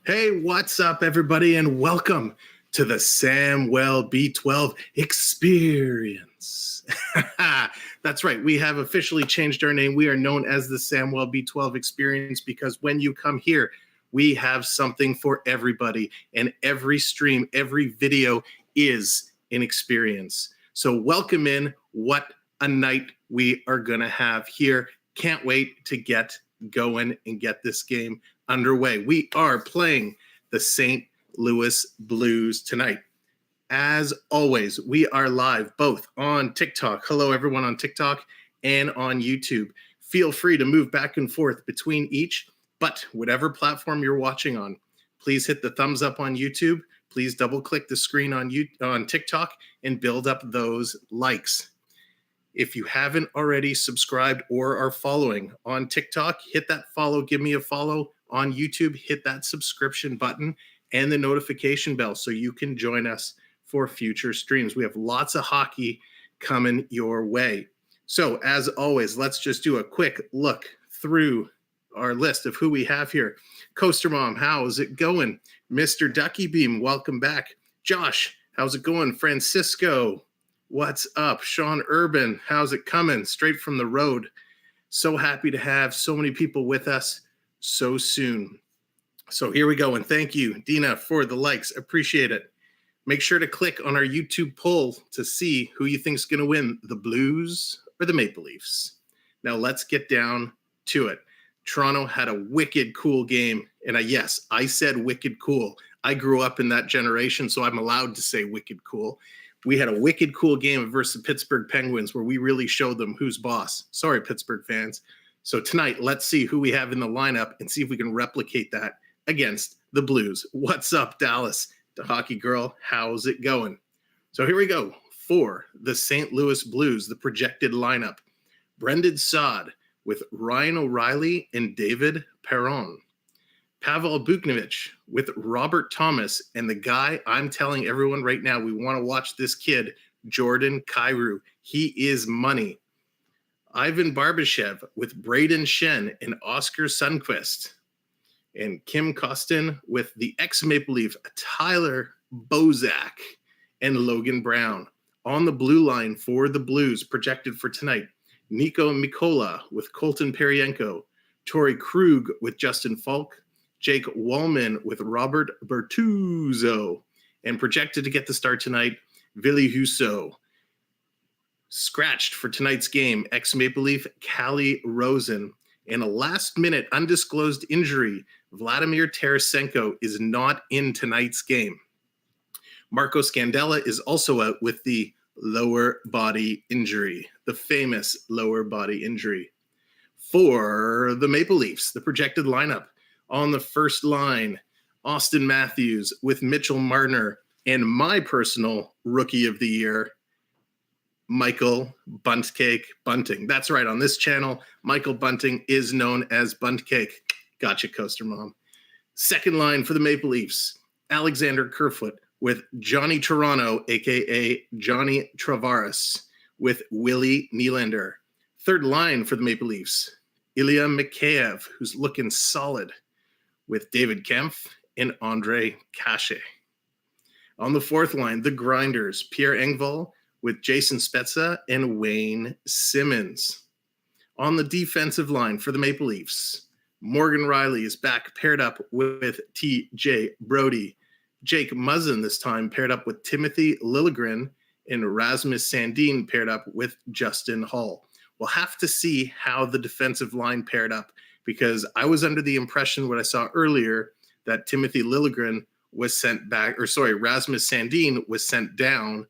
Hey, what's up, everybody, and welcome to the Samwelb B12 Experience. That's right, we have officially changed our name. We are known as the Samwelb B12 Experience because when you come here, we have something for everybody, and every stream, every video is an experience. So welcome in. What a night we are going to have here. Can't wait to get going and get this game underway. We are playing the St. Louis Blues tonight. As always, we are live both on TikTok. Hello, everyone on TikTok and on YouTube. Feel free to move back and forth between each, but whatever platform you're watching on, please hit the thumbs up on YouTube. Please double click the screen on TikTok and build up those likes. If you haven't already subscribed or are following on TikTok, hit that follow, give me a follow. On YouTube, hit that subscription button and the notification bell so you can join us for future streams. We have lots of hockey coming your way. So as always, let's just do a quick look through our list of who we have here. Coaster Mom, how's it going? Mr. Ducky Beam, welcome back. Josh, how's it going? Francisco, what's up? Sean Urban, how's it coming? Straight from the road. So happy to have so many people with us so soon. So here we go. And thank you, Dina, for the likes. Appreciate it. Make sure to click on our YouTube poll to see who you think is going to win, the Blues or the Maple Leafs. Now let's get down to it. Toronto had a wicked cool game. And yes, I said wicked cool. I grew up in that generation, so I'm allowed to say wicked cool. We had a wicked cool game versus the Pittsburgh Penguins where we really showed them who's boss. Sorry, Pittsburgh fans. So tonight, let's see who we have in the lineup and see if we can replicate that against the Blues. What's up, Dallas? The hockey girl, how's it going? So here we go for the St. Louis Blues, the projected lineup. Brendan Saad with Ryan O'Reilly and David Perron. Pavel Buchnevich with Robert Thomas and the guy I'm telling everyone right now, we want to watch this kid, Jordan Kyrou. He is money. Ivan Barbashev with Brayden Schenn and Oscar Sundqvist. And Kim Costin with the ex-Maple Leaf, Tyler Bozak and Logan Brown. On the blue line for the Blues, projected for tonight, Nico Mikola with Colton Perrienko, Torrey Krug with Justin Falk, Jake Wallman with Robert Bertuzzo, and projected to get the start tonight, Ville Husso. Scratched for tonight's game, ex-Maple Leaf Calle Rosen. In a last-minute undisclosed injury, Vladimir Tarasenko is not in tonight's game. Marco Scandella is also out with the lower body injury, the famous lower body injury. For the Maple Leafs, the projected lineup on the first line, Austin Matthews with Mitchell Marner and my personal rookie of the year, Michael Buntcake Bunting. That's right. On this channel, Michael Bunting is known as Buntcake. Gotcha, Coaster Mom. Second line for the Maple Leafs, Alexander Kerfoot with Johnny Toronto, a.k.a. Johnny Tavares, with Willie Nylander. Third line for the Maple Leafs, Ilya Mikheyev, who's looking solid, with David Kempf and Andre Kashe. On the fourth line, the Grinders, Pierre Engvall, with Jason Spezza and Wayne Simmons. On the defensive line for the Maple Leafs, Morgan Riley is back paired up with T.J. Brody. Jake Muzzin this time paired up with Timothy Liljegren, and Rasmus Sandin paired up with Justin Hall. We'll have to see how the defensive line paired up because I was under the impression what I saw earlier that Timothy Liljegren was sent back, Rasmus Sandin was sent down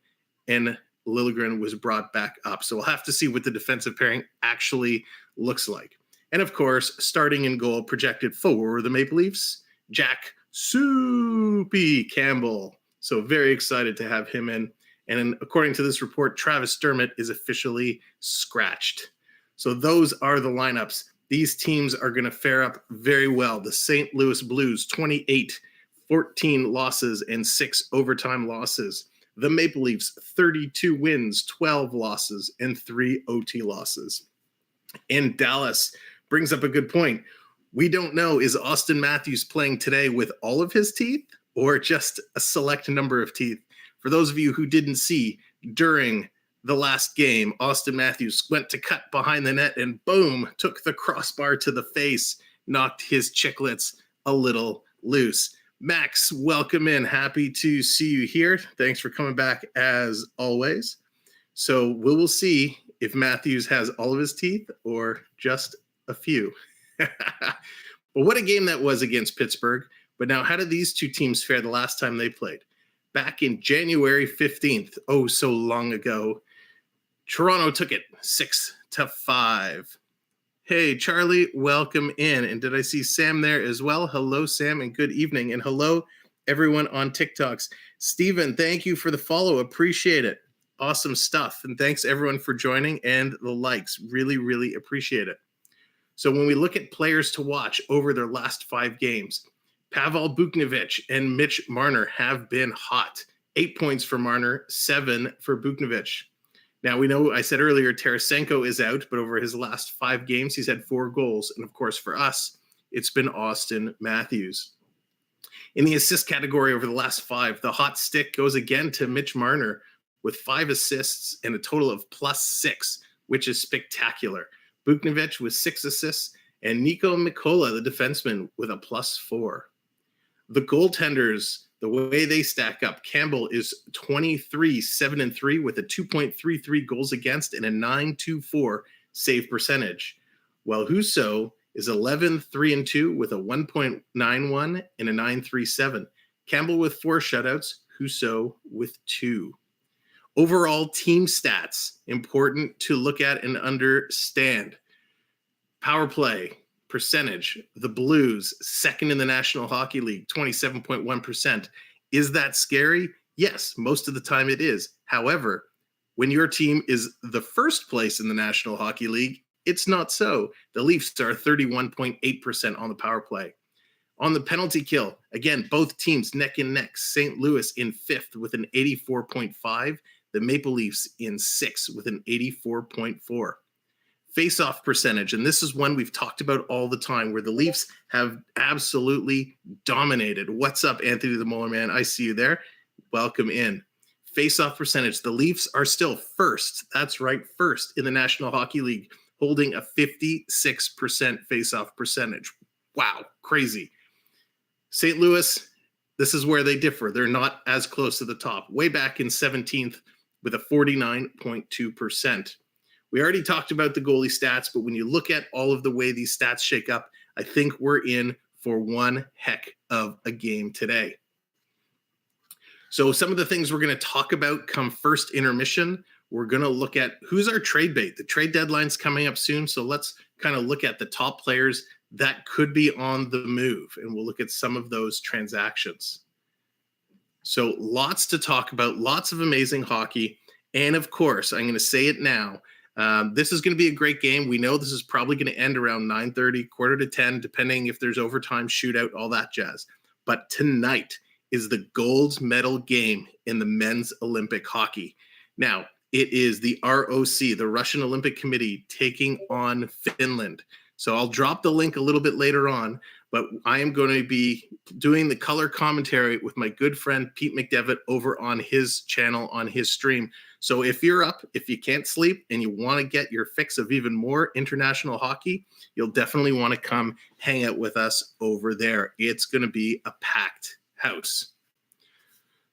and Liljegren was brought back up. So we'll have to see what the defensive pairing actually looks like. And of course, starting in goal projected for the Maple Leafs, Jack Soupy Campbell. So very excited to have him in. And according to this report, Travis Dermott is officially scratched. So those are the lineups. These teams are going to fare up very well. The St. Louis Blues, 28, 14 losses and 6 overtime losses. The Maple Leafs, 32 wins, 12 losses, and 3 OT losses. And Dallas brings up a good point. We don't know, is Austin Matthews playing today with all of his teeth or just a select number of teeth? For those of you who didn't see, during the last game, Austin Matthews went to cut behind the net and boom, took the crossbar to the face, knocked his chiclets a little loose. Max, welcome in. Happy to see you here. Thanks for coming back as always. So we will see if Matthews has all of his teeth or just a few. Well, what a game that was against Pittsburgh. But now, how did these two teams fare the last time they played? Back in January 15th, oh, so long ago, Toronto took it 6-5. Hey, Charlie, welcome in. And did I see Sam there as well? Hello, Sam, and good evening. And hello, everyone on TikToks. Steven, thank you for the follow. Appreciate it. Awesome stuff. And thanks, everyone, for joining and the likes. Really, really appreciate it. So when we look at players to watch over their last 5 games, Pavel Buchnevich and Mitch Marner have been hot. 8 points for Marner, 7 for Buchnevich. Now, we know I said earlier Tarasenko is out, but over his last 5 games, he's had 4 goals. And of course, for us, it's been Austin Matthews. In the assist category over the last 5, the hot stick goes again to Mitch Marner with 5 assists and a total of +6, which is spectacular. Buchnevich with 6 assists, and Nico Mikola, the defenseman, with a +4. The goaltenders, the way they stack up, Campbell is 23-7-3 with a 2.33 goals against and a 9.24 save percentage, while Husso is 11-3-2 with a 1.91 and a 9.37. Campbell with 4 shutouts, Husso with 2. Overall team stats, important to look at and understand. Power play percentage, the Blues, second in the National Hockey League, 27.1%. Is that scary? Yes, most of the time it is. However, when your team is the first place in the National Hockey League, it's not so. The Leafs are 31.8% on the power play. On the penalty kill, again, both teams neck and neck. St. Louis in 5th with an 84.5. The Maple Leafs in 6th with an 84.4. Face-off percentage, and this is one we've talked about all the time, where the Leafs have absolutely dominated. What's up, Anthony the Molar Man? I see you there. Welcome in. Face-off percentage, the Leafs are still first. That's right, first in the National Hockey League, holding a 56% face-off percentage. Wow, crazy. St. Louis, this is where they differ. They're not as close to the top. Way back in 17th with a 49.2%. We already talked about the goalie stats, but when you look at all of the way these stats shake up, I think we're in for one heck of a game today. So some of the things we're going to talk about come first intermission. We're going to look at who's our trade bait. The trade deadline's coming up soon, so let's kind of look at the top players that could be on the move, and we'll look at some of those transactions. So lots to talk about, lots of amazing hockey, and of course, I'm going to say it now, this is going to be a great game. We know this is probably going to end around 9:30, quarter to 10, depending if there's overtime, shootout, all that jazz. But tonight is the gold medal game in the men's Olympic hockey. Now, it is the ROC, the Russian Olympic Committee, taking on Finland. So I'll drop the link a little bit later on, but I am going to be doing the color commentary with my good friend Pete McDevitt over on his channel, on his stream. So if you're up, if you can't sleep and you want to get your fix of even more international hockey, you'll definitely want to come hang out with us over there. It's going to be a packed house.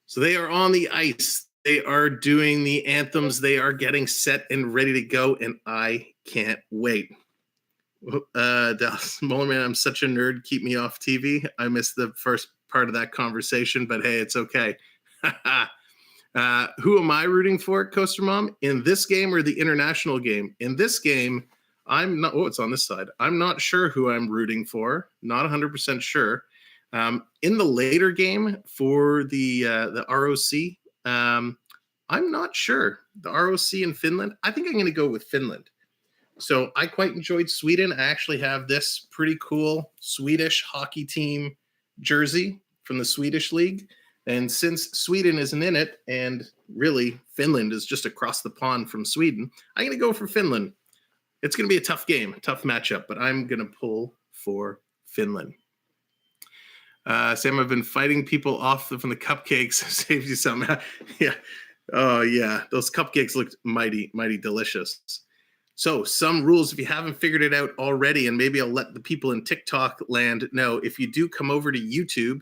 So they are on the ice. They are doing the anthems. They are getting set and ready to go, and I can't wait. Dallas Molarman, I'm such a nerd. Keep me off TV. I missed the first part of that conversation, but hey, it's okay. Who am I rooting for, Coaster Mom? In this game or the international game? In this game, I'm not. Oh, it's on this side. I'm not sure who I'm rooting for. Not 100% sure. In the later game for the ROC, I'm not sure. The ROC in Finland. I think I'm going to go with Finland. So I quite enjoyed Sweden. I actually have this pretty cool Swedish hockey team jersey from the Swedish league. And since Sweden isn't in it, and really Finland is just across the pond from Sweden, I'm going to go for Finland. It's going to be a tough game, a tough matchup, but I'm going to pull for Finland. Sam, I've been fighting people off from the cupcakes. Saved you some. Yeah. Oh, yeah. Those cupcakes looked mighty, mighty delicious. So some rules, if you haven't figured it out already, and maybe I'll let the people in TikTok land know, if you do come over to YouTube,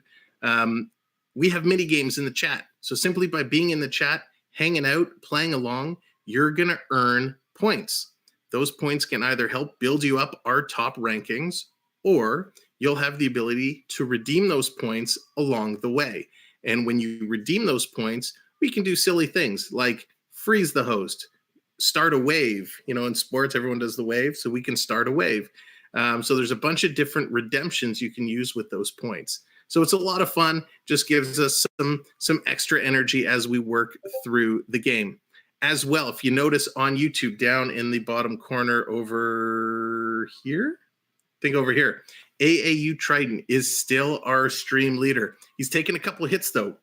we have mini games in the chat. So simply by being in the chat, hanging out, playing along, you're going to earn points. Those points can either help build you up our top rankings, or you'll have the ability to redeem those points along the way. And when you redeem those points, we can do silly things like freeze the host, start a wave. You know, in sports, everyone does the wave, so we can start a wave. So there's a bunch of different redemptions you can use with those points. So it's a lot of fun, just gives us some extra energy as we work through the game. As well, if you notice on YouTube, down in the bottom corner over here, I think over here, AAU Triton is still our stream leader. He's taken a couple of hits, though.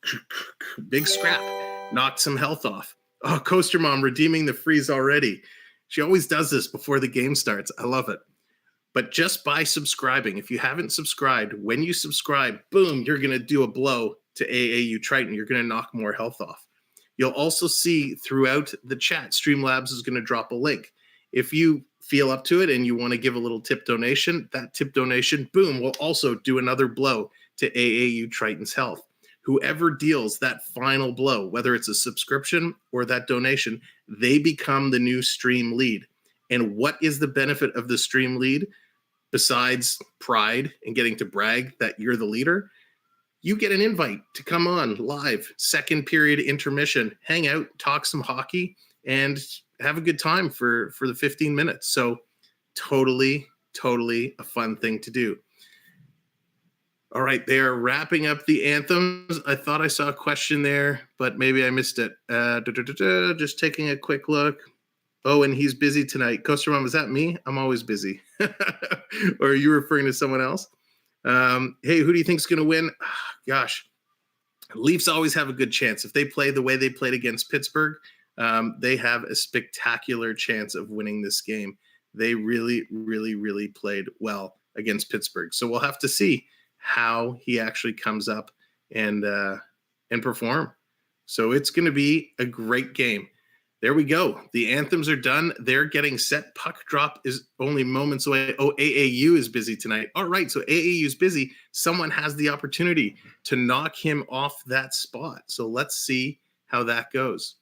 Big scrap. Knocked some health off. Oh, Coaster Mom redeeming the freeze already. She always does this before the game starts. I love it. But just by subscribing, if you haven't subscribed, when you subscribe, boom, you're going to do a blow to AAU Triton. You're going to knock more health off. You'll also see throughout the chat, Streamlabs is going to drop a link. If you feel up to it and you want to give a little tip donation, that tip donation, boom, will also do another blow to AAU Triton's health. Whoever deals that final blow, whether it's a subscription or that donation, they become the new stream lead. And what is the benefit of the stream lead besides pride and getting to brag that you're the leader? You get an invite to come on live, second period intermission, hang out, talk some hockey, and have a good time for the 15 minutes. So totally a fun thing to do. All right, they are wrapping up the anthems. I thought I saw a question there, but maybe I missed it. Just taking a quick look. Oh, and he's busy tonight. Coaster Mom, is that me? I'm always busy. Or are you referring to someone else? Hey, who do you think is going to win? Gosh, Leafs always have a good chance. If they play the way they played against Pittsburgh, they have a spectacular chance of winning this game. They really played well against Pittsburgh. So we'll have to see how he actually comes up and perform. So it's going to be a great game. There we go. The anthems are done. They're getting set. Puck drop is only moments away. Oh, AAU is busy tonight. All right, so AAU is busy. Someone has the opportunity to knock him off that spot. So let's see how that goes.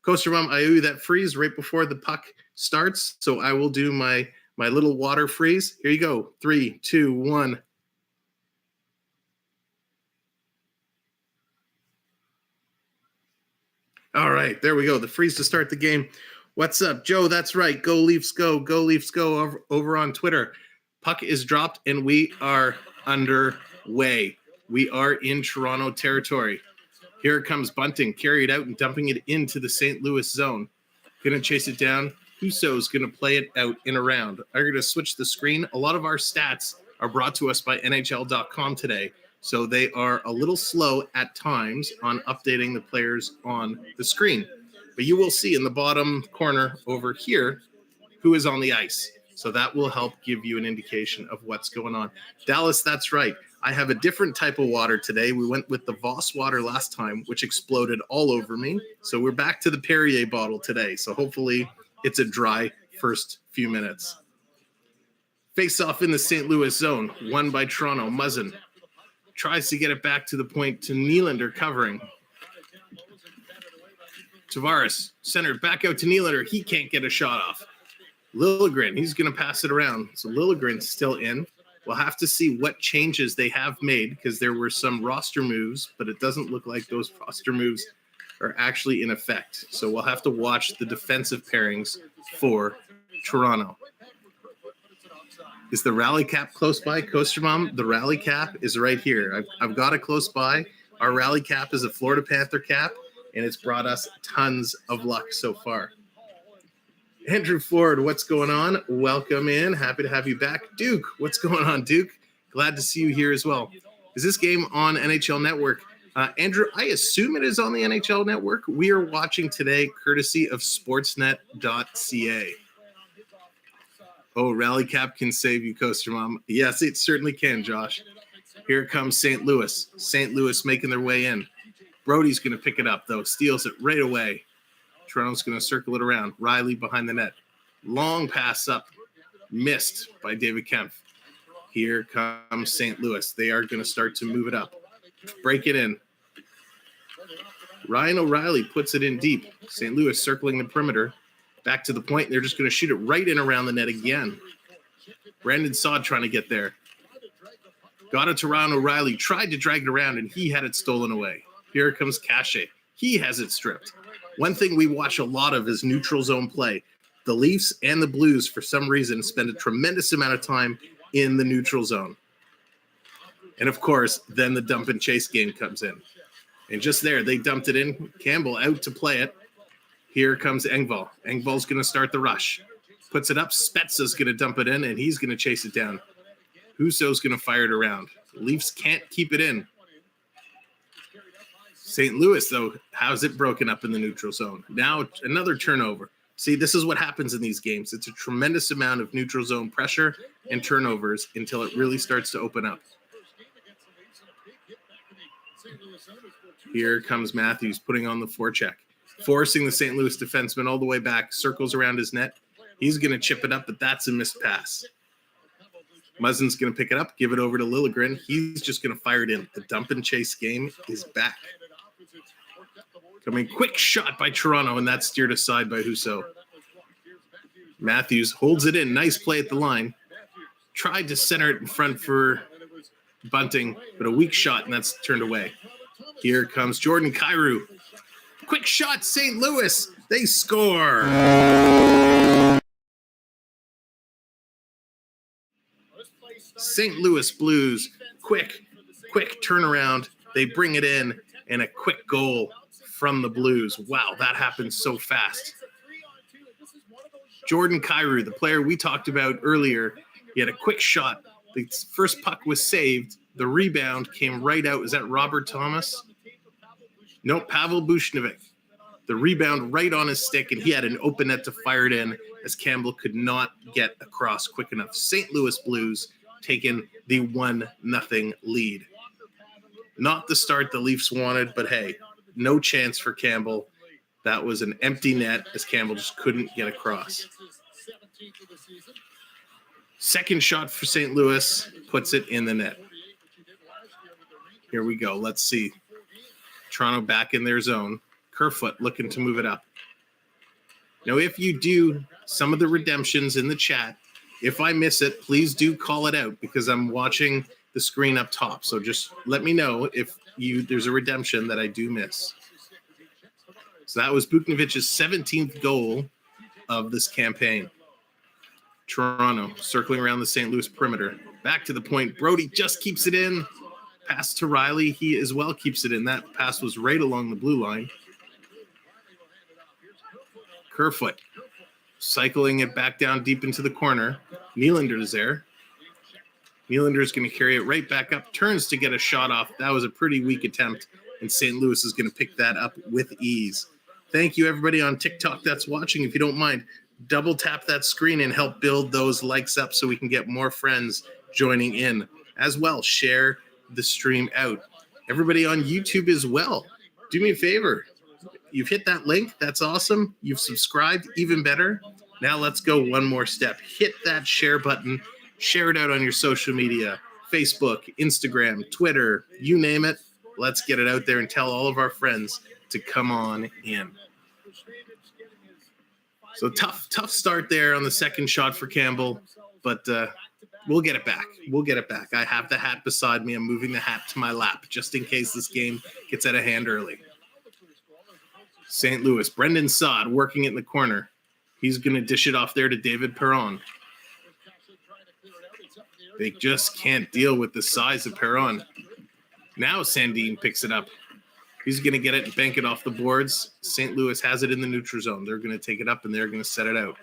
Coaster Mom, I owe you that freeze right before the puck starts. So I will do my little water freeze. Here you go. 3, 2, 1. All right, there we go. The freeze to start the game. What's up, Joe? That's right. Go Leafs, go. Go Leafs, go over on Twitter. Puck is dropped, and we are underway. We are in Toronto territory. Here comes Bunting, carried out and dumping it into the St. Louis zone. Going to chase it down. Husso's going to play it out in a round. I'm going to switch the screen. A lot of our stats are brought to us by NHL.com today. So they are a little slow at times on updating the players on the screen. But you will see in the bottom corner over here who is on the ice. So that will help give you an indication of what's going on. Dallas, that's right. I have a different type of water today. We went with the Voss water last time, which exploded all over me. So we're back to the Perrier bottle today. So hopefully it's a dry first few minutes. Face off in the St. Louis zone, won by Toronto. Muzzin tries to get it back to the point to Nylander covering. Tavares centered back out to Nylander. He can't get a shot off. Liljegren, he's going to pass it around. So Liljegren's still in. We'll have to see what changes they have made because there were some roster moves, but it doesn't look like those roster moves are actually in effect. So we'll have to watch the defensive pairings for Toronto. Is the rally cap close by, Coaster Mom? The rally cap is right here. I've got it close by. Our rally cap is a Florida Panther cap, and it's brought us tons of luck so far. Andrew Ford, what's going on? Welcome in. Happy to have you back. Duke, what's going on, Duke? Glad to see you here as well. Is this game on NHL Network? Andrew, I assume it is on the NHL Network. We are watching today courtesy of sportsnet.ca. Oh, Rally Cap can save you, Coaster Mom. Yes, it certainly can, Josh. Here comes St. Louis. St. Louis making their way in. Brody's going to pick it up, though. Steals it right away. Toronto's going to circle it around. Riley behind the net. Long pass up. Missed by David Kempf. Here comes St. Louis. They are going to start to move it up. Break it in. Ryan O'Reilly puts it in deep. St. Louis circling the perimeter. Back to the point. They're just going to shoot it right in around the net again. Brandon Saad trying to get there. Got it to Ryan O'Reilly. Tried to drag it around, and he had it stolen away. Here comes Cache. He has it stripped. One thing we watch a lot of is neutral zone play. The Leafs and the Blues, for some reason, spend a tremendous amount of time in the neutral zone. And, of course, then the dump and chase game comes in. And just there, they dumped it in. Campbell out to play it. Here comes Engvall. Engvall's going to start the rush. Puts it up. Spezza's going to dump it in, and he's going to chase it down. Husso's going to fire it around. Leafs can't keep it in. St. Louis, though, has it broken up in the neutral zone. Now another turnover. See, this is what happens in these games. It's a tremendous amount of neutral zone pressure and turnovers until it really starts to open up. Here comes Matthews putting on the forecheck, forcing the St. Louis defenseman all the way back, circles around his net. He's going to chip it up, but that's a missed pass. Muzzin's going to pick it up, give it over to Liljegren. He's just going to fire it in. The dump and chase game is back. Coming quick shot by Toronto, and that's steered aside by Husso. Matthews holds it in. Nice play at the line. Tried to center it in front for Bunting, but a weak shot, and that's turned away. Here comes Jordan Kyrou. Quick shot, St. Louis. They score. St. Louis Blues, quick turnaround. They bring it in, and a quick goal from the Blues. Wow, that happened so fast. Jordan Kyrou, the player we talked about earlier, he had a quick shot. The first puck was saved. The rebound came right out. Is that Robert Thomas? No, Pavel Bushnevic. The rebound right on his stick, and he had an open net to fire it in as Campbell could not get across quick enough. St. Louis Blues taking the 1-0 lead. Not the start the Leafs wanted, but hey, no chance for Campbell. That was an empty net as Campbell just couldn't get across. Second shot for St. Louis puts it in the net. Here we go. Let's see. Toronto back in their zone. Kerfoot looking to move it up. Now, if you do some of the redemptions in the chat, if I miss it, please do call it out because I'm watching the screen up top. So just let me know if there's a redemption that I do miss. So that was Buchnevic's 17th goal of this campaign. Toronto circling around the St. Louis perimeter. Back to the point. Brody just keeps it in. Pass to Riley. He as well keeps it in. That pass was right along the blue line. Kerfoot cycling it back down deep into the corner. Nylander is there. Nylander is going to carry it right back up. Turns to get a shot off. That was a pretty weak attempt, and St. Louis is going to pick that up with ease. Thank you, everybody on TikTok that's watching. If you don't mind, double tap that screen and help build those likes up so we can get more friends joining in. As well, share the stream out. Everybody on YouTube as well, do me a favor. You've hit that link. That's awesome. You've subscribed. Even better. Now let's go one more step. Hit that share button. Share it out on your social media, Facebook, Instagram, Twitter, you name it. Let's get it out there and tell all of our friends to come on in. So tough start there on the second shot for Campbell, but we'll get it back. We'll get it back. I have the hat beside me. I'm moving the hat to my lap just in case this game gets out of hand early. St. Louis, Brayden Schenn working it in the corner. He's going to dish it off there to David Perron. They just can't deal with the size of Perron. Now Sandin picks it up. He's going to get it and bank it off the boards. St. Louis has it in the neutral zone. They're going to take it up, and they're going to set it out.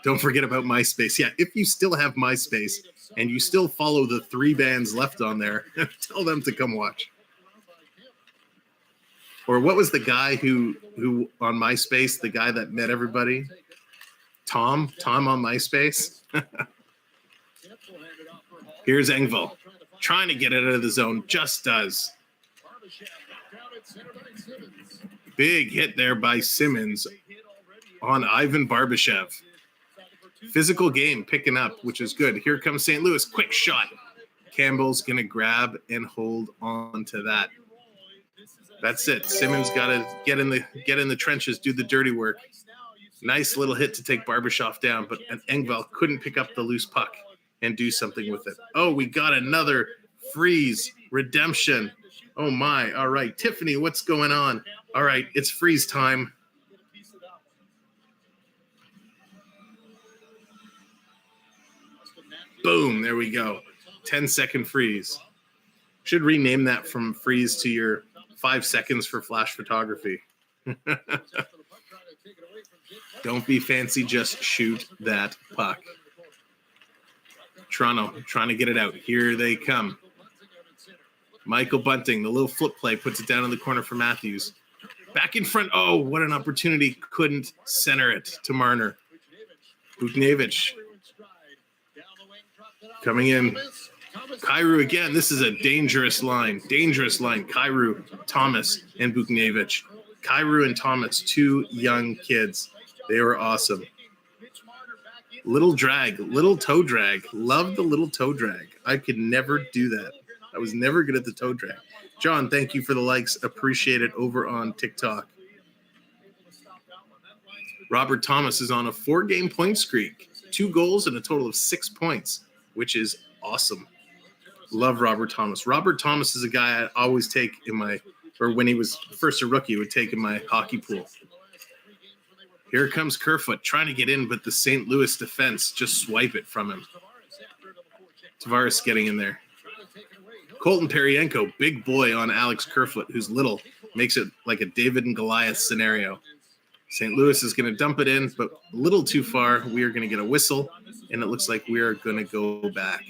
Don't forget about MySpace. Yeah, if you still have MySpace and you still follow the 3 bands left on there, tell them to come watch. Or what was the guy who on MySpace, the guy that met everybody? Tom on MySpace. Here's Engvall trying to get it out of the zone. Just does. Big hit there by Simmons on Ivan Barbashev. Physical game picking up, which is good. Here comes St. Louis. Quick shot. Campbell's going to grab and hold on to that. That's it. Simmons got to get in the trenches, do the dirty work. Nice little hit to take Barbashev down, but Engvall couldn't pick up the loose puck and do something with it. Oh, we got another freeze redemption. Oh, my. All right. Tiffany, what's going on? All right. It's freeze time. Boom. There we go. 10-second freeze. Should rename that from freeze to your 5 seconds for flash photography. Don't be fancy. Just shoot that puck. Toronto trying to get it out. Here they come. Michael Bunting, the little flip play, puts it down in the corner for Matthews. Back in front. Oh, what an opportunity. Couldn't center it to Marner. Buchnevich coming in. Kyrou again. This is a dangerous line. Kyrou, Thomas, and Buchnevich. Kyrou and Thomas, 2 young kids. They were awesome. Little toe drag. Love the little toe drag. I could never do that. I was never good at the toe drag. John, thank you for the likes. Appreciate it over on TikTok. Robert Thomas is on a 4-game point streak. 2 goals and a total of 6 points, which is awesome. Love Robert Thomas. Robert Thomas is a guy I always take in my, or when he was first a rookie, would take in my hockey pool. Here comes Kerfoot trying to get in, but the St. Louis defense just swipe it from him. Tavares getting in there. Colton Paryenko, big boy on Alex Kerfoot, who's little, makes it like a David and Goliath scenario. St. Louis is going to dump it in, but a little too far. We are going to get a whistle, and it looks like we are going to go back.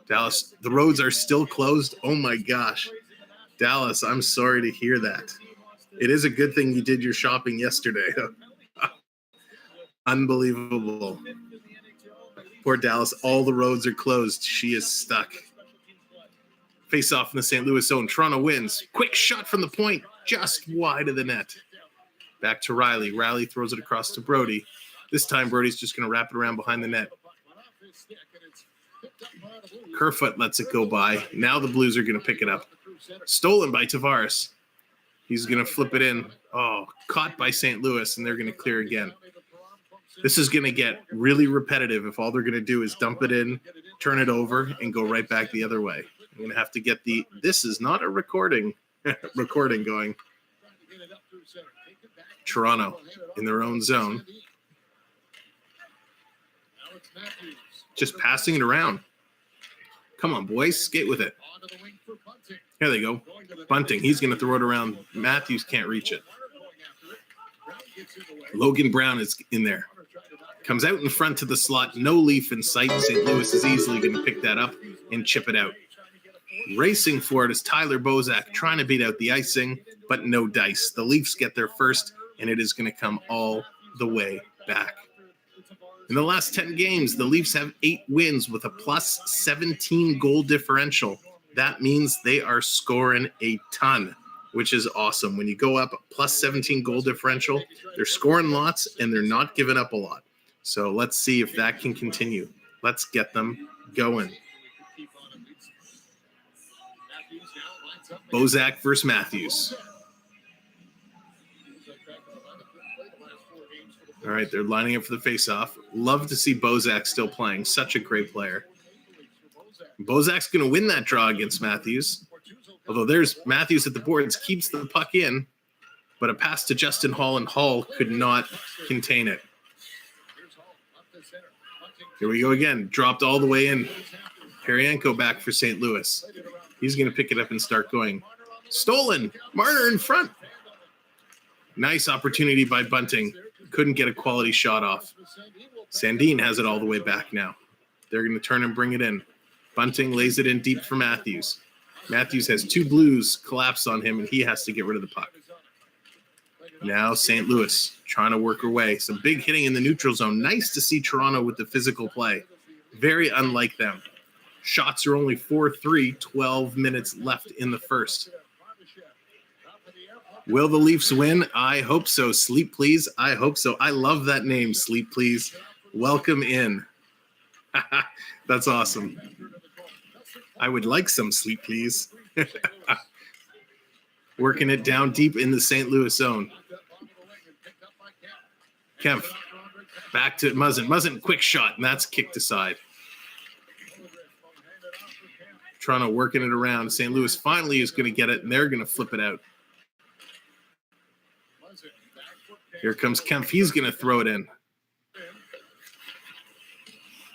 Dallas, the roads are still closed. Oh, my gosh. Dallas, I'm sorry to hear that. It is a good thing you did your shopping yesterday. Unbelievable. Poor Dallas. All the roads are closed. She is stuck. Face off in the St. Louis zone. Toronto wins. Quick shot from the point. Just wide of the net. Back to Riley. Riley throws it across to Brody. This time Brody's just going to wrap it around behind the net. Kerfoot lets it go by. Now the Blues are going to pick it up. Stolen by Tavares. He's going to flip it in. Oh, caught by St. Louis, and they're going to clear again. This is going to get really repetitive if all they're going to do is dump it in, turn it over, and go right back the other way. I'm going to have to get this is not a recording going. Toronto in their own zone. Just passing it around. Come on, boys. Skate with it. Here they go. Bunting. He's going to throw it around. Matthews can't reach it. Logan Brown is in there. Comes out in front to the slot. No Leaf in sight. St. Louis is easily going to pick that up and chip it out. Racing for it is Tyler Bozak trying to beat out the icing, but no dice. The Leafs get there first, and it is going to come all the way back. In the last 10 games, the Leafs have 8 wins with a plus 17 goal differential. That means they are scoring a ton, which is awesome. When you go up plus 17 goal differential, they're scoring lots and they're not giving up a lot. So let's see if that can continue. Let's get them going. Bozak versus Matthews. All right, they're lining up for the face-off. Love to see Bozak still playing. Such a great player. Bozak's going to win that draw against Matthews. Although there's Matthews at the boards, keeps the puck in, but a pass to Justin Hall, and Hall could not contain it. Here we go again. Dropped all the way in. Paryenko back for St. Louis. He's going to pick it up and start going. Stolen. Marner in front. Nice opportunity by Bunting. Couldn't get a quality shot off. Sandin has it all the way back now. They're going to turn and bring it in. Bunting lays it in deep for Matthews. Matthews has 2 Blues collapse on him, and he has to get rid of the puck. Now St. Louis trying to work her way. Some big hitting in the neutral zone. Nice to see Toronto with the physical play. Very unlike them. Shots are only 4-3, 12 minutes left in the first. Will the Leafs win? I hope so. Sleep, please. I hope so. I love that name, Sleep, please. Welcome in. That's awesome. I would like some sleep, please. Working it down deep in the St. Louis zone. Kempf back to Muzzin. Muzzin, quick shot, and that's kicked aside. Toronto working it around. St. Louis finally is going to get it, and they're going to flip it out. Here comes Kempf. He's going to throw it in.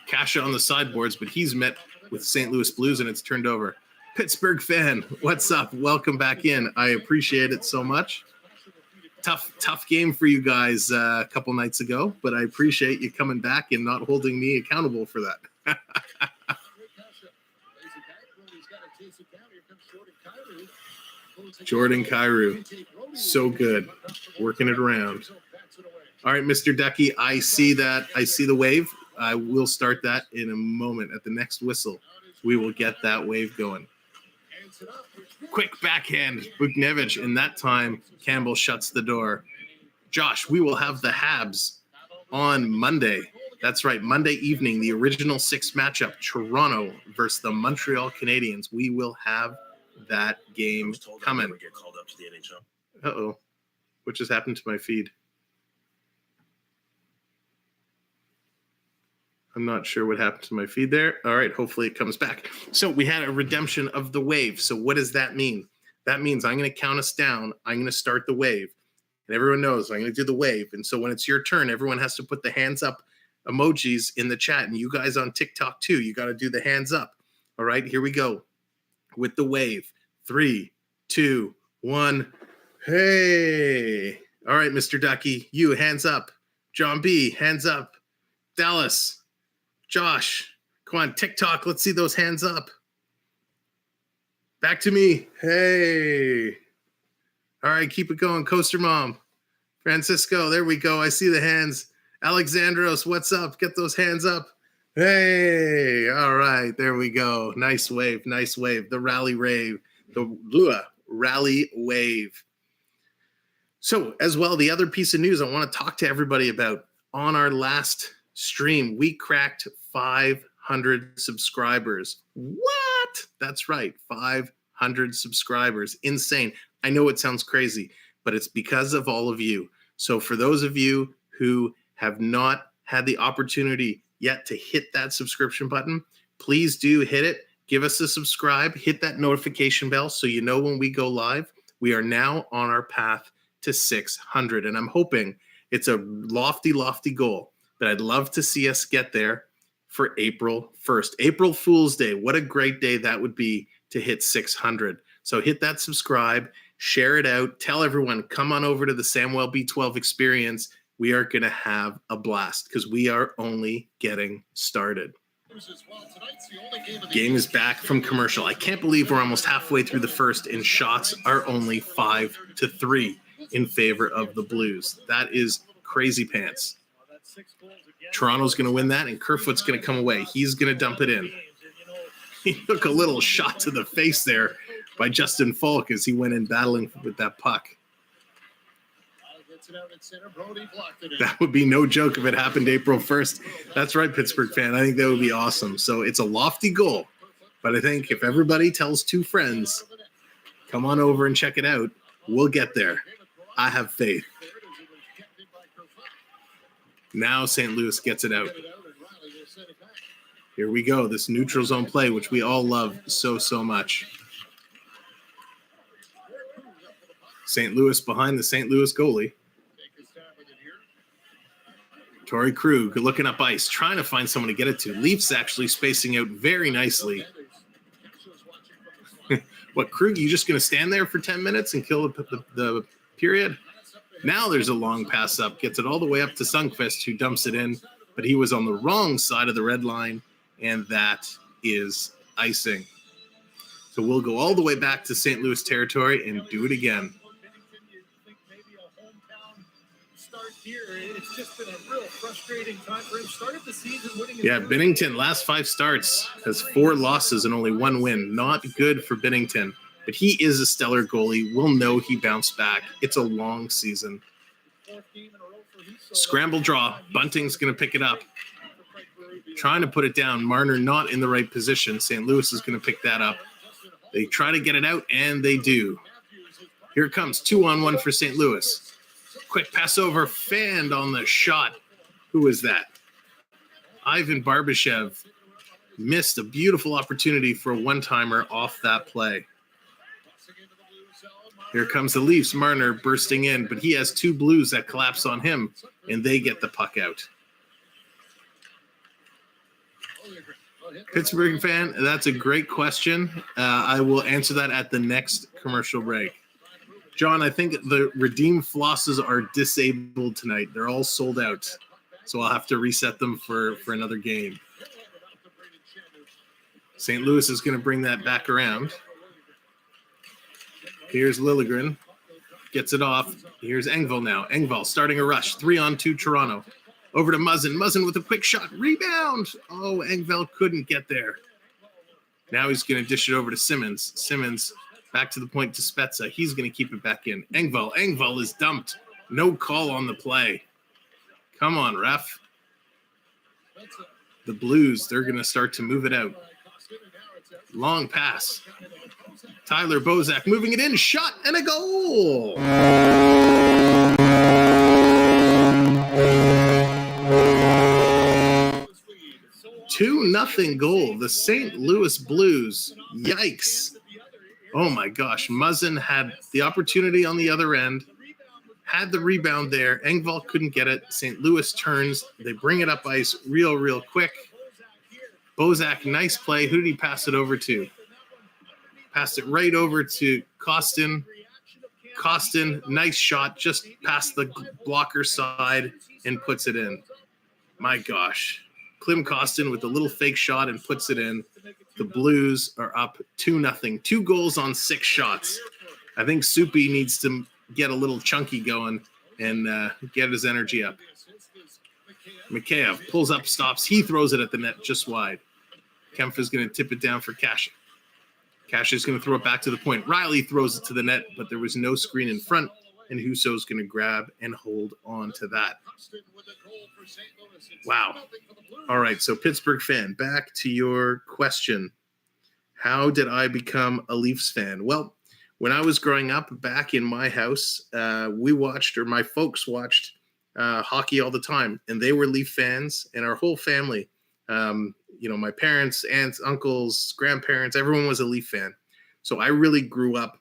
Kasha on the sideboards, but he's met with St. Louis Blues, and it's turned over. Pittsburgh fan, what's up? Welcome back in. I appreciate it so much. Tough game for you guys a couple nights ago, but I appreciate you coming back and not holding me accountable for that. Jordan Kyrou, so good, working it around. All right, Mr. Ducky, I see that. I see the wave. I will start that in a moment. At the next whistle, we will get that wave going. Quick backhand, Buchnevich, and that time Campbell shuts the door. Josh, we will have the Habs on Monday. That's right, Monday evening, the original 6 matchup, Toronto versus the Montreal Canadiens. We will have that game coming. Uh-oh. What just happened to my feed? I'm not sure what happened to my feed there. All right, hopefully it comes back. So we had a redemption of the wave. So what does that mean? That means I'm going to count us down. I'm going to start the wave. And everyone knows I'm going to do the wave. And so when it's your turn, everyone has to put the hands up emojis in the chat. And you guys on TikTok too, you got to do the hands up. All right, here we go with the wave. 3, 2, 1. Hey. All right, Mr. Ducky, you hands up. John B, hands up. Dallas. Josh, come on, TikTok. Let's see those hands up. Back to me. Hey. All right, keep it going. Coaster Mom. Francisco, there we go. I see the hands. Alexandros, what's up? Get those hands up. Hey. All right, there we go. Nice wave, nice wave. The rally rave. The rally wave. So, as well, the other piece of news I want to talk to everybody about. On our last stream, we cracked 500 subscribers. What? That's right, 500 subscribers. Insane. I know it sounds crazy, but it's because of all of you. So for those of you who have not had the opportunity yet to hit that subscription button, please do hit it. Give us a subscribe. Hit that notification bell so you know when we go live. We are now on our path to 600, and I'm hoping it's a lofty, lofty goal, but I'd love to see us get there for April 1st. April Fool's Day. What a great day that would be to hit 600. So hit that subscribe, share it out, tell everyone, come on over to the Samwelb B12 experience. We are going to have a blast because we are only getting started. Game is back from commercial. I can't believe we're almost halfway through the first and shots are only 5-3 in favor of the Blues. That is crazy pants. Toronto's going to win that, and Kerfoot's going to come away. He's going to dump it in. He took a little shot to the face there by Justin Falk as he went in battling with that puck. That would be no joke if it happened April 1st. That's right, Pittsburgh fan. I think that would be awesome. So it's a lofty goal, but I think if everybody tells 2 friends, come on over and check it out, we'll get there. I have faith. Now St. Louis gets it out. Here we go, this neutral zone play, which we all love so, so much. St. Louis behind the St. Louis goalie. Torrey Krug looking up ice, trying to find someone to get it to. Leafs actually spacing out very nicely. What, Krug, you just going to stand there for 10 minutes and kill the period? Now there's a long pass up, gets it all the way up to Sundqvist, who dumps it in, but he was on the wrong side of the red line, and that is icing. So we'll go all the way back to St. Louis territory and do it again. Here, it's just been a real frustrating time for him. Started the season winning. Yeah, Binnington, last 5 starts, has 4 losses and only 1 win. Not good for Binnington, but he is a stellar goalie. We'll know he bounced back. It's a long season. Scramble draw. Bunting's going to pick it up. Trying to put it down. Marner not in the right position. St. Louis is going to pick that up. They try to get it out, and they do. Here it comes, 2-on-1 for St. Louis. Quick pass over, fanned on the shot. Who is that? Ivan Barbashev missed a beautiful opportunity for a one-timer off that play. Here comes the Leafs. Marner bursting in, but he has 2 Blues that collapse on him, and they get the puck out. Pittsburgh fan, that's a great question. I will answer that at the next commercial break. John, I think the Redeem Flosses are disabled tonight. They're all sold out. So I'll have to reset them for another game. St. Louis is going to bring that back around. Here's Liljegren. Gets it off. Here's Engvall now. Engvall starting a rush. 3-on-2 Toronto. Over to Muzzin. Muzzin with a quick shot. Rebound. Oh, Engvall couldn't get there. Now he's going to dish it over to Simmons. Simmons back to the point to Spezza. He's going to keep it back in. Engvall. Engvall is dumped. No call on the play. Come on, ref. The Blues, they're going to start to move it out. Long pass. Tyler Bozak moving it in. Shot and a goal. 2-0 goal. The St. Louis Blues. Yikes. Oh my gosh. Muzzin had the opportunity on the other end. Had the rebound there. Engvall couldn't get it. St. Louis turns. They bring it up ice real quick. Bozak, nice play. Who did he pass it over to? Passed it right over to Kostin. Kostin, nice shot. Just past the blocker side and puts it in. My gosh. Klim Kostin with a little fake shot and puts it in. The Blues are up 2-0. 2 goals on 6 shots. I think Soupy needs to get a little chunky going and get his energy up. Mikheyev pulls up, stops. He throws it at the net just wide. Kempf is going to tip it down for Cash. Cash is going to throw it back to the point. Riley throws it to the net, but there was no screen in front, and Husso's going to grab and hold on to that. Wow. All right, so Pittsburgh fan, back to your question. How did I become a Leafs fan? Well, when I was growing up back in my house, my folks watched hockey all the time, and they were Leaf fans, and our whole family, my parents, aunts, uncles, grandparents, everyone was a Leaf fan. So I really grew up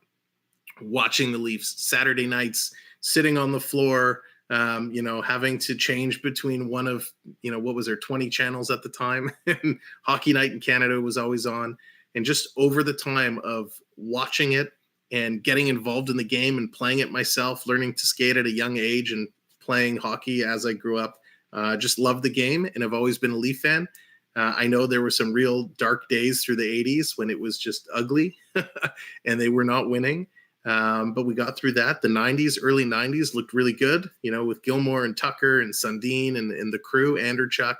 watching the Leafs Saturday nights, sitting on the floor, having to change between one of, what was there, 20 channels at the time. And Hockey Night in Canada was always on. And just over the time of watching it and getting involved in the game and playing it myself, learning to skate at a young age and playing hockey as I grew up, just loved the game and have always been a Leaf fan. I know there were some real dark days through the 80s when it was just ugly and they were not winning. But we got through that. The 90s, early 90s looked really good, with Gilmore and Tucker and Sundin and the crew, Anderchuk,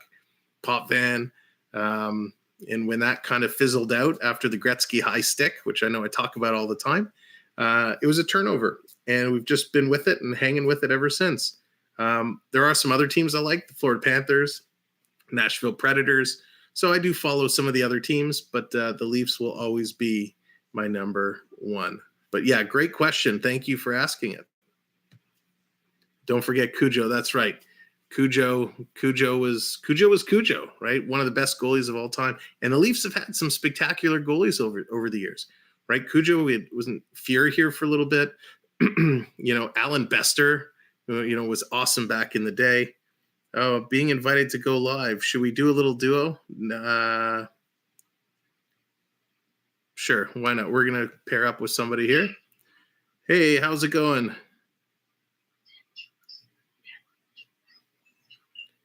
Potvin. And when that kind of fizzled out after the Gretzky high stick, which I know I talk about all the time, it was a turnover. And we've just been with it and hanging with it ever since. There are some other teams I like, the Florida Panthers, Nashville Predators. So I do follow some of the other teams, but the Leafs will always be my number one. But yeah, great question. Thank you for asking it. Don't forget Cujo. That's right. Cujo was Cujo, right? One of the best goalies of all time. And the Leafs have had some spectacular goalies over the years, right? Cujo wasn't Fury here for a little bit. Alan Bester, was awesome back in the day. Oh, being invited to go live. Should we do a little duo? Sure, why not? We're going to pair up with somebody here. Hey, how's it going?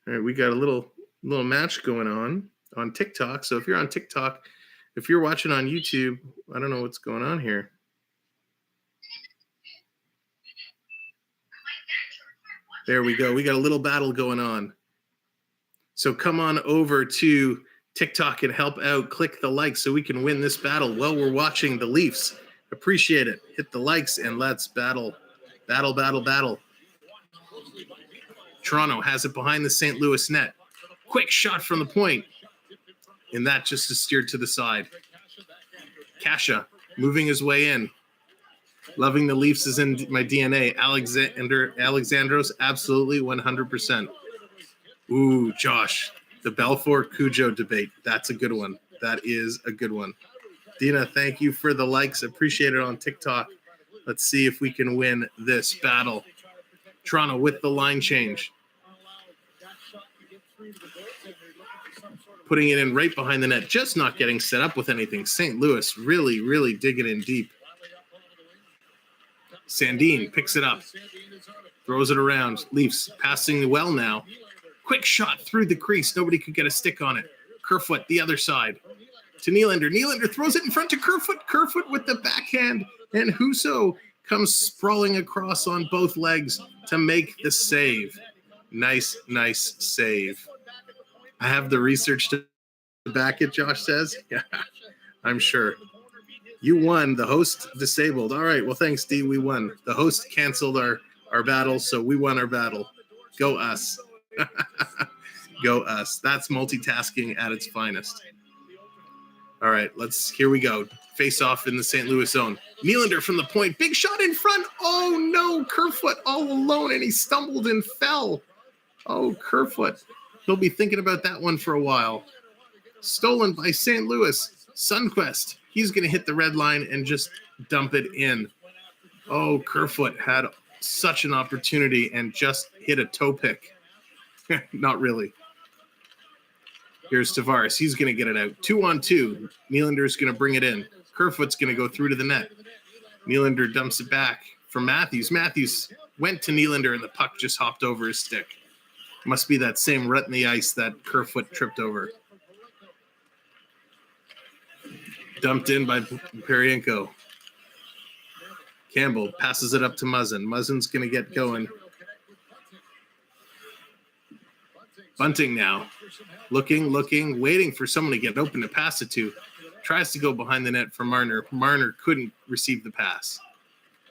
All right, we got a little match going on TikTok. So if you're on TikTok, if you're watching on YouTube, I don't know what's going on here. There we go. We got a little battle going on. So come on over to TikTok and help out. Click the like so we can win this battle while we're watching the Leafs. Appreciate it. Hit the likes and let's battle. Battle, battle, battle. Toronto has it behind the St. Louis net. Quick shot from the point. And that just is steered to the side. Kasha moving his way in. Loving the Leafs is in my DNA. Alexandros, absolutely 100%. Ooh, Josh, the Belfour-Cujo debate. That's a good one. That is a good one. Dina, thank you for the likes. Appreciate it on TikTok. Let's see if we can win this battle. Toronto with the line change. Putting it in right behind the net, just not getting set up with anything. St. Louis really, really digging in deep. Sandin picks it up, throws it around. Leafs passing well now. Quick shot through the crease. Nobody could get a stick on it. Kerfoot, the other side. To Nylander. Nylander throws it in front to Kerfoot. Kerfoot with the backhand. And Husso comes sprawling across on both legs to make the save. Nice, nice save. I have the research to back it, Josh says. Yeah, I'm sure. You won. The host disabled. All right. Well, thanks, D. We won. The host canceled our battle, so we won our battle. Go us. Go us. That's multitasking at its finest. All right. Here we go. Face off in the St. Louis zone. Nylander from the point. Big shot in front. Oh, no. Kerfoot all alone, and he stumbled and fell. Oh, Kerfoot. He'll be thinking about that one for a while. Stolen by St. Louis. Sundqvist. He's going to hit the red line and just dump it in. Oh, Kerfoot had such an opportunity and just hit a toe pick. Not really. Here's Tavares. He's going to get it out. 2-on-2. Nylander's going to bring it in. Kerfoot's going to go through to the net. Nylander dumps it back for Matthews. Matthews went to Nylander and the puck just hopped over his stick. Must be that same rut in the ice that Kerfoot tripped over. Dumped in by Tarasenko. Campbell passes it up to Muzzin. Muzzin's going to get going. Bunting now. Looking, waiting for someone to get open to pass it to. Tries to go behind the net for Marner. Marner couldn't receive the pass.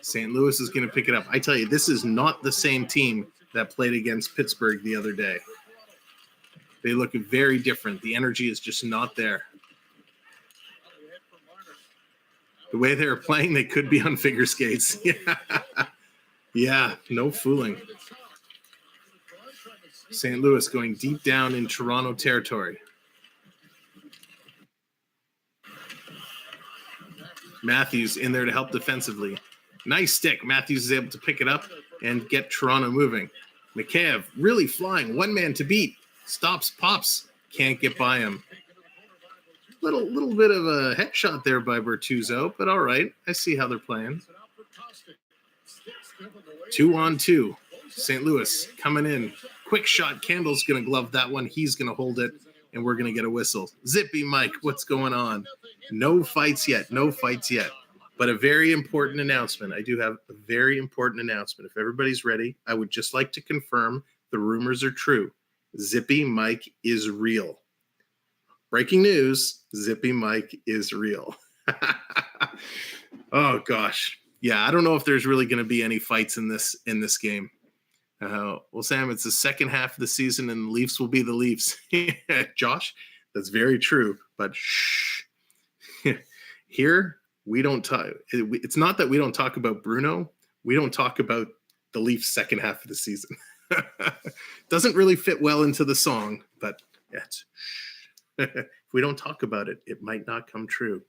St. Louis is going to pick it up. I tell you, this is not the same team that played against Pittsburgh the other day. They look very different. The energy is just not there. The way they were playing, they could be on figure skates. Yeah, no fooling. St. Louis going deep down in Toronto territory. Matthews in there to help defensively. Nice stick. Matthews is able to pick it up and get Toronto moving. Mikheyev really flying. One man to beat. Stops, pops. Can't get by him. Little bit of a headshot there by Bertuzzo, but all right. I see how they're playing. 2-on-2. St. Louis coming in. Quick shot. Campbell's going to glove that one. He's going to hold it, and we're going to get a whistle. Zippy Mike, what's going on? No fights yet. But a very important announcement. I do have a very important announcement. If everybody's ready, I would just like to confirm the rumors are true. Zippy Mike is real. Breaking news, Zippy Mike is real. Oh, gosh. Yeah, I don't know if there's really going to be any fights in this game. Well, Sam, it's the second half of the season, and the Leafs will be the Leafs. Josh, that's very true, but shh. Here, we don't talk. It's not that we don't talk about Bruno. We don't talk about the Leafs' second half of the season. Doesn't really fit well into the song, but yeah, if we don't talk about it, it might not come true.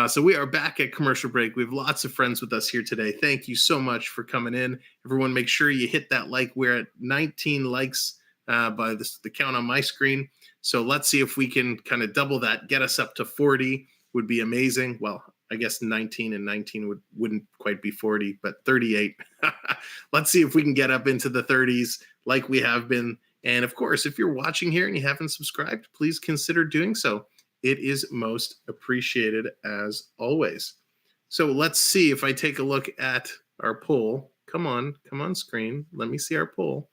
So we are back at commercial break. We have lots of friends with us here today. Thank you so much for coming in. Everyone, make sure you hit that like. We're at 19 likes by the count on my screen. So let's see if we can kind of double that, get us up to 40 would be amazing. Well, I guess 19 and 19 wouldn't quite be 40, but 38. Let's see if we can get up into the 30s like we have been. And of course, if you're watching here and you haven't subscribed, please consider doing so. It is most appreciated as always. So let's see if I take a look at our poll, Come on, screen. Let me see our poll.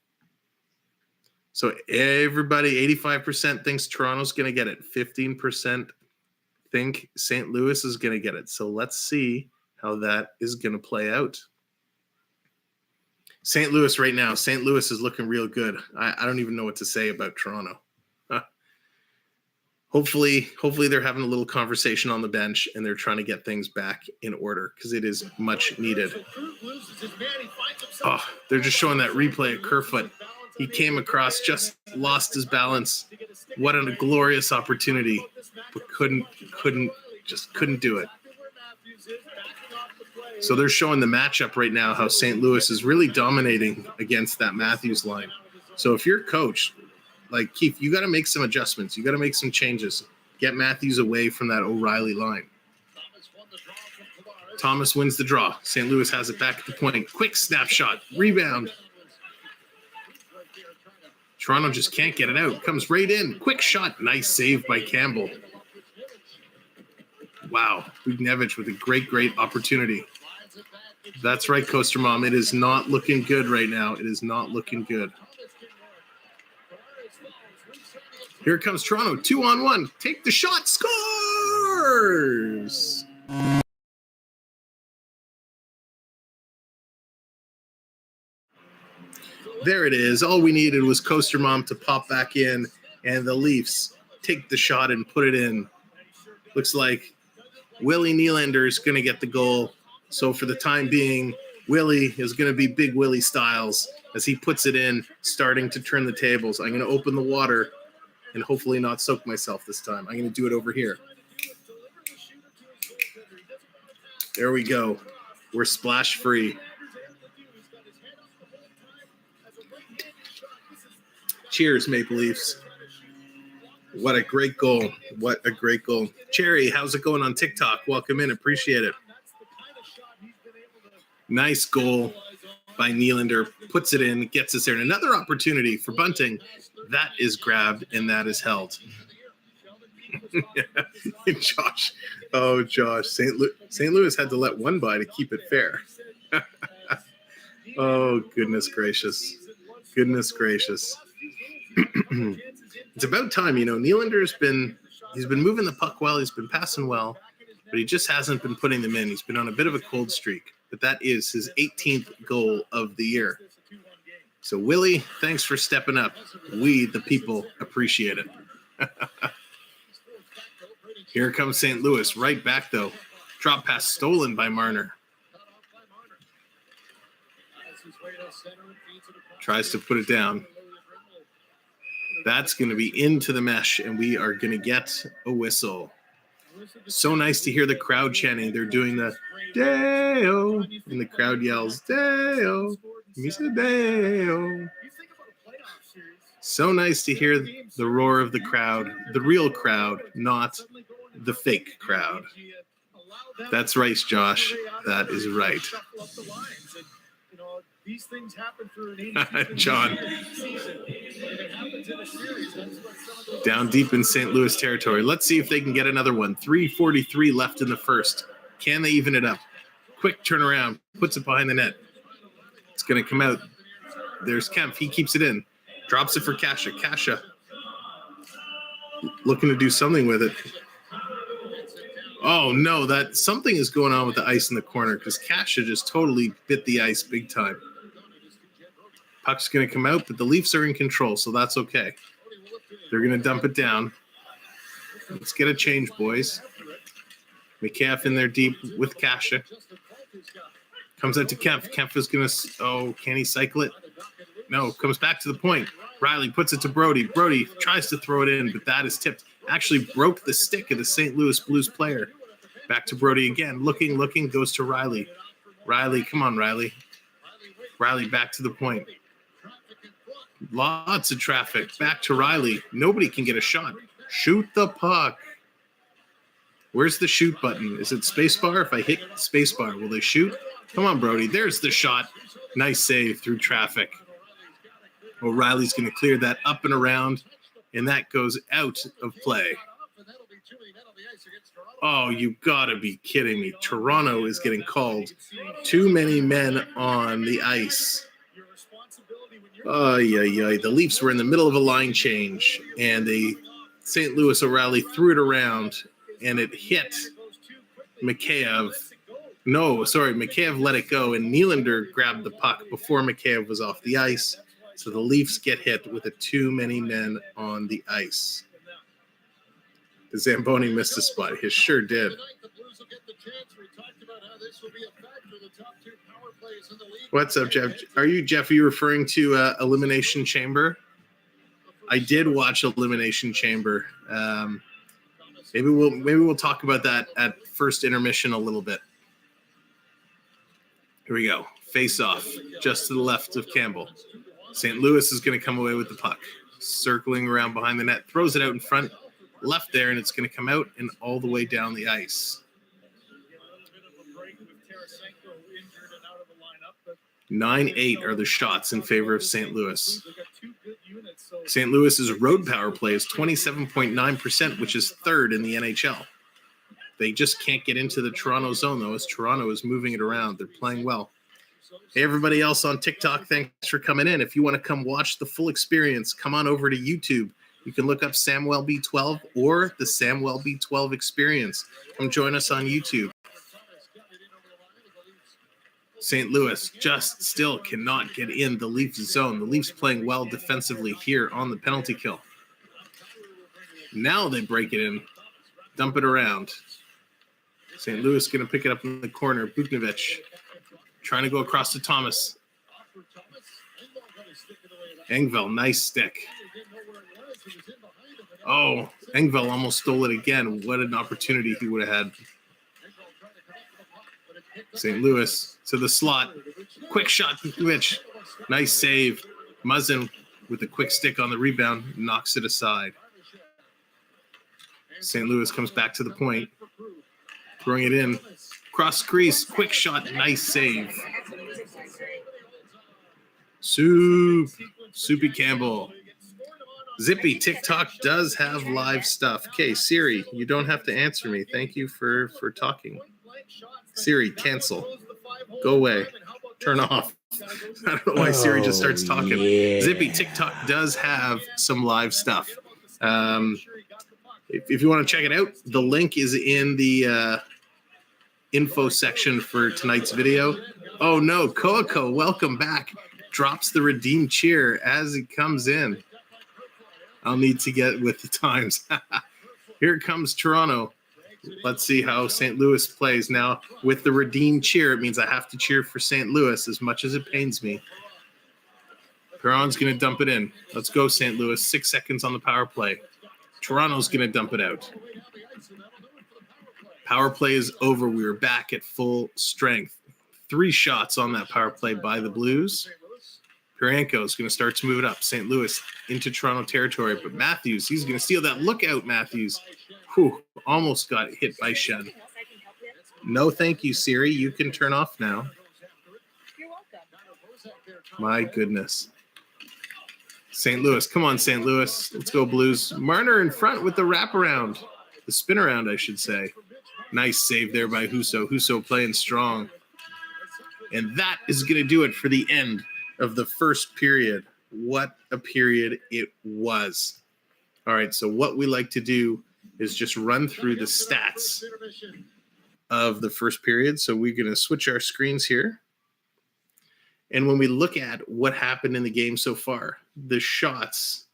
So everybody, 85% thinks Toronto's going to get it. 15% think St. Louis is going to get it. So let's see how that is going to play out. St. Louis right now. St. Louis is looking real good. I don't even know what to say about Toronto. Hopefully they're having a little conversation on the bench and they're trying to get things back in order because it is much needed. Oh, they're just showing that replay of Kerfoot. He came across, just lost his balance. What a glorious opportunity, but couldn't do it. So they're showing the matchup right now, how St. Louis is really dominating against that Matthews line. So if you're coach, like Keith, you got to make some adjustments. You got to make some changes. Get Matthews away from that O'Reilly line. Thomas wins the draw. St. Louis has it back at the point. Quick snapshot. Rebound. Toronto just can't get it out. Comes right in. Quick shot. Nice save by Campbell. Wow. Bugnevich with a great opportunity. That's right, Coaster Mom. It is not looking good right now. It is not looking good. Here comes Toronto. 2-on-1. Take the shot. Scores! There it is. All we needed was Coaster Mom to pop back in, and the Leafs take the shot and put it in. Looks like Willie Nylander is going to get the goal. So for the time being, Willie is going to be Big Willie Styles as he puts it in, starting to turn the tables. I'm going to open the water and hopefully not soak myself this time. I'm going to do it over here. There we go. We're splash free. Cheers, Maple Leafs. What a great goal. What a great goal. Cherry, how's it going on TikTok? Welcome in. Appreciate it. Nice goal by Nylander. Puts it in, gets us there. And another opportunity for Bunting. That is grabbed and that is held. Josh. Oh, Josh. St. Louis had to let one by to keep it fair. Oh, goodness gracious. Goodness gracious. It's about time, Nylander's he's been moving the puck well, he's been passing well, but he just hasn't been putting them in. He's been on a bit of a cold streak, but that is his 18th goal of the year. So Willie, thanks for stepping up. We, the people, appreciate it. Here comes St. Louis, right back though. Drop pass stolen by Marner. Tries to put it down. That's going to be into the mesh, and we are going to get a whistle. So nice to hear the crowd chanting. They're doing the Deo, and the crowd yells, Deo, Misa Deo. So nice to hear the roar of the crowd, the real crowd, not the fake crowd. That's right, Josh. That is right. These things happen for an 82 John. Down deep in St. Louis territory. Let's see if they can get another one. 3:43 left in the first. Can they even it up? Quick turnaround. Puts it behind the net. It's going to come out. There's Kemp. He keeps it in. Drops it for Kasha. Kasha looking to do something with it. Oh, no. That something is going on with the ice in the corner because Kasha just totally bit the ice big time. Puck's going to come out, but the Leafs are in control, so that's okay. They're going to dump it down. Let's get a change, boys. McCaff in there deep with Kasha. Comes out to Kemp. Kemp is going to, can he cycle it? No, comes back to the point. Riley puts it to Brody. Brody tries to throw it in, but that is tipped. Actually broke the stick of the St. Louis Blues player. Back to Brody again. Looking, goes to Riley. Riley, come on, Riley. Riley back to the point. Lots of traffic. Back to Riley. Nobody can get a shot. Shoot the puck. Where's the shoot button? Is it spacebar? If I hit spacebar, will they shoot? Come on, Brody. There's the shot. Nice save through traffic. O'Reilly's going to clear that up and around, and that goes out of play. Oh, you gotta be kidding me. Toronto is getting called. Too many men on the ice. The Leafs were in the middle of a line change, and the St. Louis O'Reilly threw it around, and it hit Mikheyev. No, sorry, Mikheyev let it go, and Nylander grabbed the puck before Mikheyev was off the ice. So the Leafs get hit with too many men on the ice. The Zamboni missed a spot. He sure did. What's up, Jeff? Are you referring to Elimination Chamber? I did watch Elimination Chamber. Maybe we'll talk about that at first intermission a little bit. Here we go. Face off, just to the left of Campbell. St. Louis is going to come away with the puck. Circling around behind the net, throws it out in front, left there, and it's going to come out and all the way down the ice. 9-8 are the shots in favor of St. Louis. St. Louis's road power play is 27.9%, which is third in the NHL. They just can't get into the Toronto zone, though, as Toronto is moving it around. They're playing well. Hey, everybody else on TikTok, thanks for coming in. If you want to come watch the full experience, come on over to YouTube. You can look up Samwelb 12 or the Samwelb 12 experience. Come join us on YouTube. St. Louis just still cannot get in the Leafs zone. The Leafs playing well defensively here on the penalty kill. Now they break it in, dump it around. St. Louis going to pick it up in the corner. Buchnevich trying to go across to Thomas. Engvall, nice stick. Oh, Engvall almost stole it again. What an opportunity he would have had. St. Louis to the slot. Quick shot, Buchnevich. Nice save. Muzzin with a quick stick on the rebound, knocks it aside. St. Louis comes back to the point. Throwing it in. Cross crease. Quick shot. Nice save. Soupy Campbell. Zippy, TikTok does have live stuff. Okay, Siri, you don't have to answer me. Thank you for talking. Siri, cancel. Go away. Turn off. I don't know why Siri just starts talking. Yeah. Zippy, TikTok does have some live stuff. If you want to check it out, the link is in the info section for tonight's video. Oh no, Koako, welcome back. Drops the redeem cheer as it comes in. I'll need to get with the times. Here comes Toronto. Let's see how St. Louis plays now. With the redeem cheer, it means I have to cheer for St. Louis as much as it pains me. Perron's going to dump it in. Let's go, St. Louis. 6 seconds on the power play. Toronto's going to dump it out. Power play is over. We are back at full strength. 3 shots on that power play by the Blues. Tarasenko is going to start to move it up. St. Louis into Toronto territory. But Matthews, he's going to steal that. Look out, Matthews. Whew, almost got hit by Schenn. No, thank you, Siri. You can turn off now. You're welcome. My goodness. St. Louis. Come on, St. Louis. Let's go, Blues. Marner in front with the wraparound. The spin around, I should say. Nice save there by Husso. Husso playing strong. And that is going to do it for the end of the first period. What a period it was. All right, so what we like to do is just run through the stats of the first period. So we're going to switch our screens here. And when we look at what happened in the game so far, the shots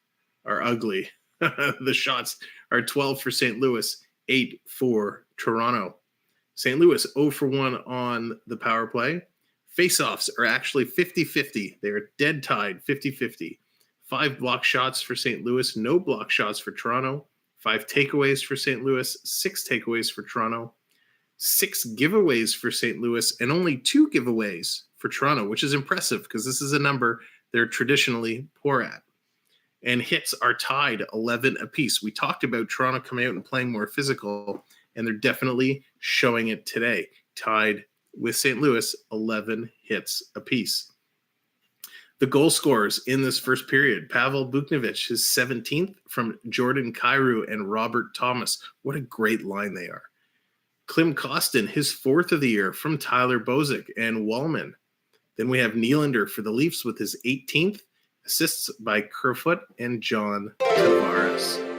are ugly. The shots are 12 for St. Louis, 8 for Toronto. St. Louis 0 for 1 on the power play. Faceoffs are actually 50-50. They're dead tied, 50-50. 5 block shots for St. Louis, no block shots for Toronto. 5 takeaways for St. Louis, 6 takeaways for Toronto. 6 giveaways for St. Louis, and only 2 giveaways for Toronto, which is impressive because this is a number they're traditionally poor at. And hits are tied 11 apiece. We talked about Toronto coming out and playing more physical, and they're definitely showing it today. Tied with St. Louis, 11 hits apiece. The goal scorers in this first period, Pavel Buchnevich, his 17th from Jordan Kyrou and Robert Thomas. What a great line they are. Klim Kostin, his 4th of the year from Tyler Bozak and Wallman. Then we have Nylander for the Leafs with his 18th, assists by Kerfoot and John Tavares.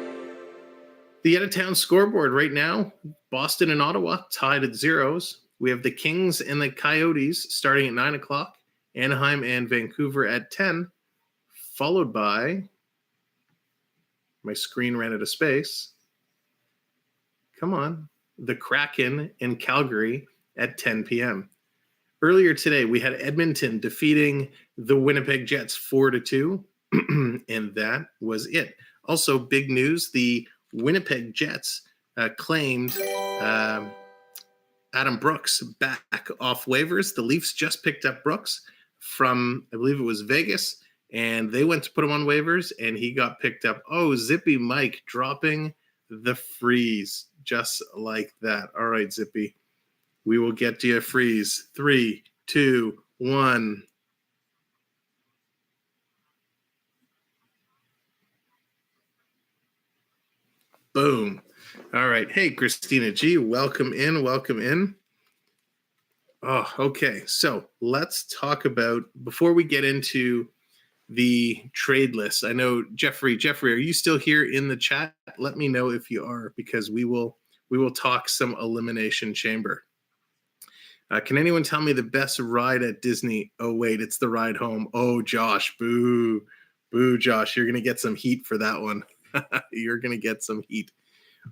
The out-of-town scoreboard right now, Boston and Ottawa tied at zeros. We have the Kings and the Coyotes starting at 9 o'clock, Anaheim and Vancouver at 10, followed by, my screen ran out of space. Come on. The Kraken and Calgary at 10 p.m. Earlier today, we had Edmonton defeating the Winnipeg Jets 4-2, and that was it. Also, big news, the Winnipeg Jets claimed Adam Brooks back off waivers. The Leafs just picked up Brooks from, I believe it was Vegas, and they went to put him on waivers, and he got picked up. Oh, Zippy Mike dropping the freeze just like that. All right, Zippy, we will get you a freeze. 3, 2, 1. Boom. All right. Hey, Christina G, welcome in. Welcome in. Oh, okay. So let's talk about, before we get into the trade list, I know Jeffrey, are you still here in the chat? Let me know if you are, because we will talk some Elimination Chamber. Can anyone tell me the best ride at Disney? Oh, wait, it's the ride home. Oh, Josh, boo, Josh. You're going to get some heat for that one. You're going to get some heat.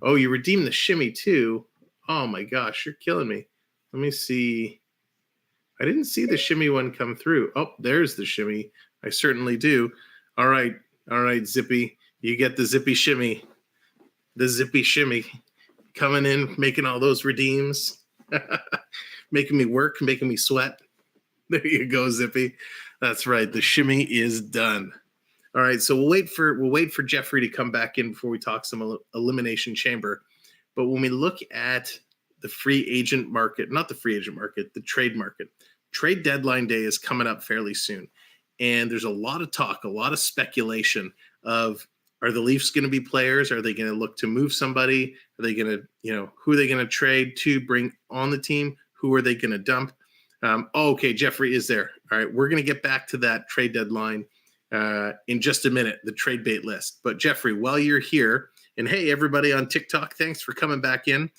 Oh, you redeemed the shimmy too. Oh my gosh, you're killing me. Let me see. I didn't see the shimmy one come through. Oh, there's the shimmy. I certainly do. All right, Zippy. You get the Zippy shimmy. The Zippy shimmy. Coming in, making all those redeems. Making me work, making me sweat. There you go, Zippy. That's right. The shimmy is done. All right, so we'll wait for Jeffrey to come back in before we talk some Elimination Chamber. But when we look at the free agent market, not the free agent market, the trade market, trade deadline day is coming up fairly soon. And there's a lot of talk, a lot of speculation of, are the Leafs going to be players? Are they going to look to move somebody? Are they going to, who are they going to trade to bring on the team? Who are they going to dump? Okay, Jeffrey is there. All right, we're going to get back to that trade deadline in just a minute, the trade bait list. But Jeffrey, while you're here, and hey, everybody on TikTok, thanks for coming back in.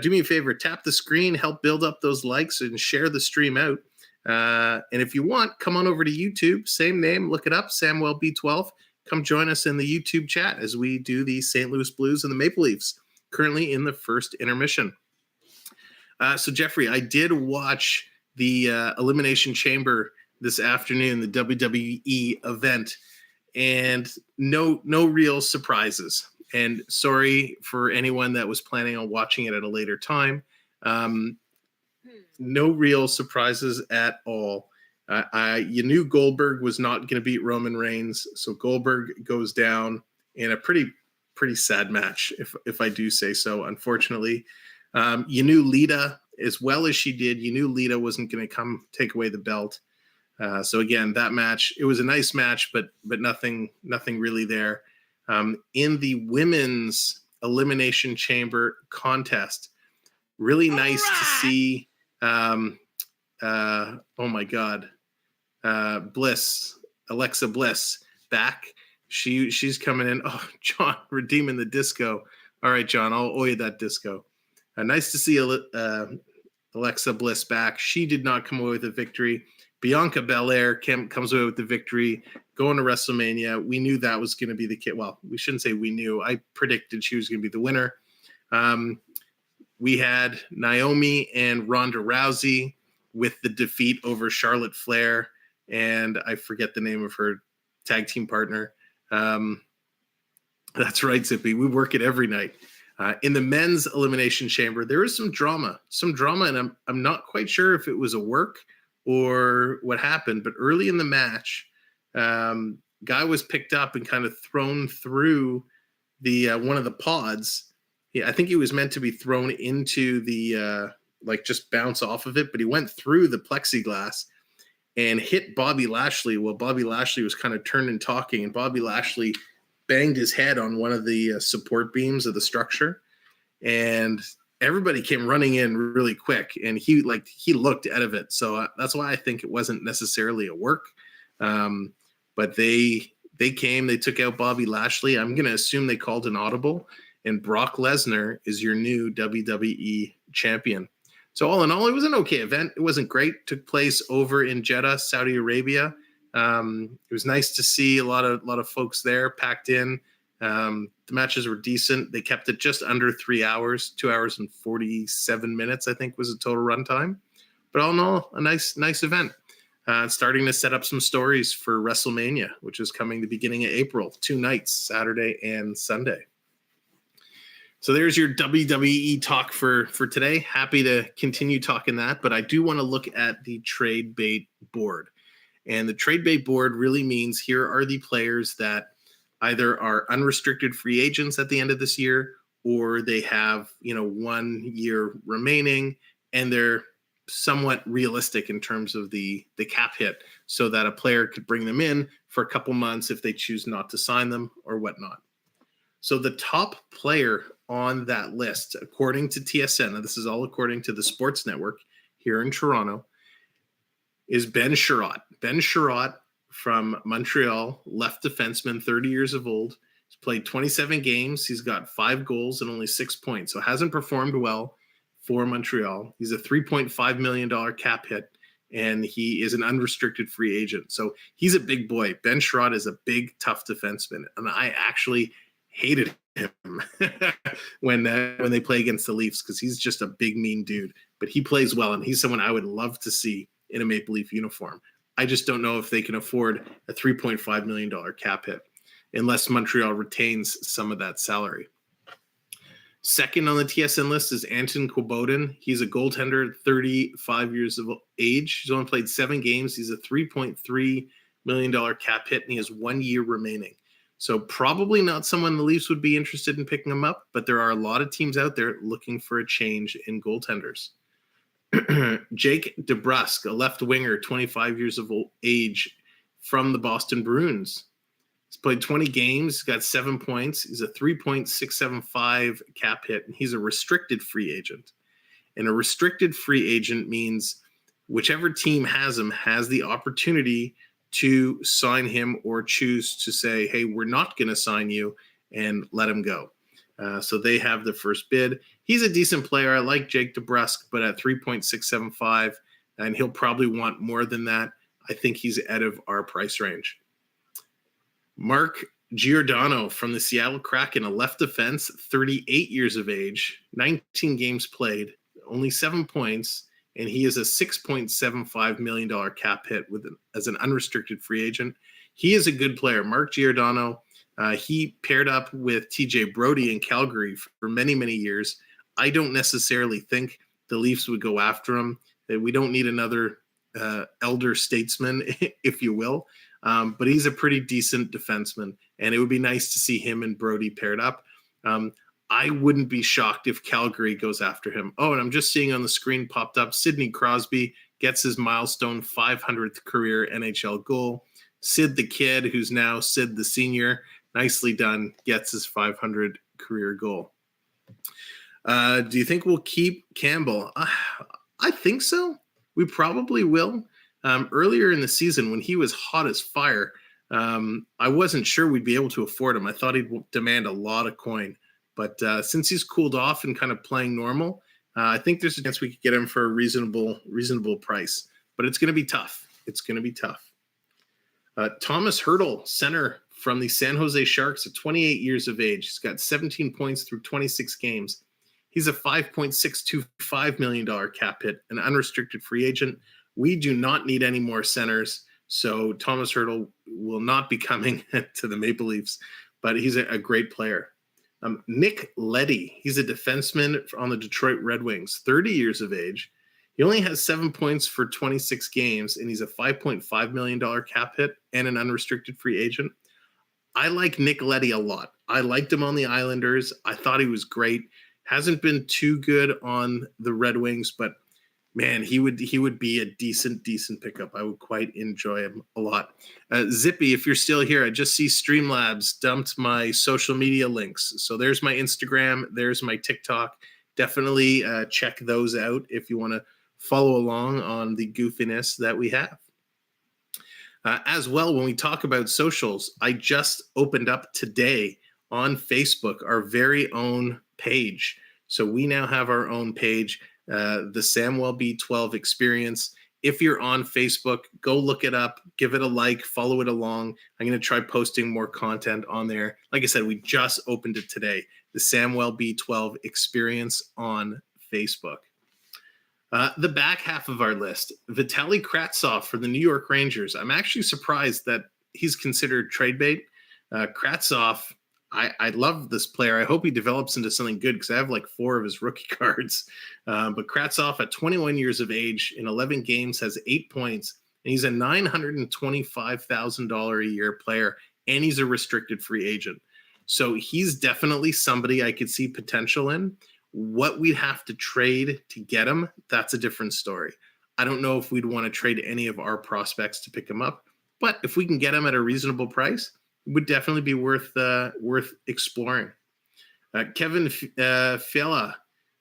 Do me a favor, tap the screen, help build up those likes, and share the stream out. And if you want, come on over to YouTube, same name, look it up, Samwelb B12. Come join us in the YouTube chat as we do the St. Louis Blues and the Maple Leafs, currently in the first intermission. So Jeffrey, I did watch the Elimination Chamber this afternoon, the WWE event, and no real surprises. And sorry for anyone that was planning on watching it at a later time. No real surprises at all. You knew Goldberg was not going to beat Roman Reigns, so Goldberg goes down in a pretty sad match, if I do say so, unfortunately. You knew Lita, as well as she did, you knew Lita wasn't going to come take away the belt. So again, that match, it was a nice match, but nothing really there. In the women's Elimination Chamber contest, really nice to see. Oh my God, Alexa Bliss back. She's coming in. Oh, John redeeming the disco. All right, John, I'll owe you that disco. Nice to see Alexa Bliss back. She did not come away with a victory. Bianca Belair comes away with the victory, going to WrestleMania. We knew that was going to be the kid. Well, we shouldn't say we knew. I predicted she was going to be the winner. We had Naomi and Ronda Rousey with the defeat over Charlotte Flair, and I forget the name of her tag team partner. That's right, Zippy. We work it every night. In the men's Elimination Chamber, there was some drama, and I'm not quite sure if it was a work or what happened, but early in the match, guy was picked up and kind of thrown through the one of the pods. Yeah, I think he was meant to be thrown into the just bounce off of it, but he went through the plexiglass and hit Bobby Lashley while Bobby Lashley was kind of turned and talking, and Bobby Lashley banged his head on one of the support beams of the structure, and everybody came running in really quick, and he looked out of it. So that's why I think it wasn't necessarily a work. But they came, they took out Bobby Lashley. I'm going to assume they called an audible, and Brock Lesnar is your new WWE champion. So all in all, it was an okay event. It wasn't great. It took place over in Jeddah, Saudi Arabia. It was nice to see a lot of folks there packed in. The matches were decent. They kept it just under 3 hours, 2 hours and 47 minutes, I think was the total runtime. But all in all, a nice event. Starting to set up some stories for WrestleMania, which is coming the beginning of April, 2 nights, Saturday and Sunday. So there's your WWE talk for today. Happy to continue talking that, but I do want to look at the trade bait board. And the trade bait board really means here are the players that either are unrestricted free agents at the end of this year, or they have, 1 year remaining, and they're somewhat realistic in terms of the cap hit, so that a player could bring them in for a couple months if they choose not to sign them or whatnot. So the top player on that list, according to TSN, and this is all according to the Sports Network here in Toronto, is Ben Sherratt. Ben Sherratt from Montreal, left defenseman, 30 years of old. He's played 27 games. He's got 5 goals and only 6 points, so hasn't performed well for Montreal. He's a $3.5 million cap hit, and he is an unrestricted free agent. So he's a big boy. Ben Sherratt is a big, tough defenseman, and I actually hated him when they play against the Leafs, because he's just a big, mean dude. But he plays well, and he's someone I would love to see in a Maple Leaf uniform. I just don't know if they can afford a $3.5 million cap hit unless Montreal retains some of that salary. Second on the TSN list is Anton Quiboden. He's a goaltender, 35 years of age. He's only played 7 games. He's a $3.3 million cap hit, and he has 1 year remaining. So probably not someone the Leafs would be interested in picking him up, but there are a lot of teams out there looking for a change in goaltenders. Jake Debrusk, a left winger, 25 years of age, from the Boston Bruins. He's played 20 games, he's got 7 points. He's a 3.675 cap hit, and he's a restricted free agent. And a restricted free agent means whichever team has him has the opportunity to sign him or choose to say, hey, we're not going to sign you, and let him go. So they have the first bid. He's a decent player. I like Jake Debrusk, but at 3.675, and he'll probably want more than that. I think he's out of our price range. Mark Giordano from the Seattle Kraken, a left defense, 38 years of age, 19 games played, only 7 points, and he is a $6.75 million cap hit as an unrestricted free agent. He is a good player. Mark Giordano, he paired up with TJ Brody in Calgary for many, many years. I don't necessarily think the Leafs would go after him. We don't need another elder statesman, if you will. But he's a pretty decent defenseman, and it would be nice to see him and Brody paired up. I wouldn't be shocked if Calgary goes after him. Oh, and I'm just seeing on the screen popped up, Sidney Crosby gets his milestone 500th career NHL goal. Sid the kid, who's now Sid the senior, nicely done, gets his 500 career goal. Do you think we'll keep Campbell? I think so. We probably will. Earlier in the season, when he was hot as fire, I wasn't sure we'd be able to afford him. I thought he'd demand a lot of coin. But since he's cooled off and kind of playing normal, I think there's a chance we could get him for a reasonable price. But it's going to be tough. It's going to be tough. Thomas Hertl, center from the San Jose Sharks at 28 years of age. He's got 17 points through 26 games. He's a $5.625 million cap hit, an unrestricted free agent. We do not need any more centers, so Thomas Hertl will not be coming to the Maple Leafs, but he's a great player. Nick Leddy, he's a defenseman on the Detroit Red Wings, 30 years of age. He only has 7 points for 26 games, and he's a $5.5 million cap hit and an unrestricted free agent. I like Nick Leddy a lot. I liked him on the Islanders. I thought he was great. Hasn't been too good on the Red Wings, but man, he would be a decent pickup. I would quite enjoy him a lot. Zippy, if you're still here, I just see Streamlabs dumped my social media links. So there's my Instagram, there's my TikTok. definitely check those out if you want to follow along on the goofiness that we have. As well, when we talk about socials, I just opened up today on Facebook our very own page. So we now have our own page, the Samwelb B12 Experience. If you're on Facebook, go look it up, give it a like, follow it along. I'm going to try posting more content on there. Like I said, we just opened it today, the Samwelb B12 Experience on Facebook. The back half of our list, Vitaly Kravtsov for the New York Rangers. I'm actually surprised that he's considered trade bait. Kravtsov, I love this player. I hope he develops into something good because I have like 4 of his rookie cards. But Kravtsov at 21 years of age in 11 games has 8 points, and he's a $925,000 a year player, and he's a restricted free agent. So he's definitely somebody I could see potential in. What we'd have to trade to get him, that's a different story. I don't know if we'd want to trade any of our prospects to pick him up, but if we can get him at a reasonable price, it would definitely be worth exploring. Kevin Fiala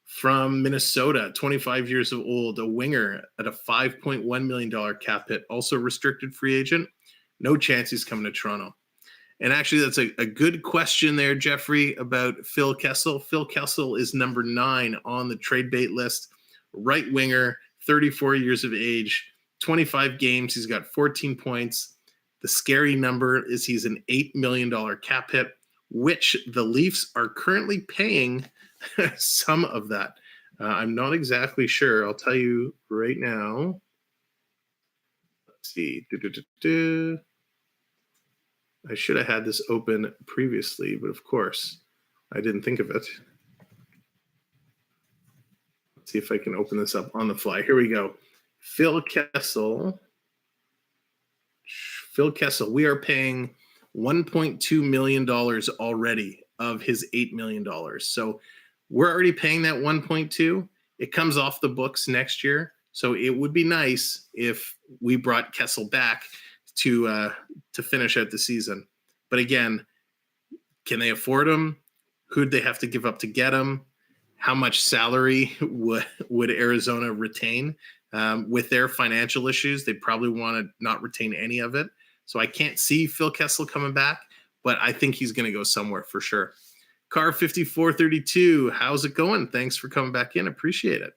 from Minnesota, 25 years old, a winger at a $5.1 million cap hit, also restricted free agent. No chance he's coming to Toronto. And actually, that's a good question there, Jeffrey, about Phil Kessel. Phil Kessel is number 9 on the trade bait list. Right winger, 34 years of age, 25 games. He's got 14 points. The scary number is he's an $8 million cap hit, which the Leafs are currently paying some of that. I'm not exactly sure. I'll tell you right now. Let's see. I should have had this open previously, but of course, I didn't think of it. Let's see if I can open this up on the fly. Here we go. Phil Kessel, we are paying $1.2 million already of his $8 million. So we're already paying that 1.2. It comes off the books next year. So it would be nice if we brought Kessel back to finish out the season. But again, can they afford him? Who'd they have to give up to get him? How much salary would Arizona retain? With their financial issues, they probably want to not retain any of it. So I can't see Phil Kessel coming back, but I think he's going to go somewhere for sure. Car 5432, how's it going? Thanks for coming back in. Appreciate it.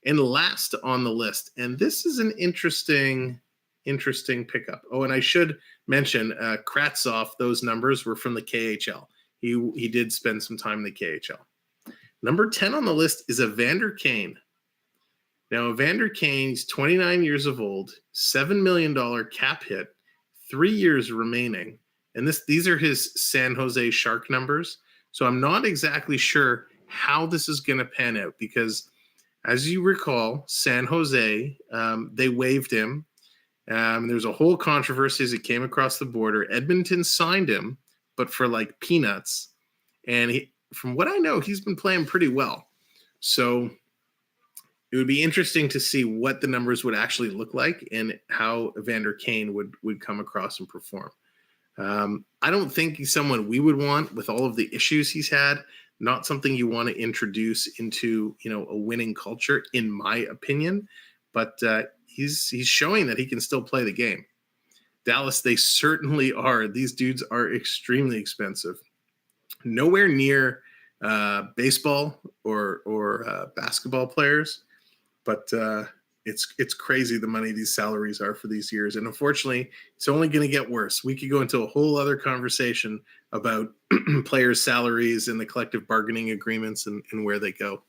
And last on the list, and this is an interesting pickup. Oh, and I should mention Kravtsov, those numbers were from the KHL. He did spend some time in the KHL. Number 10 on the list is Evander Kane. Now, Evander Kane's 29 years of old, $7 million cap hit, 3 years remaining. And these are his San Jose Shark numbers. So I'm not exactly sure how this is going to pan out because, as you recall, San Jose, they waived him. There's a whole controversy as it came across the border. Edmonton signed him, but for like peanuts. And from what I know, he's been playing pretty well. So it would be interesting to see what the numbers would actually look like and how Evander Kane would come across and perform. I don't think he's someone we would want with all of the issues he's had. Not something you want to introduce into, a winning culture, in my opinion. But he's showing that he can still play the game. Dallas, they certainly are. These dudes are extremely expensive. Nowhere near baseball or basketball players, but it's crazy the money these salaries are for these years. And unfortunately, it's only going to get worse. We could go into a whole other conversation about players' salaries and the collective bargaining agreements and where they go.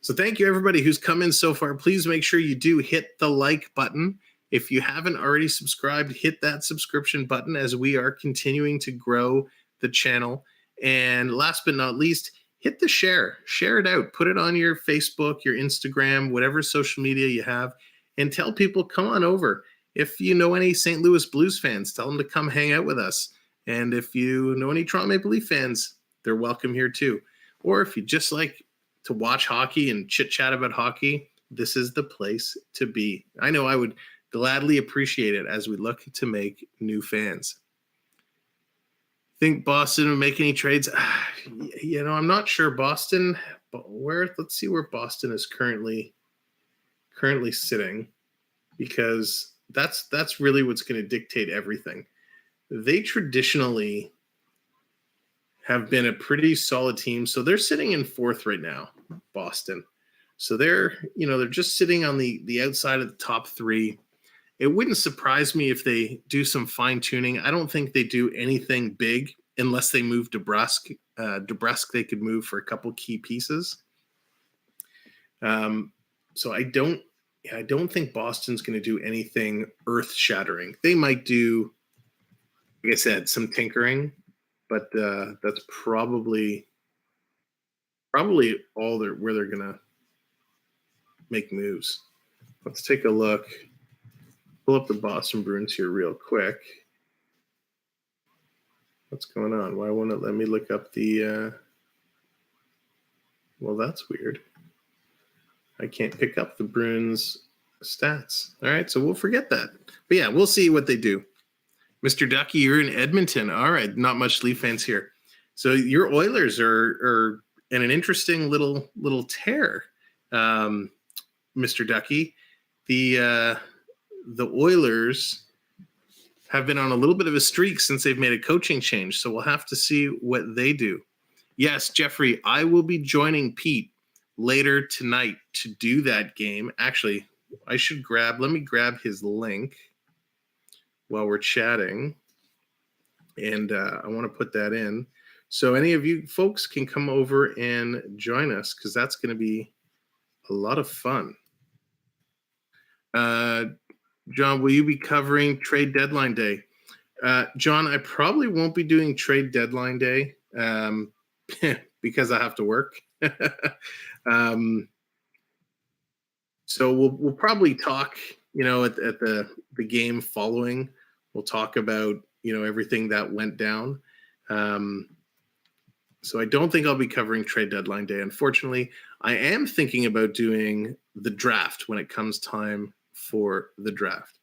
So thank you, everybody who's come in so far. Please make sure you do hit the like button. If you haven't already subscribed, hit that subscription button as we are continuing to grow the channel. And last but not least, hit the share. Share it out. Put it on your Facebook, your Instagram, whatever social media you have, and tell people, come on over. If you know any St. Louis Blues fans, tell them to come hang out with us. And if you know any Toronto Maple Leaf fans, they're welcome here too. Or if you just like to watch hockey and chit-chat about hockey, this is the place to be. I know I would gladly appreciate it as we look to make new fans. Think Boston would make any trades? I'm not sure. Boston let's see where Boston is currently sitting, because that's really what's going to dictate everything. They traditionally have been a pretty solid team. So they're sitting in fourth right now, Boston. So they're just sitting on the outside of the top three. It wouldn't surprise me if they do some fine tuning. I don't think they do anything big unless they move Debrusk. Debrusk they could move for a couple key pieces. So I don't think Boston's going to do anything earth-shattering. They might do, like I said, some tinkering, but that's probably all where they're going to make moves. Let's take a look. Pull up the Boston Bruins here real quick. What's going on? Why won't it let me look up the well, that's weird. I can't pick up the Bruins stats. All right, so we'll forget that. But yeah, we'll see what they do. Mr. Ducky, you're in Edmonton. All right, not much Leaf fans here. So your Oilers are in an interesting little tear, Mr. Ducky. The Oilers have been on a little bit of a streak since they've made a coaching change, so we'll have to see what they do. Yes, Jeffrey, I will be joining Pete later tonight to do that game. Actually, let me grab his link while we're chatting, and I want to put that in. So any of you folks can come over and join us, because that's going to be a lot of fun. John, will you be covering trade deadline day? John, I probably won't be doing trade deadline day because I have to work. So we'll probably talk, at the game following. We'll talk about, everything that went down. So I don't think I'll be covering trade deadline day. Unfortunately, I am thinking about doing the draft when it comes time for the draft.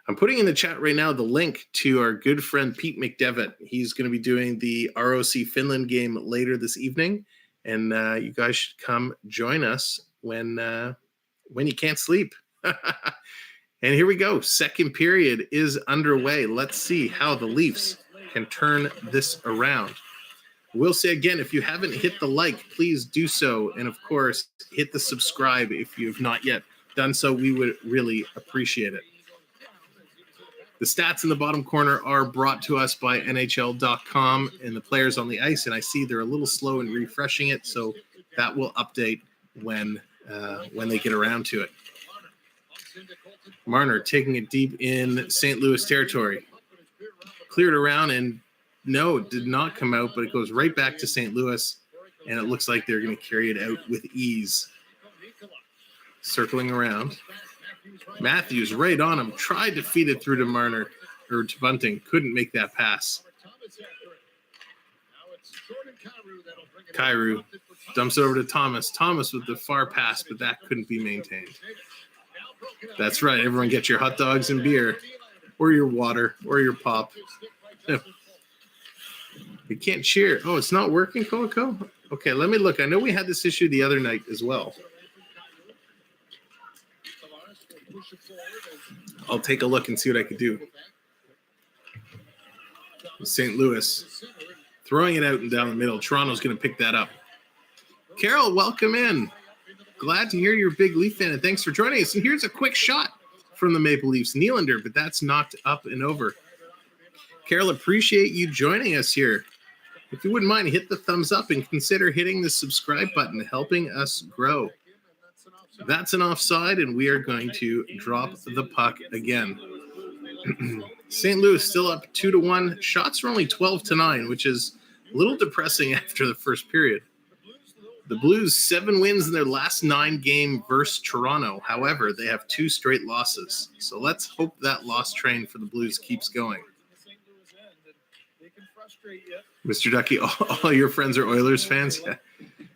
I'm putting in the chat right now the link to our good friend Pete McDevitt. He's going to be doing the ROC Finland game later this evening, and you guys should come join us when you can't sleep. And here we go. Second period is underway. Let's see how the Leafs can turn this around. We'll say again, if you haven't hit the like, please do so. And of course, hit the subscribe if you've not yet done so. We would really appreciate it. The stats in the bottom corner are brought to us by NHL.com and the players on the ice. And I see they're a little slow in refreshing it, so that will update when they get around to it. Marner taking it deep in St. Louis territory. Cleared around, and no, it did not come out, but it goes right back to St. Louis, and it looks like they're going to carry it out with ease. Circling around. Matthews right on him. Tried to feed it through to Marner, or to Bunting. Couldn't make that pass. Kyrou dumps it over to Thomas. Thomas with the far pass, but that couldn't be maintained. That's right. Everyone get your hot dogs and beer, or your water, or your pop. You can't cheer. Oh, it's not working, Coco? Okay, let me look. I know we had this issue the other night as well. I'll take a look and see what I can do. St. Louis throwing it out and down the middle. Toronto's going to pick that up. Carol, welcome in. Glad to hear you're a big Leaf fan, and thanks for joining us. And here's a quick shot from the Maple Leafs. Nylander, but that's knocked up and over. Carol, appreciate you joining us here. If you wouldn't mind, hit the thumbs up and consider hitting the subscribe button, helping us grow. That's an offside, and we are going to drop the puck again. St. Louis still up 2-1. Shots are only 12-9, which is a little depressing after the first period. The Blues, 7 wins in their last 9 game versus Toronto. However, they have 2 straight losses. So let's hope that loss train for the Blues keeps going. Mr. Ducky, all your friends are Oilers fans?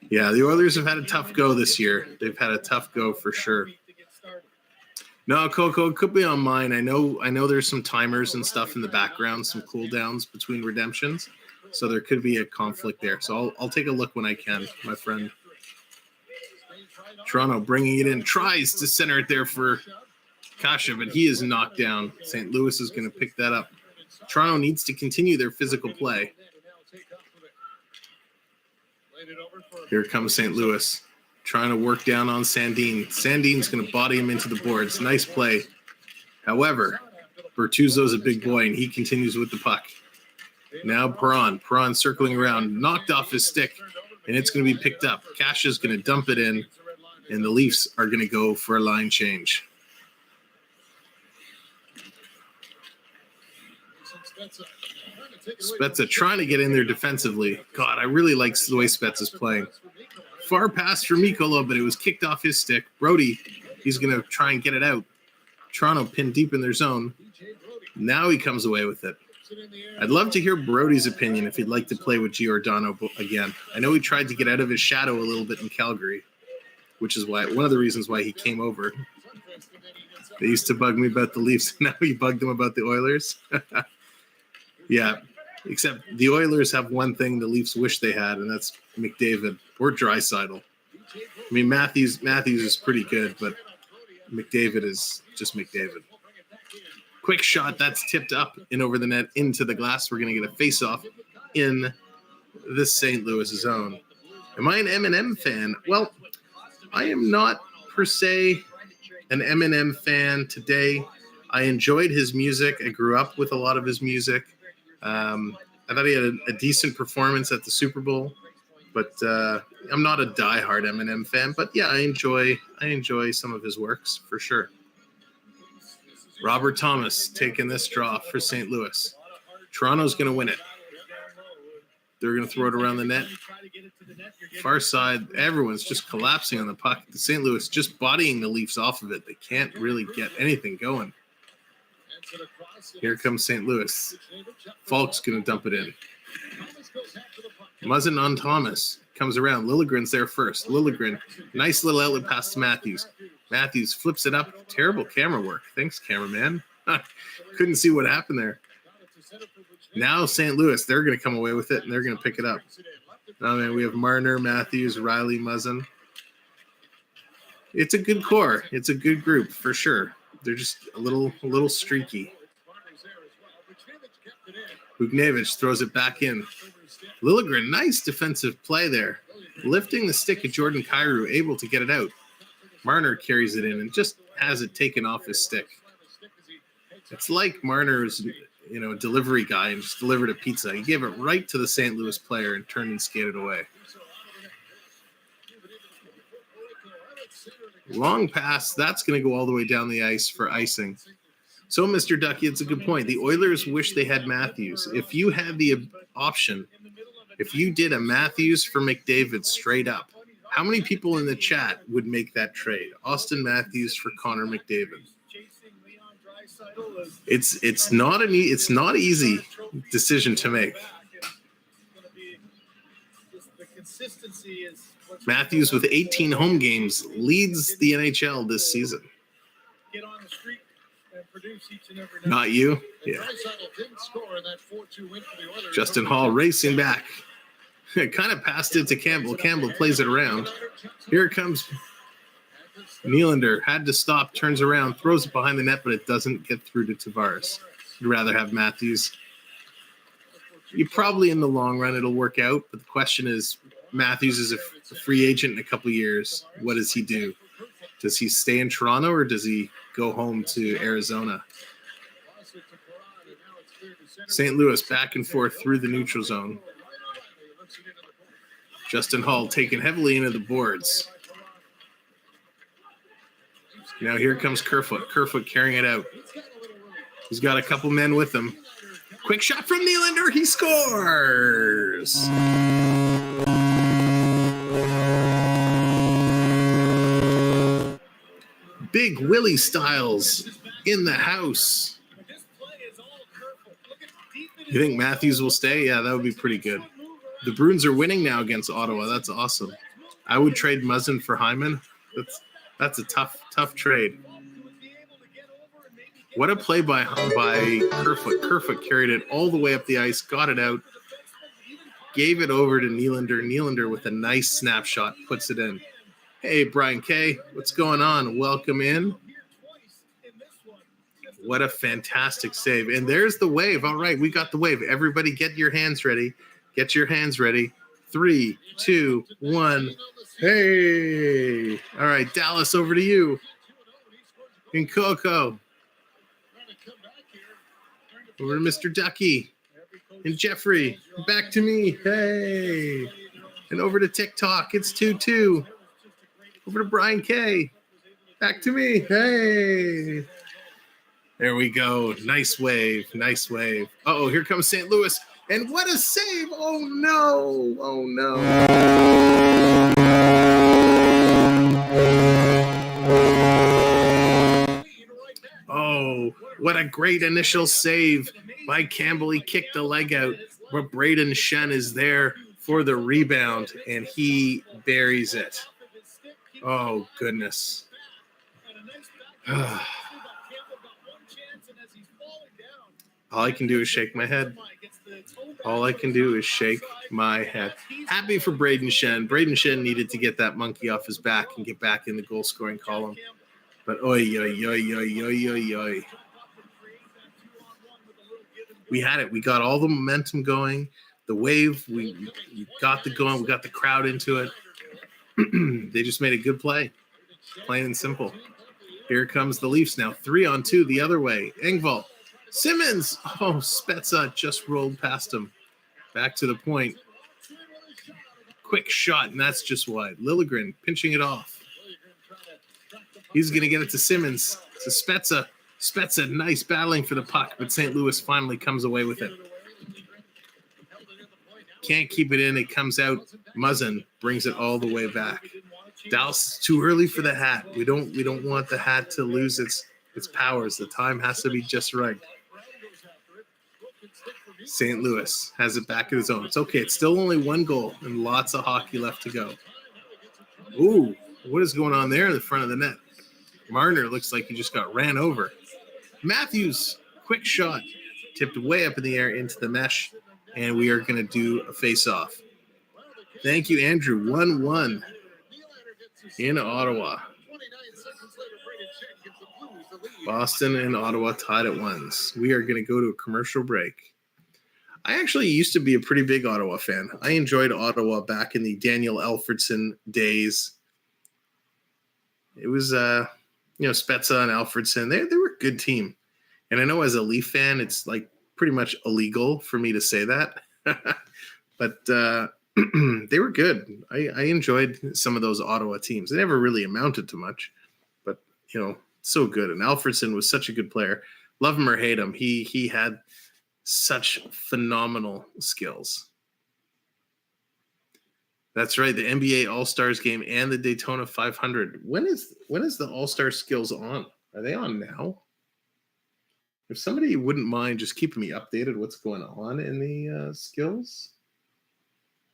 Yeah, the Oilers have had a tough go this year. They've had a tough go for sure. No, Coco, it could be on mine. I know there's some timers and stuff in the background, some cooldowns between redemptions. So there could be a conflict there. So I'll take a look when I can, my friend. Toronto bringing it in, tries to center it there for Kasha, but he is knocked down. St. Louis is going to pick that up. Toronto needs to continue their physical play. Here comes St. Louis, trying to work down on Sandin. Sandin's going to body him into the boards. Nice play. However, Bertuzzo's a big boy, and he continues with the puck. Now Perron circling around, knocked off his stick, and it's going to be picked up. Kasha's going to dump it in, and the Leafs are going to go for a line change. Spezza trying to get in there defensively. God, I really like the way Spezza's playing. Far pass for Mikkola, but it was kicked off his stick. Brody, he's going to try and get it out. Toronto pinned deep in their zone. Now he comes away with it. I'd love to hear Brody's opinion if he'd like to play with Giordano again. I know he tried to get out of his shadow a little bit in Calgary, which is why one of the reasons why he came over. They used to bug me about the Leafs. Now he bugged them about the Oilers. Yeah, except the Oilers have one thing the Leafs wish they had, and that's McDavid or Draisaitl. I mean, Matthews is pretty good, but McDavid is just McDavid. Quick shot, that's tipped up and over the net into the glass. We're going to get a face-off in the St. Louis zone. Am I an Eminem fan? Well, I am not per se an Eminem fan today. I enjoyed his music. I grew up with a lot of his music. I thought he had a decent performance at the Super Bowl, but I'm not a diehard Eminem fan. But yeah, I enjoy some of his works for sure. Robert Thomas taking this draw for St. Louis. Toronto's going to win it. They're going to throw it around the net. Far side, everyone's just collapsing on the puck. The St. Louis just bodying the Leafs off of it. They can't really get anything going. Here comes St. Louis. Falk's going to dump it in. Muzzin on Thomas. Comes around. Liljegren's there first. Liljegren. Nice little outlet pass to Matthews. Matthews flips it up. Terrible camera work. Thanks, cameraman. Couldn't see what happened there. Now St. Louis, they're going to come away with it, and they're going to pick it up. Now then, we have Marner, Matthews, Riley, Muzzin. It's a good core. It's a good group, for sure. They're just a little streaky. Bugnevich throws it back in. Liljegren, nice defensive play there. Lifting the stick of Jordan Kyrou, able to get it out. Marner carries it in and just has it taken off his stick. It's like Marner's, a delivery guy and just delivered a pizza. He gave it right to the St. Louis player and turned and skated away. Long pass. That's going to go all the way down the ice for icing. So, Mr. Ducky, it's a good point. The Oilers wish they had Matthews. If you had the option, if you did a Matthews for McDavid straight up, how many people in the chat would make that trade? Austin Matthews for Connor McDavid. It's not an easy decision to make. Matthews with 18 home games leads the NHL this season. Not you? Yeah. Justin Hall racing back. Kind of passed it to Campbell. Campbell plays it around. Here it comes. Nylander had to stop, turns around, throws it behind the net, but it doesn't get through to Tavares. You'd rather have Matthews. You probably, in the long run, it'll work out, but the question is, Matthews is a free agent in a couple years. What does he do? Does he stay in Toronto or does he go home to Arizona? St. Louis back and forth through the neutral zone. Justin Hall taken heavily into the boards. Now here comes Kerfoot. Kerfoot carrying it out. He's got a couple men with him. Quick shot from Nylander. He scores. Big Willie Styles in the house. You think Matthews will stay? Yeah, that would be pretty good. The Bruins are winning now against Ottawa. That's awesome. I would trade Muzzin for Hyman. That's a tough trade. What a play by Kerfoot. Kerfoot carried it all the way up the ice, got it out, gave it over to Nylander. Nylander with a nice snapshot puts it in. Hey, Brian K. What's going on? Welcome in. What a fantastic save. And there's the wave. All right, we got the wave. Everybody get your hands ready. Get your hands ready. 3, 2, 1. Hey. All right, Dallas, over to you. And Coco. Over to Mr. Ducky. And Jeffrey. Back to me. Hey. And over to TikTok. It's 2-2. Over to Brian K. Back to me. Hey. There we go. Nice wave. Nice wave. Uh-oh, here comes St. Louis. And what a save. Oh, no. Oh, no. Oh, what a great initial save by Campbell. He kicked the leg out, but Brayden Schenn is there for the rebound, and he buries it. Oh, goodness. All I can do is shake my head. All I can do is shake my head. Happy for Brayden Schenn. Brayden Schenn needed to get that monkey off his back and get back in the goal-scoring column. But oy. We had it. We got all the momentum going. The wave, we got the going. We got the crowd into it. They just made a good play. Plain and simple. Here comes the Leafs now. 3-on-2 the other way. Engvall. Simmons. Oh, Spezza just rolled past him. Back to the point. Quick shot, and that's just wide. Liljegren pinching it off. He's going to get it to Simmons. To Spezza. Spezza, nice battling for the puck, but St. Louis finally comes away with it. Can't keep it in. It comes out. Muzzin brings it all the way back. Dallas, too early for the hat. We don't want the hat to lose its powers. The time has to be just right. St. Louis has it back in his own. It's okay. It's still only one goal and lots of hockey left to go. Ooh, what is going on there in the front of the net? Marner looks like he just got ran over. Matthews, quick shot, tipped way up in the air into the mesh, and we are going to do a face-off. Thank you, Andrew. 1-1 in Ottawa. Boston and Ottawa tied at 1. We are going to go to a commercial break. I actually used to be a pretty big Ottawa fan. I enjoyed Ottawa back in the Daniel Alfredson days. It was, Spezza and Alfredson. They were a good team. And I know as a Leaf fan, it's like pretty much illegal for me to say that. But they were good. I enjoyed some of those Ottawa teams. They never really amounted to much. But, so good. And Alfredson was such a good player. Love him or hate him. He had such phenomenal skills. That's right. The NBA All-Stars game and the Daytona 500. When is the All-Star skills on? Are they on now? If somebody wouldn't mind just keeping me updated what's going on in the skills.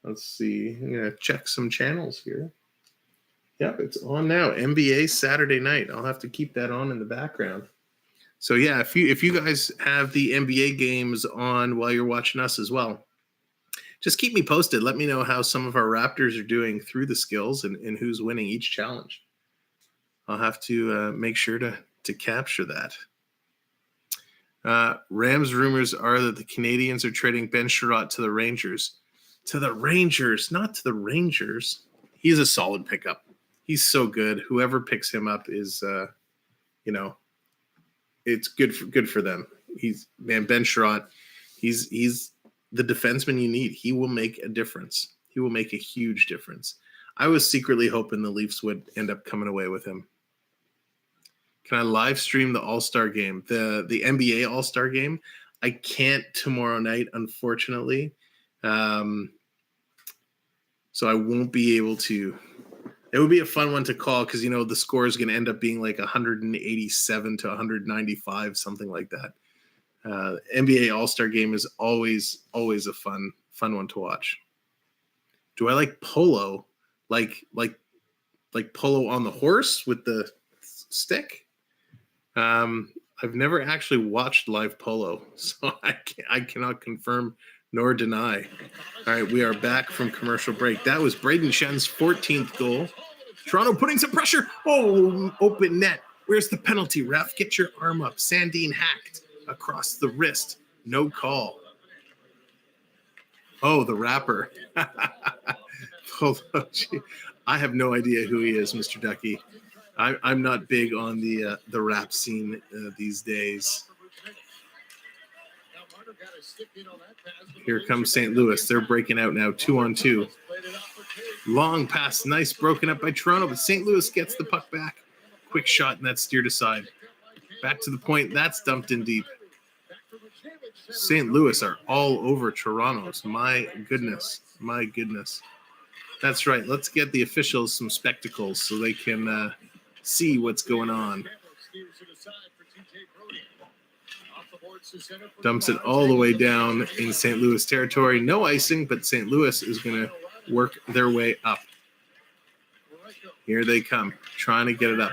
Let's see. I'm going to check some channels here. Yep, it's on now. NBA Saturday night. I'll have to keep that on in the background. So yeah, if you guys have the NBA games on while you're watching us as well, just keep me posted. Let me know how some of our Raptors are doing through the skills and who's winning each challenge. I'll have to make sure to capture that. Rams rumors are that the Canadians are trading Ben Sherratt to the Rangers. To the Rangers, not to the Rangers. He's a solid pickup. He's so good. Whoever picks him up is, it's good for them. Ben Sherratt. He's the defenseman you need. He will make a difference. He will make a huge difference. I was secretly hoping the Leafs would end up coming away with him. Can I live stream the All-Star game? The NBA All-Star game? I can't tomorrow night, unfortunately. So I won't be able to. It would be a fun one to call because, the score is going to end up being like 187 to 195, something like that. NBA All-Star game is always a fun one to watch. Do I like polo? Like polo on the horse with the stick? I've never actually watched live polo, so I cannot confirm nor deny. All right, we are back from commercial break. That was Brayden Schenn's 14th goal. Toronto putting some pressure. Oh, open net. Where's the penalty, ref? Get your arm up. Sandin hacked across the wrist. No call. Oh, the rapper. I have no idea who he is, Mr. Ducky. I'm not big on the rap scene these days. Here comes St. Louis. They're breaking out now, 2-on-2. Long pass, nice, broken up by Toronto, but St. Louis gets the puck back. Quick shot, and that's steered aside. Back to the point, that's dumped in deep. St. Louis are all over Toronto's. My goodness. That's right. Let's get the officials some spectacles so they can see what's going on. Dumps it all the way down in St. Louis territory. No icing, but St. Louis is going to work their way up. Here they come, trying to get it up.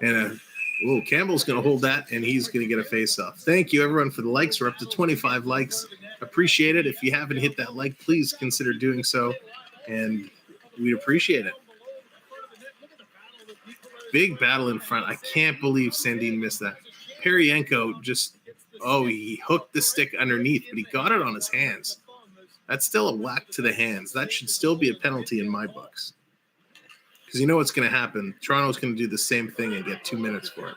And Campbell's going to hold that, and he's going to get a face-off. Thank you, everyone, for the likes. We're up to 25 likes. Appreciate it. If you haven't hit that like, please consider doing so, and we'd appreciate it. Big battle in front. I can't believe Sandin missed that. Paryenko he hooked the stick underneath, but he got it on his hands. That's still a whack to the hands. That should still be a penalty in my books. Because you know what's going to happen. Toronto's going to do the same thing and get 2 minutes for it.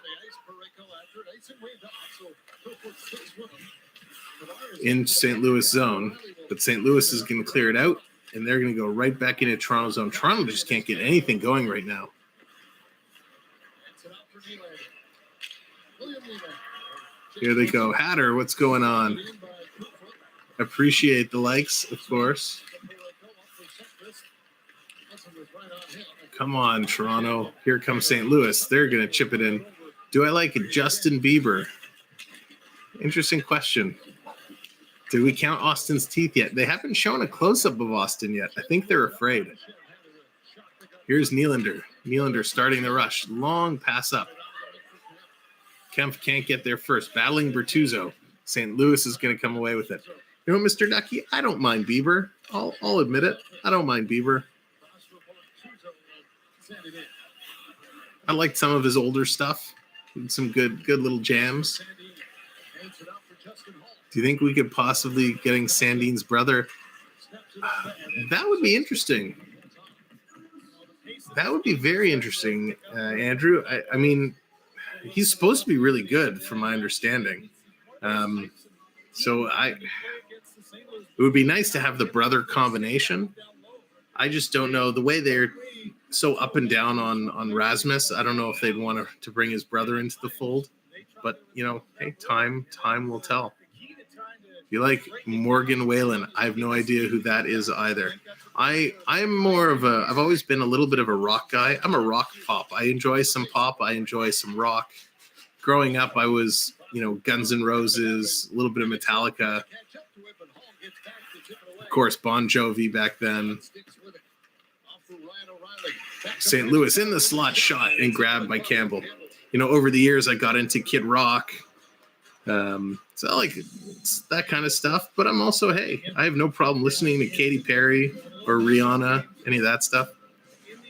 In St. Louis zone, but St. Louis is going to clear it out, and they're going to go right back into Toronto zone. Toronto just can't get anything going right now. Here they go. Hatter, what's going on? Appreciate the likes, of course. Come on, Toronto. Here comes St. Louis. They're going to chip it in. Do I like Justin Bieber? Interesting question. Did we count Austin's teeth yet? They haven't shown a close-up of Austin yet. I think they're afraid. Here's Nylander. Nylander starting the rush. Long pass up. Kempf can't get there first. Battling Bertuzzo. St. Louis is going to come away with it. You know, Mr. Ducky, I don't mind Bieber. I'll admit it. I don't mind Bieber. I liked some of his older stuff. Some good little jams. Do you think we could possibly getting Sandin's brother? That would be interesting. That would be very interesting, Andrew. I mean, he's supposed to be really good, from my understanding. It would be nice to have the brother combination. I just don't know the way they're so up and down on Rasmus. I don't know if they'd want to bring his brother into the fold, but hey, time will tell. You like Morgan Whalen? I have no idea who that is either. I'm more of I've always been a little bit of a rock guy. I'm a rock pop. I enjoy some pop. I enjoy some rock. Growing up, I was, Guns N' Roses, a little bit of Metallica. Of course, Bon Jovi back then. St. Louis in the slot, shot and grabbed by Campbell. Over the years, I got into Kid Rock. So I like that kind of stuff, but I'm also, I have no problem listening to Katy Perry or Rihanna, any of that stuff.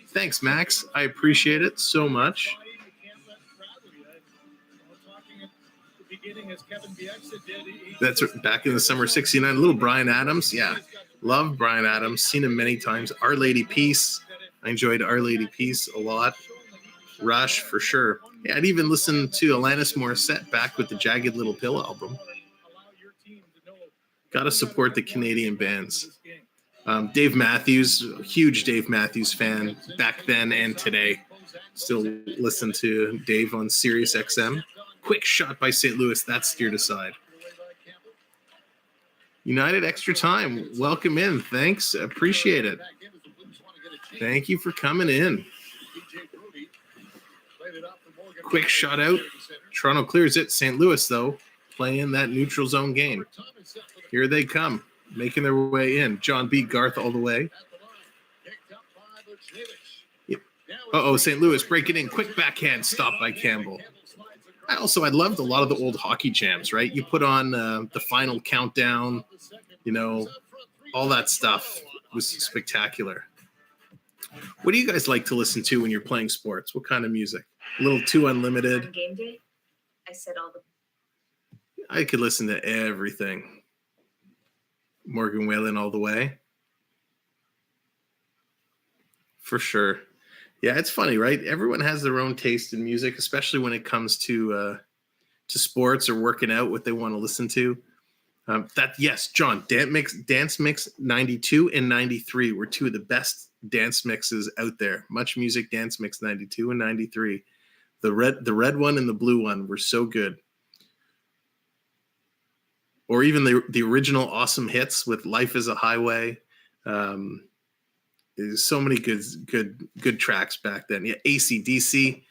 Thanks, Max. I appreciate it so much. That's back in the summer of '69. Little Bryan Adams. Yeah. Love Bryan Adams. Seen him many times. Our Lady Peace. I enjoyed Our Lady Peace a lot. Rush, for sure. Yeah, I'd even listen to Alanis Morissette back with the Jagged Little Pill album. Got to support the Canadian bands. Dave Matthews, huge Dave Matthews fan back then and today. Still listen to Dave on Sirius XM. Quick shot by St. Louis. That's steered aside. United Extra Time. Welcome in. Thanks. Appreciate it. Thank you for coming in. Quick shot out. Toronto clears it. St. Louis, though, playing that neutral zone game. Here they come, making their way in. John B. Garth all the way. Yep. St. Louis breaking in. Quick backhand stop by Campbell. I loved a lot of the old hockey jams, right? You put on the Final Countdown, all that stuff was spectacular. What do you guys like to listen to when you're playing sports? What kind of music? A little too unlimited. On game day, I said all the. I could listen to everything. Morgan Whalen all the way. For sure. Yeah, it's funny, right? Everyone has their own taste in music, especially when it comes to sports or working out, what they want to listen to. Yes, John, Dance Mix 92 and 93 were two of the best dance mixes out there. Much Music Dance Mix 92 and 93. The red one and the blue one were so good. Or even the original Awesome Hits with Life is a Highway. There's so many good tracks back then. Yeah, AC/DC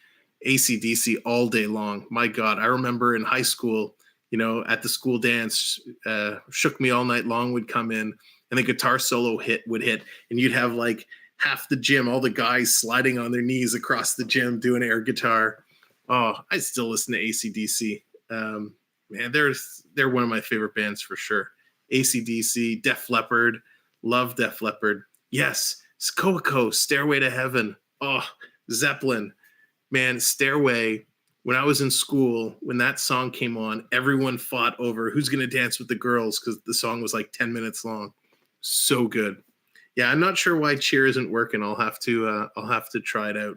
all day long. My God, I remember in high school, at the school dance, Shook Me All Night Long would come in, and the guitar solo would hit, and you'd have like half the gym, all the guys sliding on their knees across the gym doing air guitar. Oh, I still listen to AC/DC. Man, they're one of my favorite bands for sure. AC/DC, Def Leppard, love Def Leppard. Yes, Coco, Stairway to Heaven. Oh, Zeppelin. Man, Stairway, when I was in school, when that song came on, everyone fought over who's going to dance with the girls because the song was like 10 minutes long. So good. Yeah, I'm not sure why Cheer isn't working. I'll have to try it out.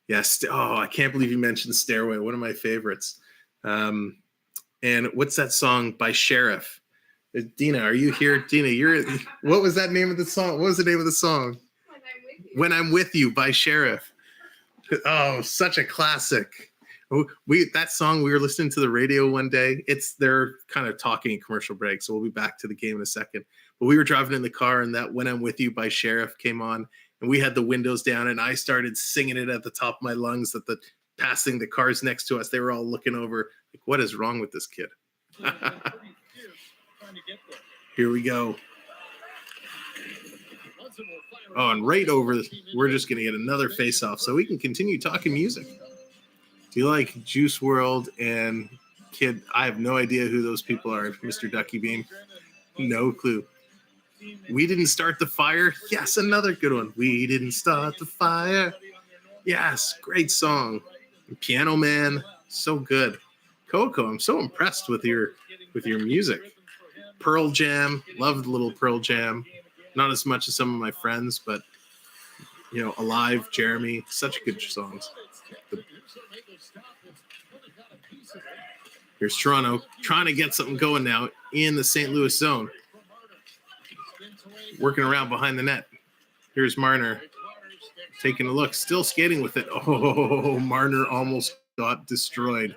Yes. I can't believe you mentioned Stairway, one of my favorites. And what's that song by Sheriff? Dina, are you here? Dina, what was that name of the song? What was the name of the song? When I'm With You by Sheriff. Oh, such a classic. That song, we were listening to the radio one day. They're kind of talking in commercial break, so we'll be back to the game in a second. But we were driving in the car, and that When I'm With You by Sheriff came on, and we had the windows down, and I started singing it at the top of my lungs passing the cars next to us. They were all looking over, like, what is wrong with this kid? Here we go. Oh, and right over this, we're just going to get another face-off so we can continue talking music. Do you like Juice WRLD and Kid? I have no idea who those people are, Mr. Ducky Bean. No clue. We Didn't Start the Fire. Yes, another good one. We Didn't Start the Fire. Yes, great song. Piano Man, so good. Coco, I'm so impressed with your music. Pearl Jam, loved Little Pearl Jam. Not as much as some of my friends, but Alive, Jeremy, such good songs. Here's Toronto trying to get something going now in the St. Louis zone. Working around behind the net. Here's Marner taking a look, still skating with it. Oh, Marner almost got destroyed.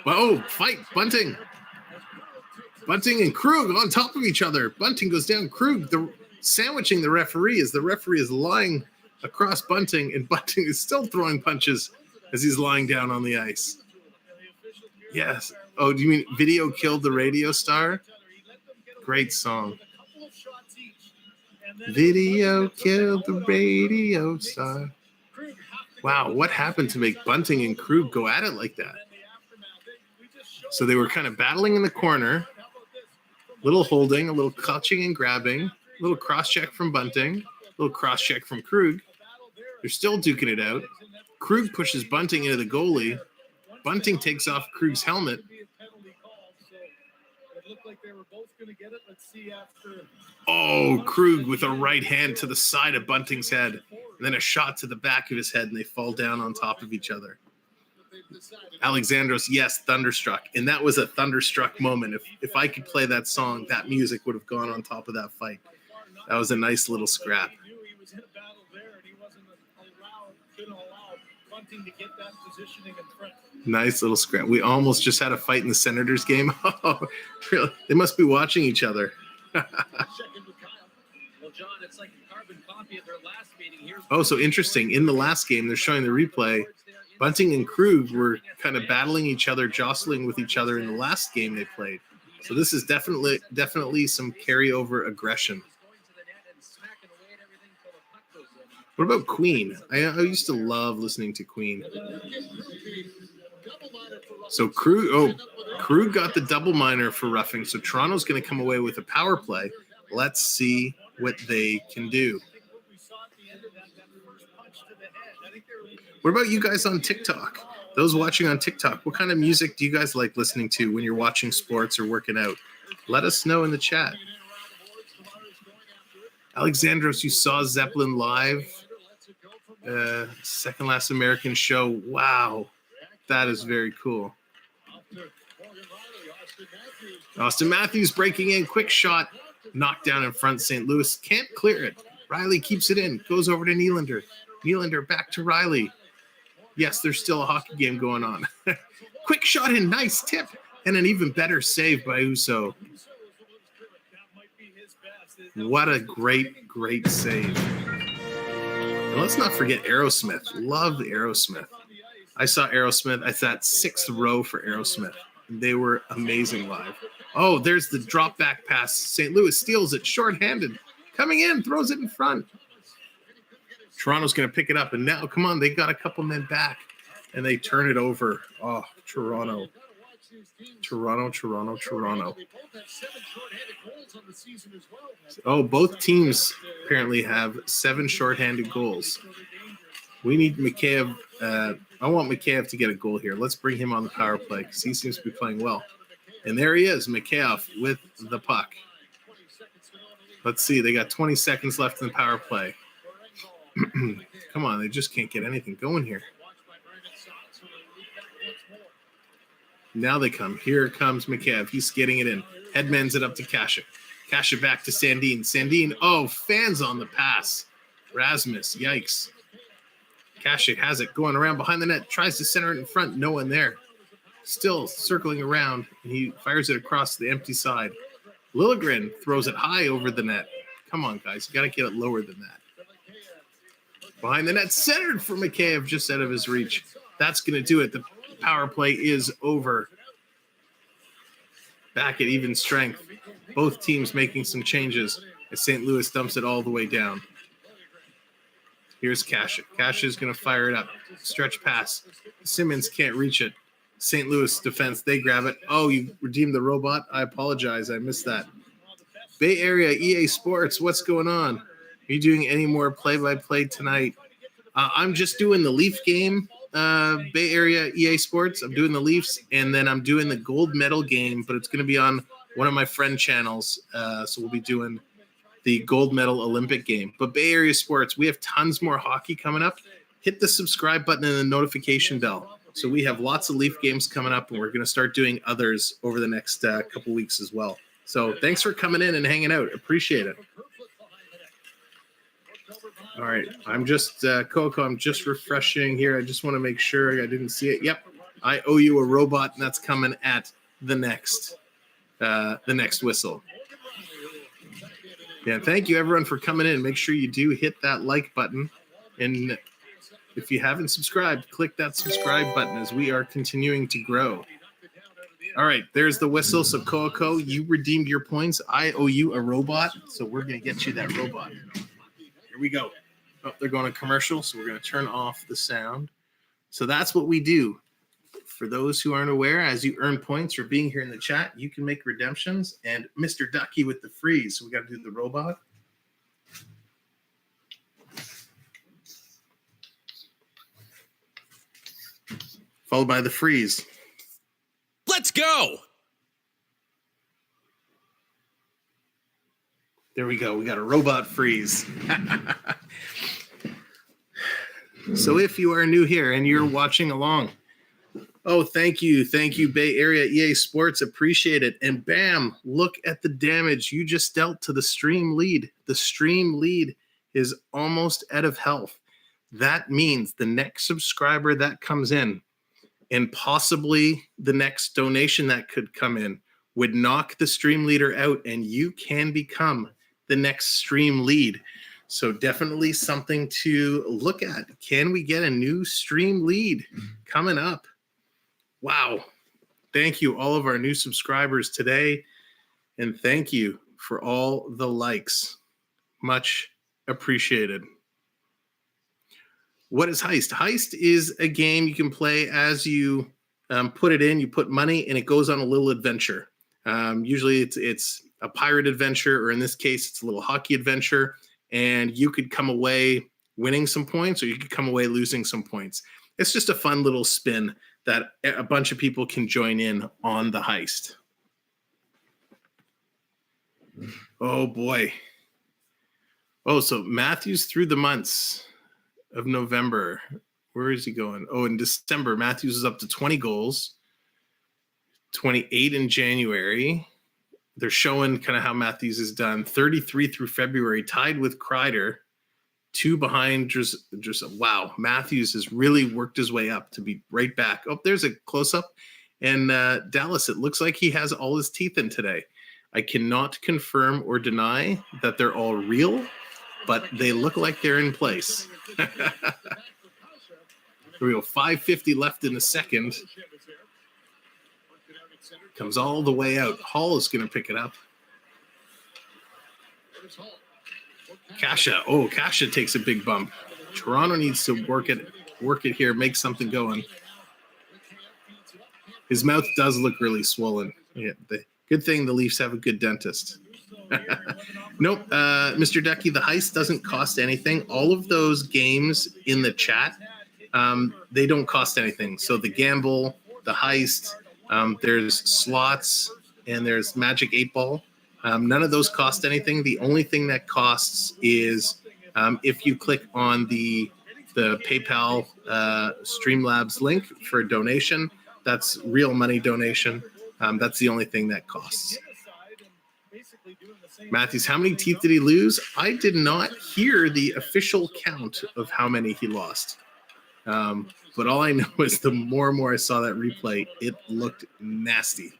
Oh, fight, Bunting and Krug on top of each other. Bunting goes down. Krug sandwiching the referee as the referee is lying across Bunting, and Bunting is still throwing punches as he's lying down on the ice. Yes. Oh, do you mean Video Killed the Radio Star? Great song. Video killed the radio star. Wow, what happened to make Bunting and Krug go at it like that? So they were kind of battling in the corner. Little holding, a little clutching and grabbing, a little cross-check from Bunting, a little cross-check from Krug. They're still duking it out. Krug pushes Bunting into the goalie. Bunting takes off Krug's helmet. Oh, Krug with a right hand to the side of Bunting's head, and then a shot to the back of his head, and they fall down on top of each other. Alexandros, yes, Thunderstruck. And that was a Thunderstruck moment. If I could play that song, that music would have gone on top of that fight. That was a nice little scrap. Nice little scrap. We almost just had a fight in the Senators game. Oh, really? They must be watching each other. Oh, so interesting. In the last game, they're showing the replay. Bunting and Krug were kind of battling each other, jostling with each other in the last game they played. So this is definitely some carryover aggression. What about Queen? I used to love listening to Queen. So Krug got the double minor for roughing. So Toronto's going to come away with a power play. Let's see what they can do. What about you guys on TikTok? Those watching on TikTok, what kind of music do you guys like listening to when you're watching sports or working out? Let us know in the chat. Alexandros, you saw Zeppelin live. Second Last American Show. Wow. That is very cool. Austin Matthews breaking in. Quick shot. Knocked down in front. St. Louis can't clear it. Riley keeps it in. Goes over to Nylander. Nylander back to Riley. Yes, there's still a hockey game going on. Quick shot in. Nice tip. And an even better save by Uso. What a great, great save. And let's not forget Aerosmith. Love Aerosmith. I saw Aerosmith. I sat 6th row for Aerosmith. They were amazing live. Oh, there's the drop back pass. St. Louis steals it shorthanded. Coming in, throws it in front. Toronto's going to pick it up. And now, come on, they got a couple men back. And they turn it over. Oh, Toronto. Toronto. Oh, both teams apparently have 7 shorthanded goals. We need Mikheyev. I want Mikheyev to get a goal here. Let's bring him on the power play because he seems to be playing well. And there he is, Mikheyev with the puck. Let's see. They got 20 seconds left in the power play. Come on. They just can't get anything going here. Now they come. Here comes Mikheyev. He's getting it in. Headmans it up to Kasha. Kasha back to Sandin. Sandin, oh, fans on the pass. Rasmus, yikes. Kasha has it going around behind the net. Tries to center it in front. No one there. Still circling around. And he fires it across the empty side. Liljegren throws it high over the net. Come on, guys. You got to get it lower than that. Behind the net. Centered for Mikheyev just out of his reach. That's going to do it. The power play is over. Back at even strength. Both teams making some changes as St. Louis dumps it all the way down. Here's Kasha. Kasha is going to fire it up. Stretch pass. Simmons can't reach it. St. Louis defense, they grab it. Oh, you redeemed the robot? I apologize. I missed that. Bay Area EA Sports, what's going on? Are you doing any more play-by-play tonight? I'm just doing the Leaf game. Bay Area EA Sports. I'm doing the Leafs, and then I'm doing the gold medal game, but it's going to be on one of my friend channels. So we'll be doing the gold medal Olympic game. But Bay Area Sports, we have tons more hockey coming up. Hit the subscribe button and the notification bell. So we have lots of Leaf games coming up, and we're going to start doing others over the next couple weeks as well. So thanks for coming in and hanging out. Appreciate it. All right, I'm just Coco. I'm just refreshing here. I just want to make sure I didn't see it. Yep, I owe you a robot, and that's coming at the next whistle. Yeah, thank you everyone for coming in. Make sure you do hit that like button, and if you haven't subscribed, click that subscribe button as we are continuing to grow. All right, there's the whistle. So Coco, you redeemed your points. I owe you a robot, so we're gonna get you that robot. Here we go. Oh, they're going to commercial, so we're going to turn off the sound. So that's what we do. For those who aren't aware, as you earn points for being here in the chat, you can make redemptions. And Mr. Ducky with the freeze. So we got to do the robot. Followed by the freeze. Let's go. There we go. We got a robot freeze. So if you are new here and you're watching along, oh, thank you. Thank you, Bay Area EA Sports. Appreciate it. And bam, look at the damage you just dealt to the stream lead. The stream lead is almost out of health. That means the next subscriber that comes in and possibly the next donation that could come in would knock the stream leader out, and you can become the next stream lead. So definitely something to look at. Can we get a new stream lead coming up? Wow. Thank you, all of our new subscribers today. And thank you for all the likes. Much appreciated. What is Heist? Heist is a game you can play as you put it in. You put money, and it goes on a little adventure. Usually it's a pirate adventure, or in this case, it's a little hockey adventure, and you could come away winning some points, or you could come away losing some points. It's just a fun little spin that a bunch of people can join in on the heist. Oh boy. Oh, so Matthews through the months of November. Where is he going? Oh, in December, Matthews is up to 20 goals, 28 in January. They're showing kind of how Matthews is done. 33 through February, tied with Kreider, 2 behind. Wow, Matthews has really worked his way up to be right back. Oh, there's a close-up. And Dallas, it looks like he has all his teeth in today. I cannot confirm or deny that they're all real, but they look like they're in place. Here we go, 5:50 left in the second. Comes all the way out. Hall is going to pick it up. Kasha. Oh, Kasha takes a big bump. Toronto needs to work it here, make something going. His mouth does look really swollen. Yeah, good thing the Leafs have a good dentist. Nope, Mr. Decky, the heist doesn't cost anything. All of those games in the chat, they don't cost anything. So the gamble, the heist, there's slots, and there's Magic 8 Ball. None of those cost anything. The only thing that costs is if you click on the PayPal Streamlabs link for a donation. That's real money donation. That's the only thing that costs. Matthews, how many teeth did he lose? I did not hear the official count of how many he lost. But all I know is the more and more I saw that replay, it looked nasty.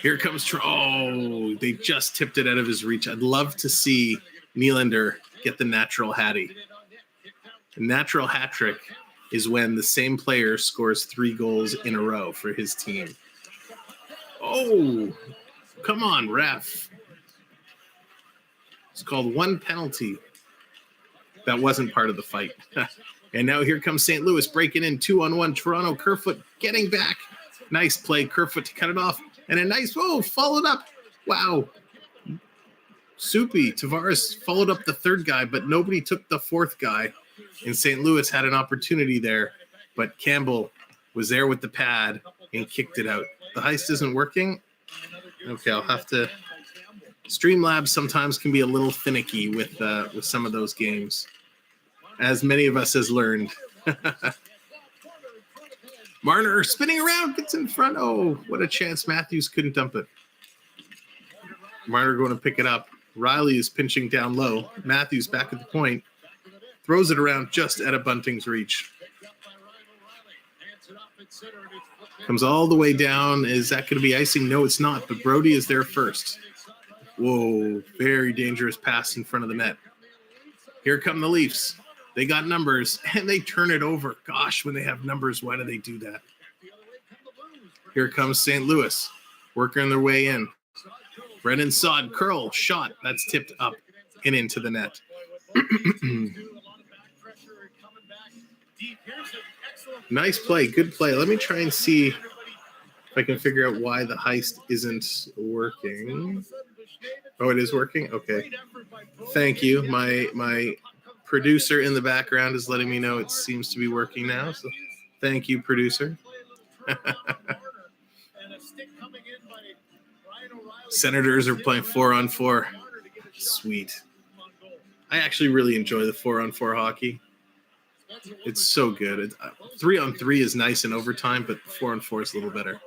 Here comes Oh, they just tipped it out of his reach. I'd love to see Nylander get the natural hattie. The natural hat trick is when the same player scores 3 goals in a row for his team. Oh, come on, ref. It's called one penalty. That wasn't part of the fight. And now here comes St. Louis breaking in 2-on-1. Toronto, Kerfoot getting back. Nice play, Kerfoot to cut it off. And a nice, followed up. Wow. Soupy, Tavares followed up the third guy, but nobody took the fourth guy. And St. Louis had an opportunity there, but Campbell was there with the pad and kicked it out. The heist isn't working. Okay, I'll have to. Streamlabs sometimes can be a little finicky with some of those games, as many of us has learned. Marner spinning around, gets in front. Oh, what a chance. Matthews couldn't dump it. Marner going to pick it up. Riley is pinching down low. Matthews back at the point. Throws it around just at a bunting's reach. Comes all the way down. Is that going to be icing? No, it's not. But Brody is there first. Whoa, very dangerous pass in front of the net. Here come the Leafs. They got numbers, and they turn it over. Gosh, when they have numbers, why do they do that? Here comes St. Louis, working their way in. Brennan Saad, curl, shot. That's tipped up and into the net. Nice play, good play. Let me try and see if I can figure out why the heist isn't working. Oh, it is working? Okay. Thank you. My producer in the background is letting me know it seems to be working now. So thank you, producer. Senators are playing 4-on-4. Sweet. I actually really enjoy the 4-on-4 hockey. It's so good. 3-on-3 is nice in overtime, but 4-on-4 is a little better.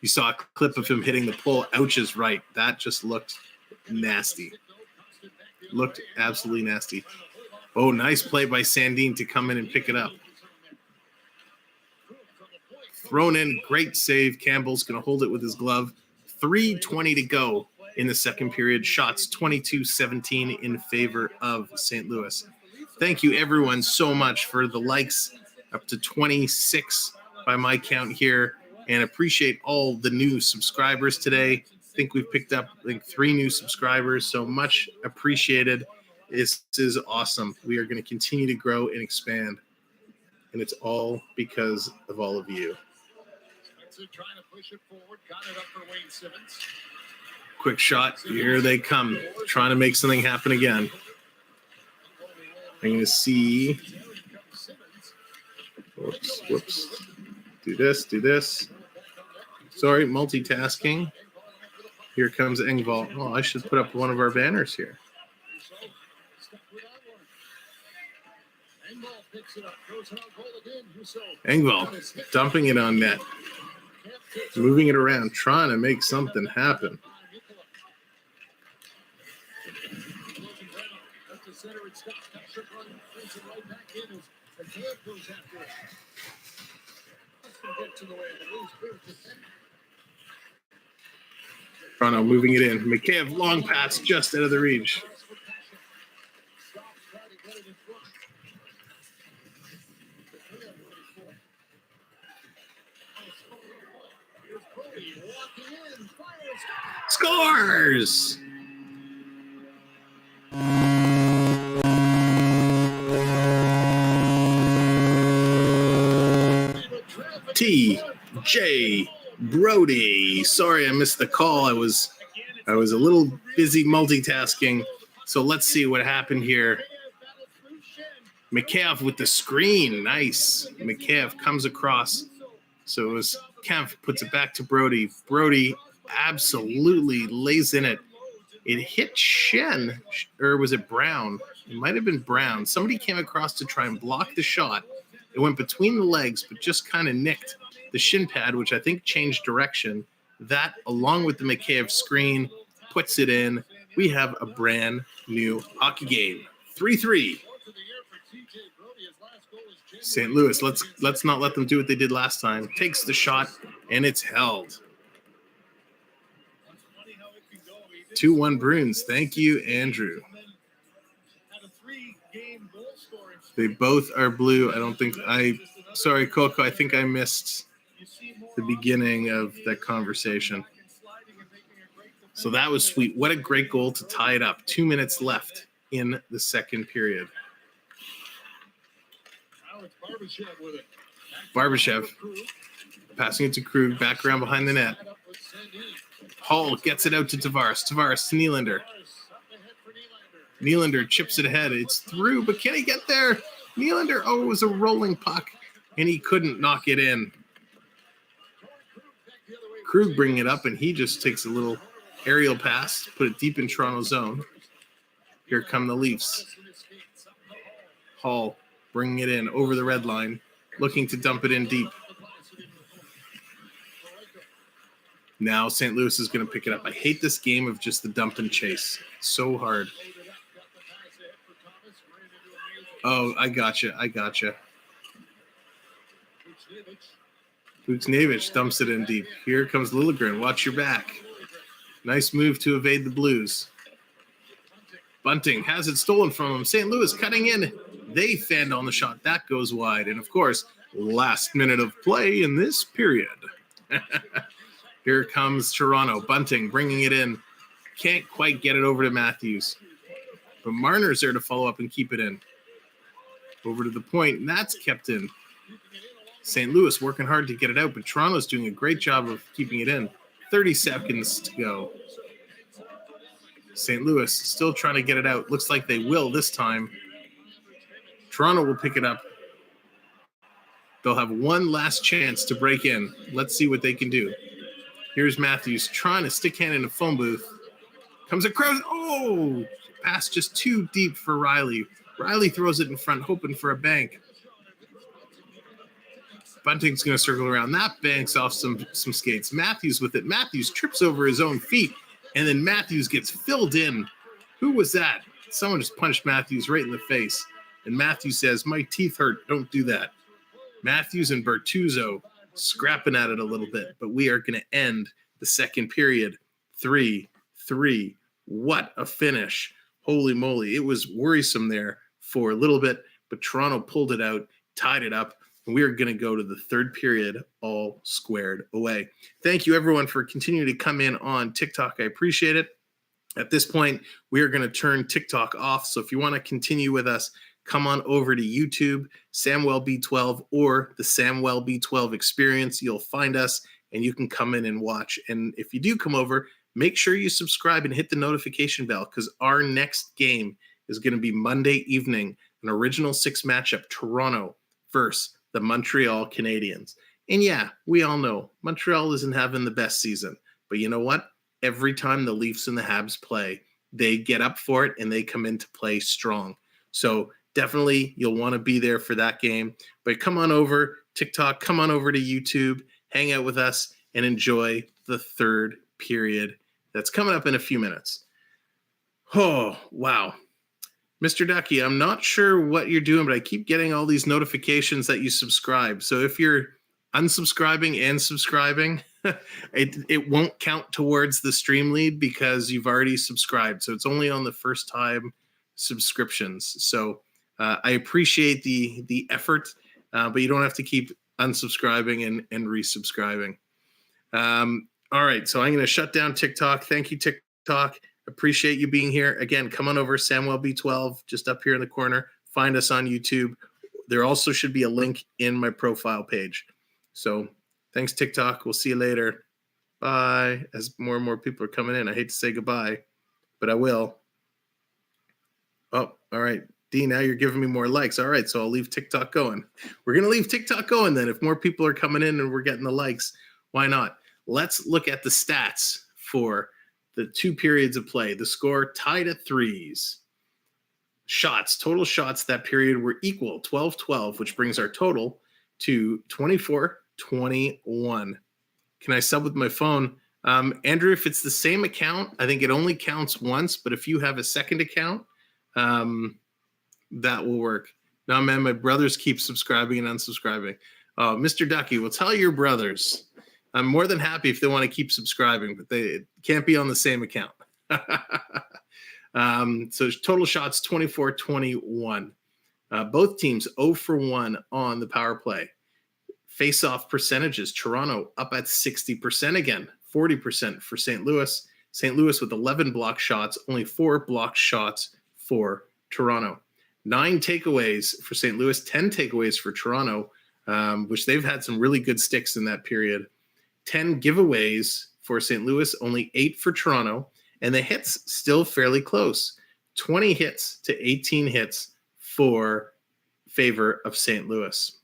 You saw a clip of him hitting the pole. Ouch is right. That just looked nasty. Looked absolutely nasty. Oh, nice play by Sandin to come in and pick it up. Thrown in, great save. Campbell's going to hold it with his glove. 3:20 to go in the second period. Shots 22-17 in favor of St. Louis. Thank you, everyone, so much for the likes, up to 26 by my count here, and appreciate all the new subscribers today. I think we've picked up 3 new subscribers, so much appreciated. This is awesome. We are going to continue to grow and expand, and it's all because of all of you. trying to push it forward. Got it up for Wayne Simmons. Quick shot. Here they come. Trying to make something happen again. I'm going to see. Whoops. Do this. Sorry, multitasking. Here comes Engvall. Oh, I should put up one of our banners here. Engvall dumping it on net. Moving it around, trying to make something happen. Toronto moving it in. McCabe, long pass just out of the reach. Scores! T.J. Brody. Sorry, I missed the call. I was a little busy multitasking. So let's see what happened here. McCabe with the screen. Nice. McCabe comes across. So it was Kempf puts it back to Brody. Brody absolutely lays in it. It hit Schenn, or was it Brown? It might have been Brown. Somebody came across to try and block the shot. It went between the legs, but just kind of nicked the shin pad, which I think changed direction. That, along with the McCabe screen, puts it in. We have a brand new hockey game. 3-3. St. Louis, let's not let them do what they did last time. Takes the shot, and it's held. 2-1 Bruins. Thank you, Andrew. They both are blue. Sorry, Coco, I think I missed the beginning of that conversation. So that was sweet. What a great goal to tie it up. 2 minutes left in the second period. Barbashev passing it to Krug, back around behind the net. Hall gets it out to Tavares. Tavares to Nylander. Nylander chips it ahead. It's through, but can he get there? Nylander, it was a rolling puck, and he couldn't knock it in. Krug bringing it up, and he just takes a little aerial pass, put it deep in Toronto zone. Here come the Leafs. Hall bringing it in over the red line, looking to dump it in deep. Now St. Louis is going to pick it up. I hate this game of just the dump and chase. So hard. Oh, I gotcha. Buchnevich dumps it in deep. Here comes Liljegren. Watch your back. Nice move to evade the Blues. Bunting has it stolen from him. St. Louis cutting in. They fanned on the shot. That goes wide. And, of course, last minute of play in this period. Here comes Toronto. Bunting bringing it in. Can't quite get it over to Matthews. But Marner's there to follow up and keep it in. Over to the point, and that's kept in. St. Louis working hard to get it out, but Toronto's doing a great job of keeping it in. 30 seconds to go. St. Louis still trying to get it out. Looks like they will this time. Toronto will pick it up. They'll have one last chance to break in. Let's see what they can do. Here's Matthews trying to stick hand in a phone booth. Comes across. Oh, pass just too deep for Riley. Riley throws it in front, hoping for a bank. Bunting's going to circle around. That banks off some skates. Matthews with it. Matthews trips over his own feet, and then Matthews gets filled in. Who was that? Someone just punched Matthews right in the face. And Matthews says, "My teeth hurt. Don't do that." Matthews and Bertuzzo scrapping at it a little bit, but we are going to end the second period 3-3. What a finish. Holy moly. It was worrisome there for a little bit, but Toronto pulled it out, tied it up, and we are going to go to the third period all squared away. Thank you, everyone, for continuing to come in on TikTok. I appreciate it. At this point, we are going to turn TikTok off, so if you want to continue with us, come on over to YouTube, Samwelb B12, or the Samwelb B12 Experience. You'll find us, and you can come in and watch. And if you do come over, make sure you subscribe and hit the notification bell, because our next game is going to be Monday evening, an original 6 matchup, Toronto versus the Montreal Canadiens. And yeah, we all know Montreal isn't having the best season, but you know what? Every time the Leafs and the Habs play, they get up for it and they come in to play strong. So definitely you'll want to be there for that game. But come on over TikTok, come on over to YouTube, hang out with us, and enjoy the third period that's coming up in a few minutes. Oh, wow. Mr. Ducky, I'm not sure what you're doing, but I keep getting all these notifications that you subscribe. So if you're unsubscribing and subscribing, it won't count towards the stream lead because you've already subscribed. So it's only on the first time subscriptions. So I appreciate the effort, but you don't have to keep unsubscribing and resubscribing. All right, so I'm going to shut down TikTok. Thank you, TikTok. Appreciate you being here. Again, come on over, Samwelb B12, just up here in the corner. Find us on YouTube. There also should be a link in my profile page. So thanks, TikTok. We'll see you later. Bye. As more and more people are coming in, I hate to say goodbye, but I will. Oh, all right. D, now you're giving me more likes. All right, so I'll leave TikTok going. We're going to leave TikTok going then. If more people are coming in and we're getting the likes, why not? Let's look at the stats for the 2 periods of play. The score tied at 3s. Shots, total shots that period were equal, 12-12, which brings our total to 24-21. Can I sub with my phone? Andrew, if it's the same account, I think it only counts once, but if you have a second account, that will work. No, man, my brothers keep subscribing and unsubscribing. Mr. Ducky, well, tell your brothers. I'm more than happy if they want to keep subscribing, but it can't be on the same account. So total shots, 24-21. Both teams 0 for 1 on the power play. Face-off percentages, Toronto up at 60% again, 40% for St. Louis. St. Louis with 11 block shots, only 4 block shots for Toronto. 9 takeaways for St. Louis, 10 takeaways for Toronto, which they've had some really good sticks in that period. 10 giveaways for St. Louis, only 8 for Toronto, and the hits still fairly close. 20 hits to 18 hits for favor of St. Louis.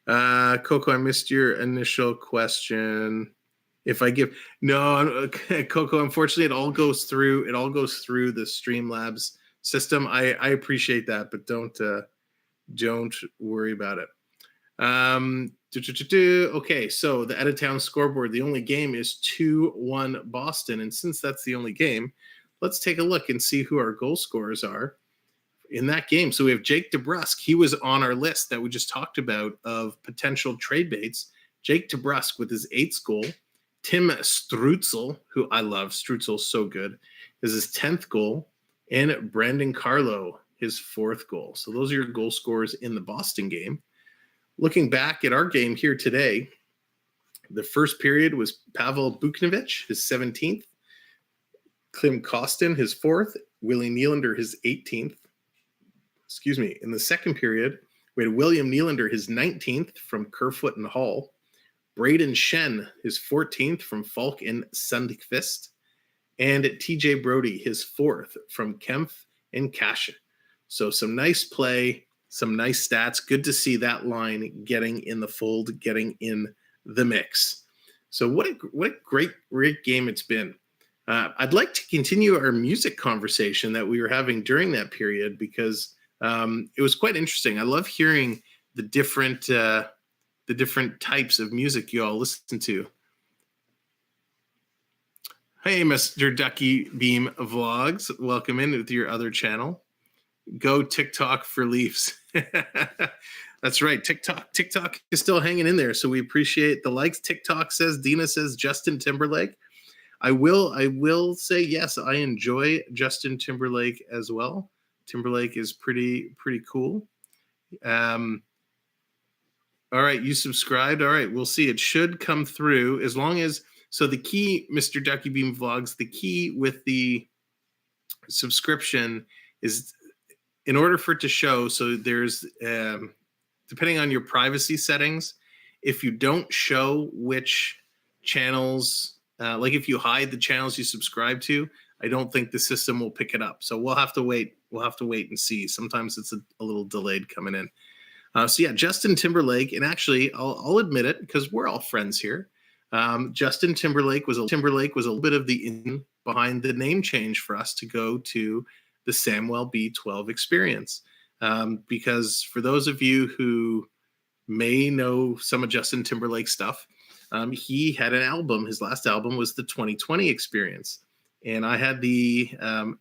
Coco, I missed your initial question. If I give Coco, unfortunately, it all goes through the Streamlabs system. I appreciate that, but don't worry about it. Okay, so the out-of-town scoreboard, the only game is 2-1 Boston, and since that's the only game, let's take a look and see who our goal scorers are in that game. So we have Jake Debrusk. He was on our list that we just talked about of potential trade baits. Jake Debrusk with his 8th goal. Tim Strutzel, who I love, Strutzel's so good, is his 10th goal, and Brandon Carlo, his 4th goal. So those are your goal scorers in the Boston game. Looking back at our game here today, the first period was Pavel Buchnevich, his 17th, Klim Kostin, his 4th, Willie Nylander, his 18th. In the second period, we had William Nylander, his 19th from Kerfoot and Hall, Brayden Schenn, his 14th from Falk and Sundqvist, and TJ Brody, his 4th from Kempf and Kasha. So some nice play, some nice stats. Good to see that line getting in the fold, getting in the mix. So what a great game it's been. I'd like to continue our music conversation that we were having during that period because it was quite interesting. I love hearing the different types of music you all listen to. Hey, Mr. Ducky Beam Vlogs. Welcome in with your other channel. Go TikTok for Leafs. That's right. TikTok is still hanging in there. So we appreciate the likes. TikTok says, Dina says, Justin Timberlake. I will say, yes, I enjoy Justin Timberlake as well. Timberlake is pretty cool. All right, you subscribed. All right, we'll see. It should come through as long as, so the key, Mr. Ducky Beam Vlogs, the key with the subscription is in order for it to show, so there's, depending on your privacy settings, if you don't show which channels, like if you hide the channels you subscribe to, I don't think the system will pick it up. So we'll have to wait. We'll have to wait and see. Sometimes it's a little delayed coming in. So yeah, Justin Timberlake, and actually I'll admit it because we're all friends here. Justin Timberlake was a little bit of the in behind the name change for us to go to the Samwelb B12 experience. Because for those of you who may know some of Justin Timberlake's stuff, he had an album. His last album was the 2020 experience. And I had the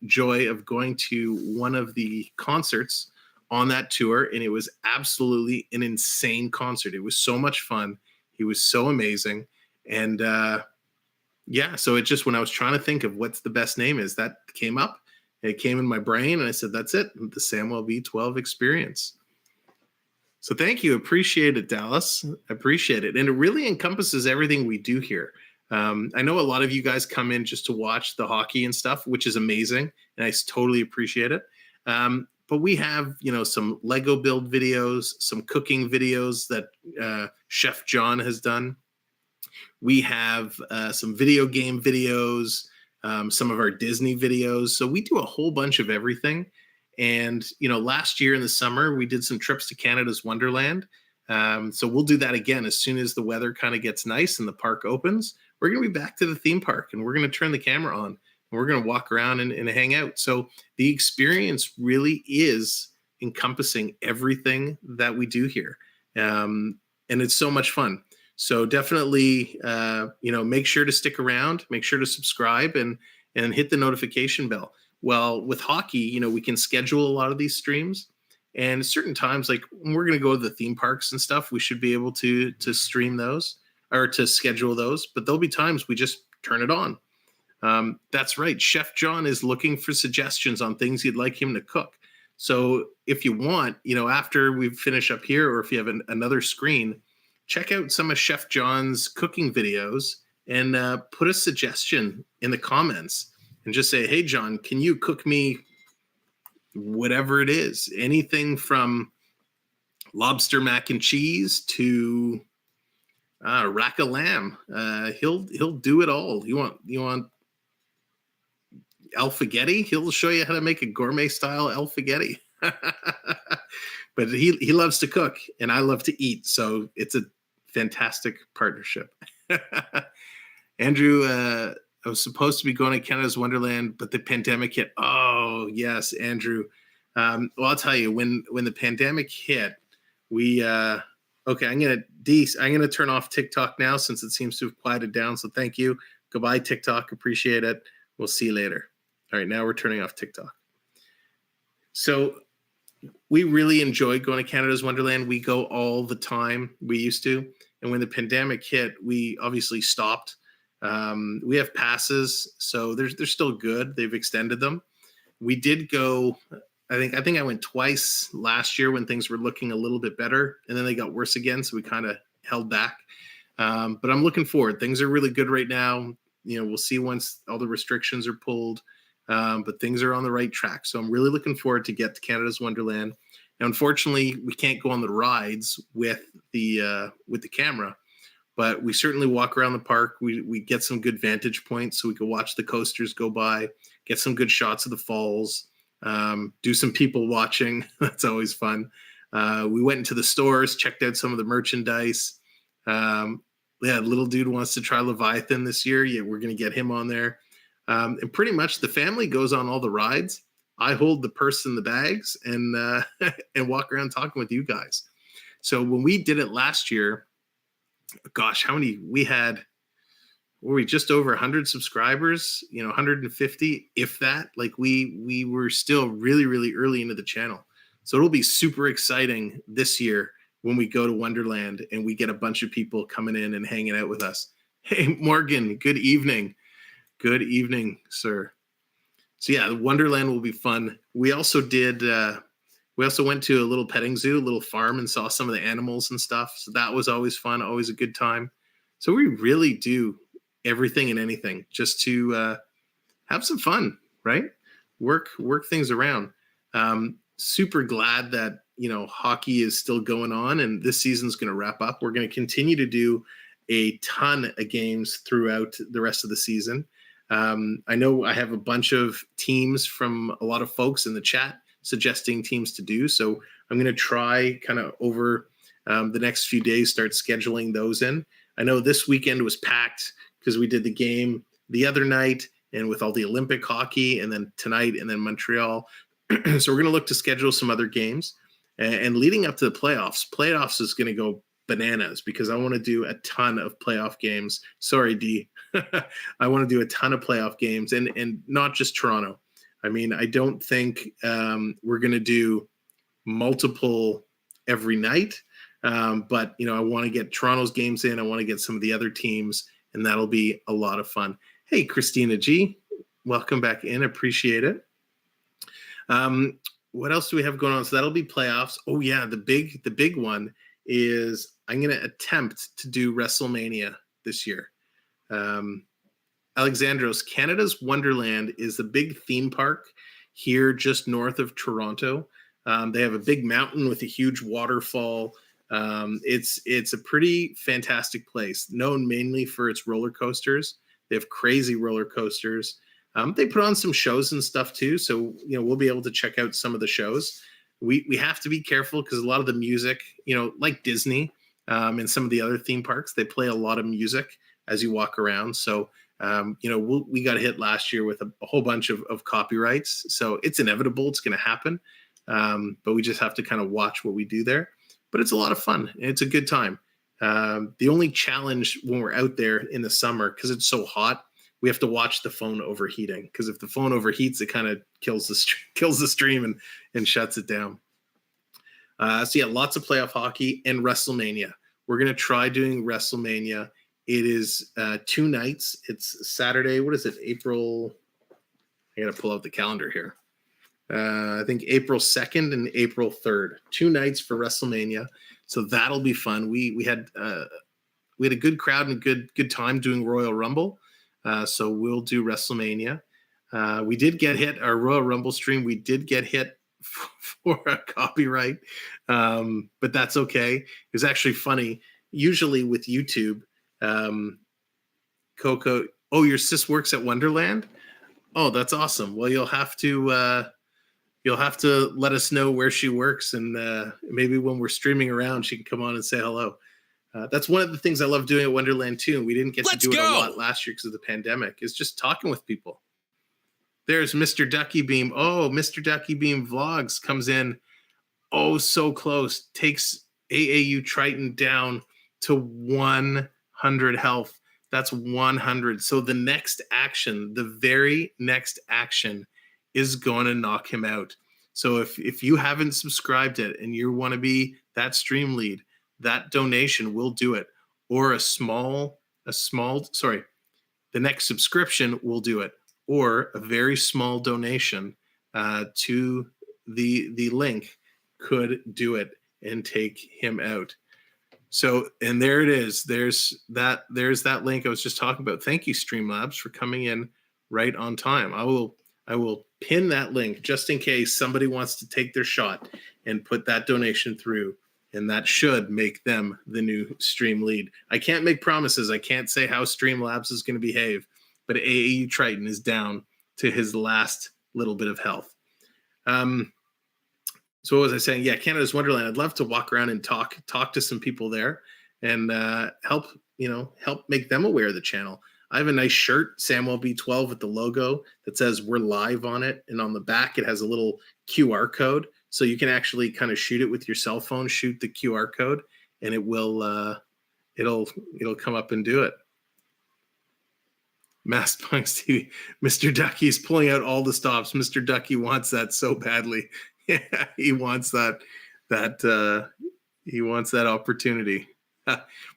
joy of going to one of the concerts on that tour, and it was absolutely an insane concert. It was so much fun. He was so amazing. And yeah, so it just, when I was trying to think of what's the best name is, that came up. It came in my brain, and I said, that's it, the Samwelb B12 experience. So thank you. Appreciate it, Dallas. Appreciate it. And it really encompasses everything we do here. I know a lot of you guys come in just to watch the hockey and stuff, which is amazing, and I totally appreciate it. But we have, some Lego build videos, some cooking videos that Chef John has done. We have some video game videos, some of our Disney videos. So we do a whole bunch of everything. And, last year in the summer, we did some trips to Canada's Wonderland. So we'll do that again as soon as the weather kind of gets nice and the park opens. We're going to be back to the theme park, and we're going to turn the camera on, and we're going to walk around and hang out. So the experience really is encompassing everything that we do here. And it's so much fun. So definitely, make sure to stick around, make sure to subscribe and hit the notification bell. Well, with hockey, we can schedule a lot of these streams, and certain times, like when we're going to go to the theme parks and stuff, we should be able to stream those or to schedule those. But there'll be times we just turn it on. That's right. Chef John is looking for suggestions on things you'd like him to cook. So if you want, after we finish up here, or if you have another screen, check out some of Chef John's cooking videos and put a suggestion in the comments and just say, hey, John, can you cook me whatever it is? Anything from lobster mac and cheese to rack of lamb. He'll do it all. You want alfaghetti? He'll show you how to make a gourmet style alfaghetti. But he loves to cook, and I love to eat, so it's a fantastic partnership. Andrew, I was supposed to be going to Canada's Wonderland, but the pandemic hit. Oh yes, Andrew. Well, I'll tell you, when the pandemic hit, we okay. I'm gonna turn off TikTok now since it seems to have quieted down. So thank you. Goodbye, TikTok. Appreciate it. We'll see you later. All right, now we're turning off TikTok. So we really enjoy going to Canada's Wonderland. We go all the time. We used to. And when the pandemic hit, we obviously stopped. We have passes, so they're still good. They've extended them. We did go, I think I went twice last year when things were looking a little bit better, and then they got worse again, so we kind of held back. But I'm looking forward. Things are really good right now. We'll see once all the restrictions are pulled. But things are on the right track. So I'm really looking forward to get to Canada's Wonderland. Now, unfortunately, we can't go on the rides with the camera, but we certainly walk around the park. We get some good vantage points so we can watch the coasters go by, get some good shots of the falls, do some people watching. That's always fun. We went into the stores, checked out some of the merchandise. Little dude wants to try Leviathan this year. Yeah, we're going to get him on there. And pretty much the family goes on all the rides. I hold the purse and the bags and walk around talking with you guys. So when we did it last year, gosh, how many we had? Were we just over 100 subscribers? 150, if that. Like we were still really, really early into the channel. So it'll be super exciting this year when we go to Wonderland and we get a bunch of people coming in and hanging out with us. Hey, Morgan, good evening. Good evening, sir. So yeah, Wonderland will be fun. We also did. We also went to a little petting zoo, a little farm, and saw some of the animals and stuff. So that was always fun, always a good time. So we really do everything and anything just to have some fun, right? Work things around. Super glad that hockey is still going on, and this season's going to wrap up. We're going to continue to do a ton of games throughout the rest of the season. I know I have a bunch of teams from a lot of folks in the chat suggesting teams to do. So I'm going to try kind of over the next few days, start scheduling those in. I know this weekend was packed because we did the game the other night and with all the Olympic hockey, and then tonight and then Montreal. So we're going to look to schedule some other games. And leading up to the playoffs is going to go bananas because I want to do a ton of playoff games. Sorry, D. I want to do a ton of playoff games and not just Toronto. I mean, I don't think we're going to do multiple every night. But, I want to get Toronto's games in. I want to get some of the other teams, and that'll be a lot of fun. Hey, Christina G, welcome back in. Appreciate it. What else do we have going on? So that'll be playoffs. Oh yeah, the big one is I'm going to attempt to do WrestleMania this year. Alexandros, Canada's Wonderland is a big theme park here just north of Toronto. They have a big mountain with a huge waterfall. It's a pretty fantastic place, known mainly for its roller coasters. They have crazy roller coasters. They put on some shows and stuff too, so we'll be able to check out some of the shows. We have to be careful because a lot of the music, like Disney and some of the other theme parks, they play a lot of music as you walk around. So we got hit last year with a whole bunch of copyrights, so it's inevitable, it's going to happen. But we just have to kind of watch what we do there. But it's a lot of fun. And it's a good time. The only challenge when we're out there in the summer, because it's so hot, we have to watch the phone overheating. Because if the phone overheats, it kind of kills the stream and shuts it down. So yeah, lots of playoff hockey and WrestleMania. We're going to try doing WrestleMania. It is 2 nights. It's Saturday. What is it? April. I got to pull out the calendar here. I think April 2nd and April 3rd, 2 nights for WrestleMania. So that'll be fun. We had a good crowd and a good time doing Royal Rumble. So we'll do WrestleMania. We did get hit, our Royal Rumble stream. We did get hit for a copyright, but that's okay. It was actually funny. Usually with YouTube, Coco, oh, your sis works at Wonderland? Oh, that's awesome. Well, you'll have to let us know where she works, and maybe when we're streaming around, she can come on and say hello. That's one of the things I love doing at Wonderland too. And we didn't get to do it a lot last year because of the pandemic. Is just talking with people. There's Mr. Ducky Beam. Oh, Mr. Ducky Beam Vlogs comes in. Oh, so close. Takes AAU Triton down to 100 health. That's 100. So the next action, the very next action, is going to knock him out. So if you haven't subscribed it and you want to be that stream lead, that donation will do it. Or the next subscription will do it. Or a very small donation to the link could do it and take him out. So, and there it is. There's that link I was just talking about. Thank you, Streamlabs, for coming in right on time. I will pin that link just in case somebody wants to take their shot and put that donation through, and that should make them the new stream lead. I can't make promises. I can't say how Streamlabs is going to behave, but AAU Triton is down to his last little bit of health. So what was I saying? Yeah, Canada's Wonderland. I'd love to walk around and talk to some people there and help make them aware of the channel. I have a nice shirt, Samwelb B12 with the logo that says we're live on it. And on the back, it has a little QR code. So you can actually kind of shoot it with your cell phone, shoot the QR code, and it will, it'll come up and do it. Masked Punks TV. Mr. Ducky's pulling out all the stops. Mr. Ducky wants that so badly. Yeah, he wants that opportunity.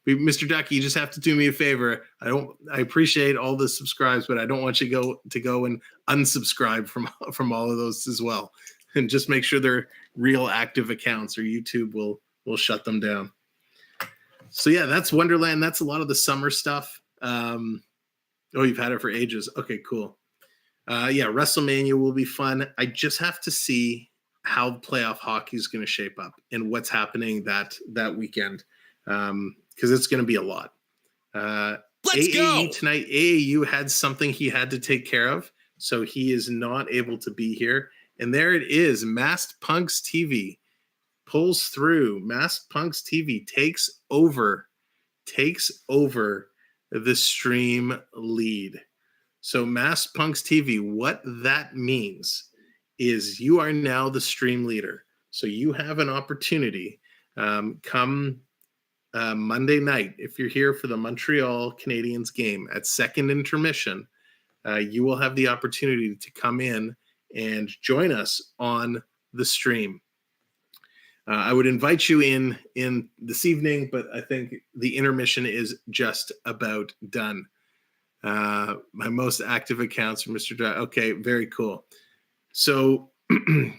Mr. Ducky, you just have to do me a favor. I appreciate all the subscribes, but I don't want you to go and unsubscribe from all of those as well. And just make sure they're real active accounts, or YouTube will shut them down. So yeah, that's Wonderland. That's a lot of the summer stuff. Oh, you've had it for ages. Okay, cool. Yeah, WrestleMania will be fun. I just have to see how playoff hockey is going to shape up and what's happening that weekend, because it's going to be a lot. Let's AAU go. tonight. AAU had something he had to take care of, so he is not able to be here. And there it is. Masked Punks TV pulls through. Masked Punks TV takes over the stream lead. So Masked Punks TV, what that means is you are now the stream leader. So you have an opportunity come Monday night, if you're here for the Montreal Canadiens game at second intermission, you will have the opportunity to come in and join us on the stream. I would invite you in this evening, but I think the intermission is just about done. My most active accounts are Mr. Ducky. Okay, very cool. So,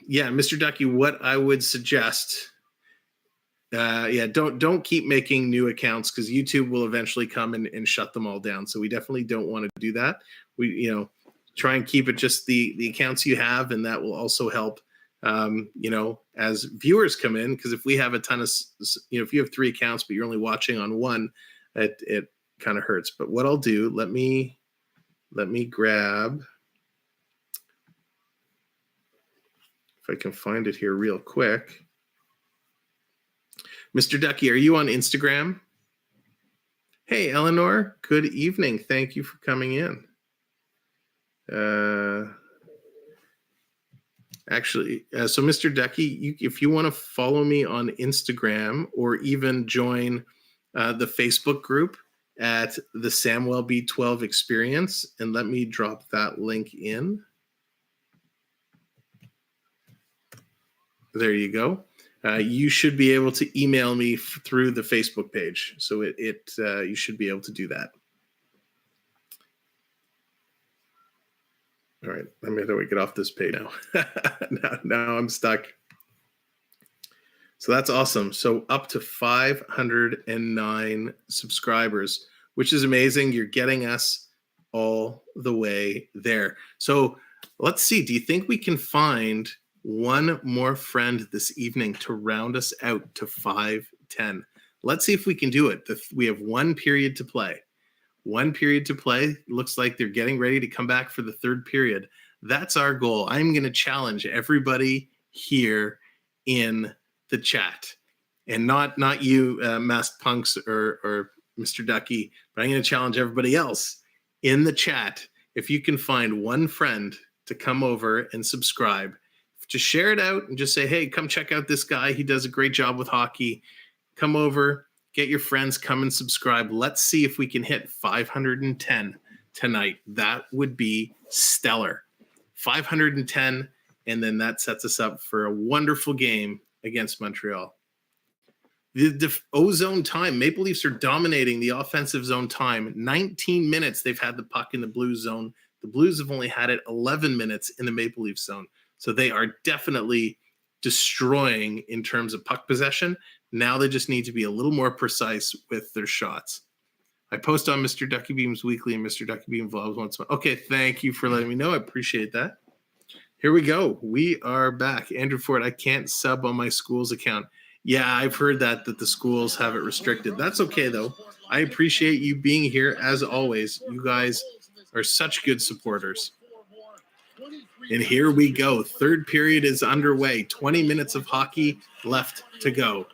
yeah, Mr. Ducky, what I would suggest, don't keep making new accounts because YouTube will eventually come and shut them all down. So we definitely don't want to do that. We, try and keep it just the accounts you have, and that will also help. As viewers come in, because if we have a ton of, if you have 3 accounts, but you're only watching on one, it kind of hurts. But what I'll do, let me grab, if I can find it here real quick. Mr. Ducky, are you on Instagram? Hey, Eleanor, good evening. Thank you for coming in. So Mr. Ducky, if you want to follow me on Instagram or even join the Facebook group at the Samwelb B12 Experience, and let me drop that link in. There you go. You should be able to email me through the Facebook page. So you should be able to do that. All right, how do we get off this page now? now I'm stuck. So that's awesome. So up to 509 subscribers, which is amazing. You're getting us all the way there. So let's see. Do you think we can find one more friend this evening to round us out to 510? Let's see if we can do it. We have one period to play. Looks like they're getting ready to come back for the third period. That's our goal. I'm going to challenge everybody here in the chat, and not you, Masked Punks or Mr. Ducky, but I'm going to challenge everybody else in the chat. If you can find one friend to come over and subscribe, just share it out and just say, hey, come check out this guy. He does a great job with hockey. Come over. Get your friends, come and subscribe. Let's see if we can hit 510 tonight. That would be stellar. 510, and then that sets us up for a wonderful game against Montreal. The O-zone time, Maple Leafs are dominating the offensive zone time. 19 minutes they've had the puck in the Blues zone. The Blues have only had it 11 minutes in the Maple Leafs zone. So they are definitely destroying in terms of puck possession. Now they just need to be a little more precise with their shots. I post on Mr. Ducky Beams weekly, and Mr. Ducky Beam vlogs once a month. Okay, thank you for letting me know. I appreciate that. Here we go. We are back. Andrew Ford, I can't sub on my school's account. Yeah, I've heard that the schools have it restricted. That's okay, though. I appreciate you being here, as always. You guys are such good supporters. And here we go. Third period is underway. 20 minutes of hockey left to go.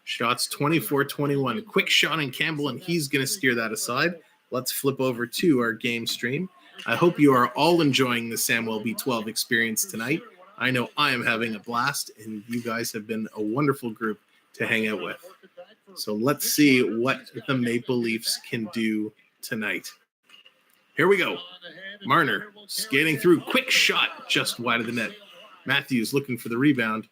Shots 24-21. Quick shot on Campbell, and he's going to steer that aside. Let's flip over to our game stream. I hope you are all enjoying the Samwelb B12 experience tonight. I know I am having a blast, and you guys have been a wonderful group to hang out with. So let's see what the Maple Leafs can do tonight. Here we go. Marner skating through. Quick shot just wide of the net. Matthews looking for the rebound.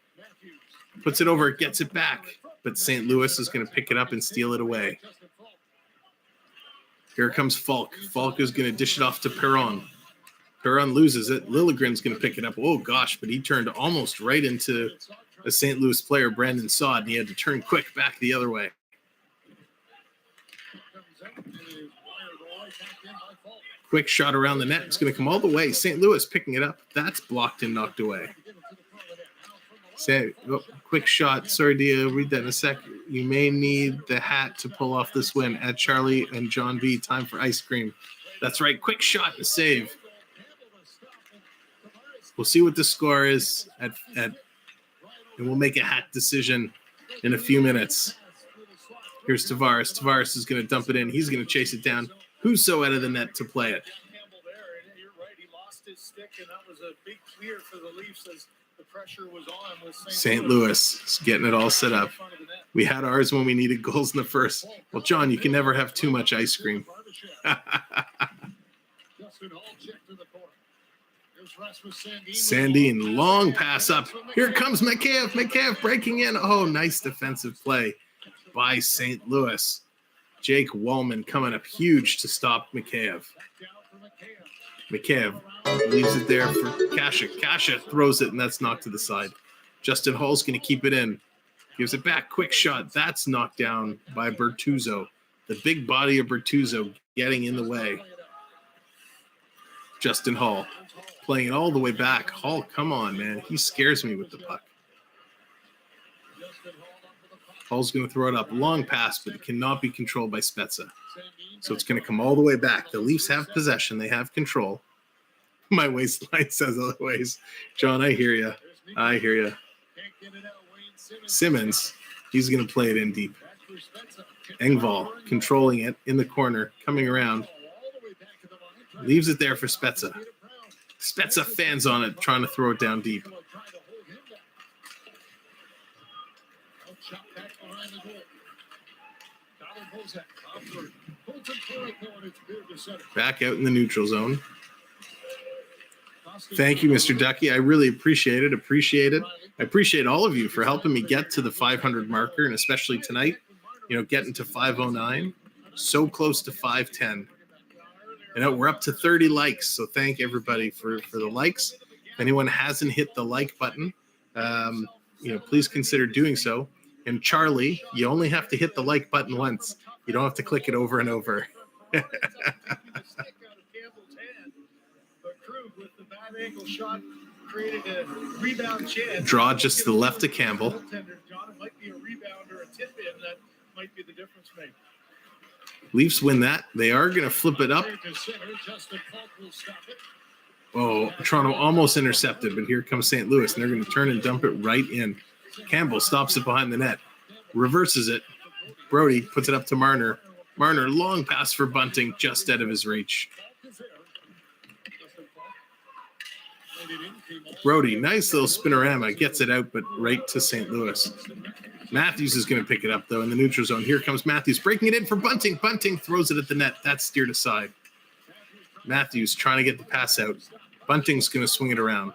Puts it over, gets it back. But St. Louis is going to pick it up and steal it away. Here comes Falk. Falk is going to dish it off to Perron. Perron loses it. Liljegren's going to pick it up. Oh, gosh, but he turned almost right into a St. Louis player, Brandon Saad, and he had to turn quick back the other way. Quick shot around the net. It's going to come all the way. St. Louis picking it up. That's blocked and knocked away. Quick shot. Sorry, Dia. Read that in a sec. You may need the hat to pull off this win. At Charlie and John V. Time for ice cream. That's right. Quick shot and save. We'll see what the score is and we'll make a hat decision in a few minutes. Here's Tavares. Tavares is going to dump it in. He's going to chase it down. Husso out of the net to play it. You're right. He lost his stick, and that was a big clear for the Leafs as the pressure was on with St. Louis is getting it all set up. We had ours when we needed goals in the first. Well, John, you can never have too much ice cream. Sandin, long pass up. Here comes Mikheyev. Mikheyev breaking in. Oh, nice defensive play by St. Louis. Jake Wallman coming up huge to stop Mikheyev. Mikheyev leaves it there for Kasha. Kasha throws it, and that's knocked to the side. Justin Hall's going to keep it in. Gives it back. Quick shot. That's knocked down by Bertuzzo. The big body of Bertuzzo getting in the way. Justin Hall playing it all the way back. Hall, come on, man. He scares me with the puck. Hall's going to throw it up. Long pass, but it cannot be controlled by Spezza. So it's going to come all the way back. The Leafs have possession. They have control. My waistline says otherwise. John, I hear you. I hear you. Simmons, he's going to play it in deep. Engvall controlling it in the corner, coming around. Leaves it there for Spezza. Spezza fans on it, trying to throw it down deep. Back out in the neutral zone. Thank you, Mr. Ducky. I really appreciate it. I appreciate all of you for helping me get to the 500 marker, and especially tonight, getting to 509. So close to 510. We're up to 30 likes, so thank everybody for the likes. If anyone hasn't hit the like button, please consider doing so. And Charlie, you only have to hit the like button once. You don't have to click it over and over. Draw just to the left of Campbell. Leafs win that. They are going to flip it up. Oh, Toronto almost intercepted, but here comes St. Louis, and they're going to turn and dump it right in. Campbell stops it behind the net, reverses it. Brody puts it up to Marner. Marner, long pass for Bunting, just out of his reach. Brody, nice little spinorama, gets it out, but right to St. Louis. Matthews is going to pick it up, though, in the neutral zone. Here comes Matthews, breaking it in for Bunting. Bunting throws it at the net. That's steered aside. Matthews trying to get the pass out. Bunting's going to swing it around.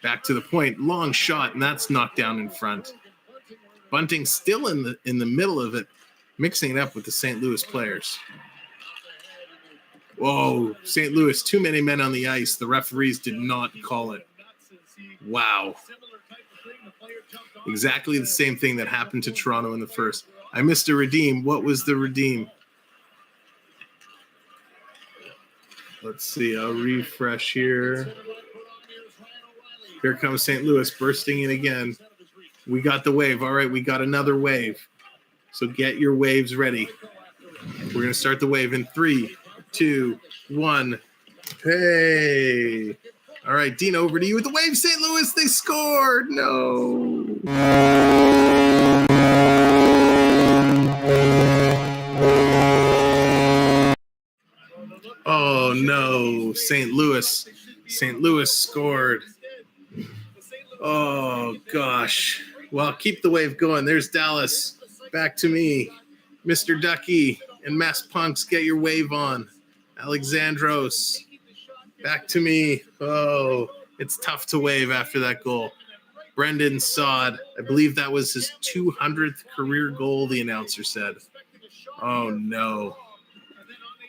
Back to the point. Long shot, and that's knocked down in front. Bunting still in the middle of it, mixing it up with the St. Louis players. Whoa, St. Louis, too many men on the ice. The referees did not call it. Wow. Exactly the same thing that happened to Toronto in the first. I missed a redeem. What was the redeem? Let's see. I'll refresh here. Here comes St. Louis bursting in again. We got the wave. All right, we got another wave. So get your waves ready. We're going to start the wave in 3, 2, 1. Hey. All right, Dean, over to you with the wave. St. Louis, they scored. No. Oh, no. St. Louis scored. Oh, gosh. Well, keep the wave going. There's Dallas. Back to me. Mr. Ducky and Mass Punks, get your wave on. Alexandros. Back to me. Oh, it's tough to wave after that goal. Brendan Sod. I believe that was his 200th career goal, the announcer said. Oh, no.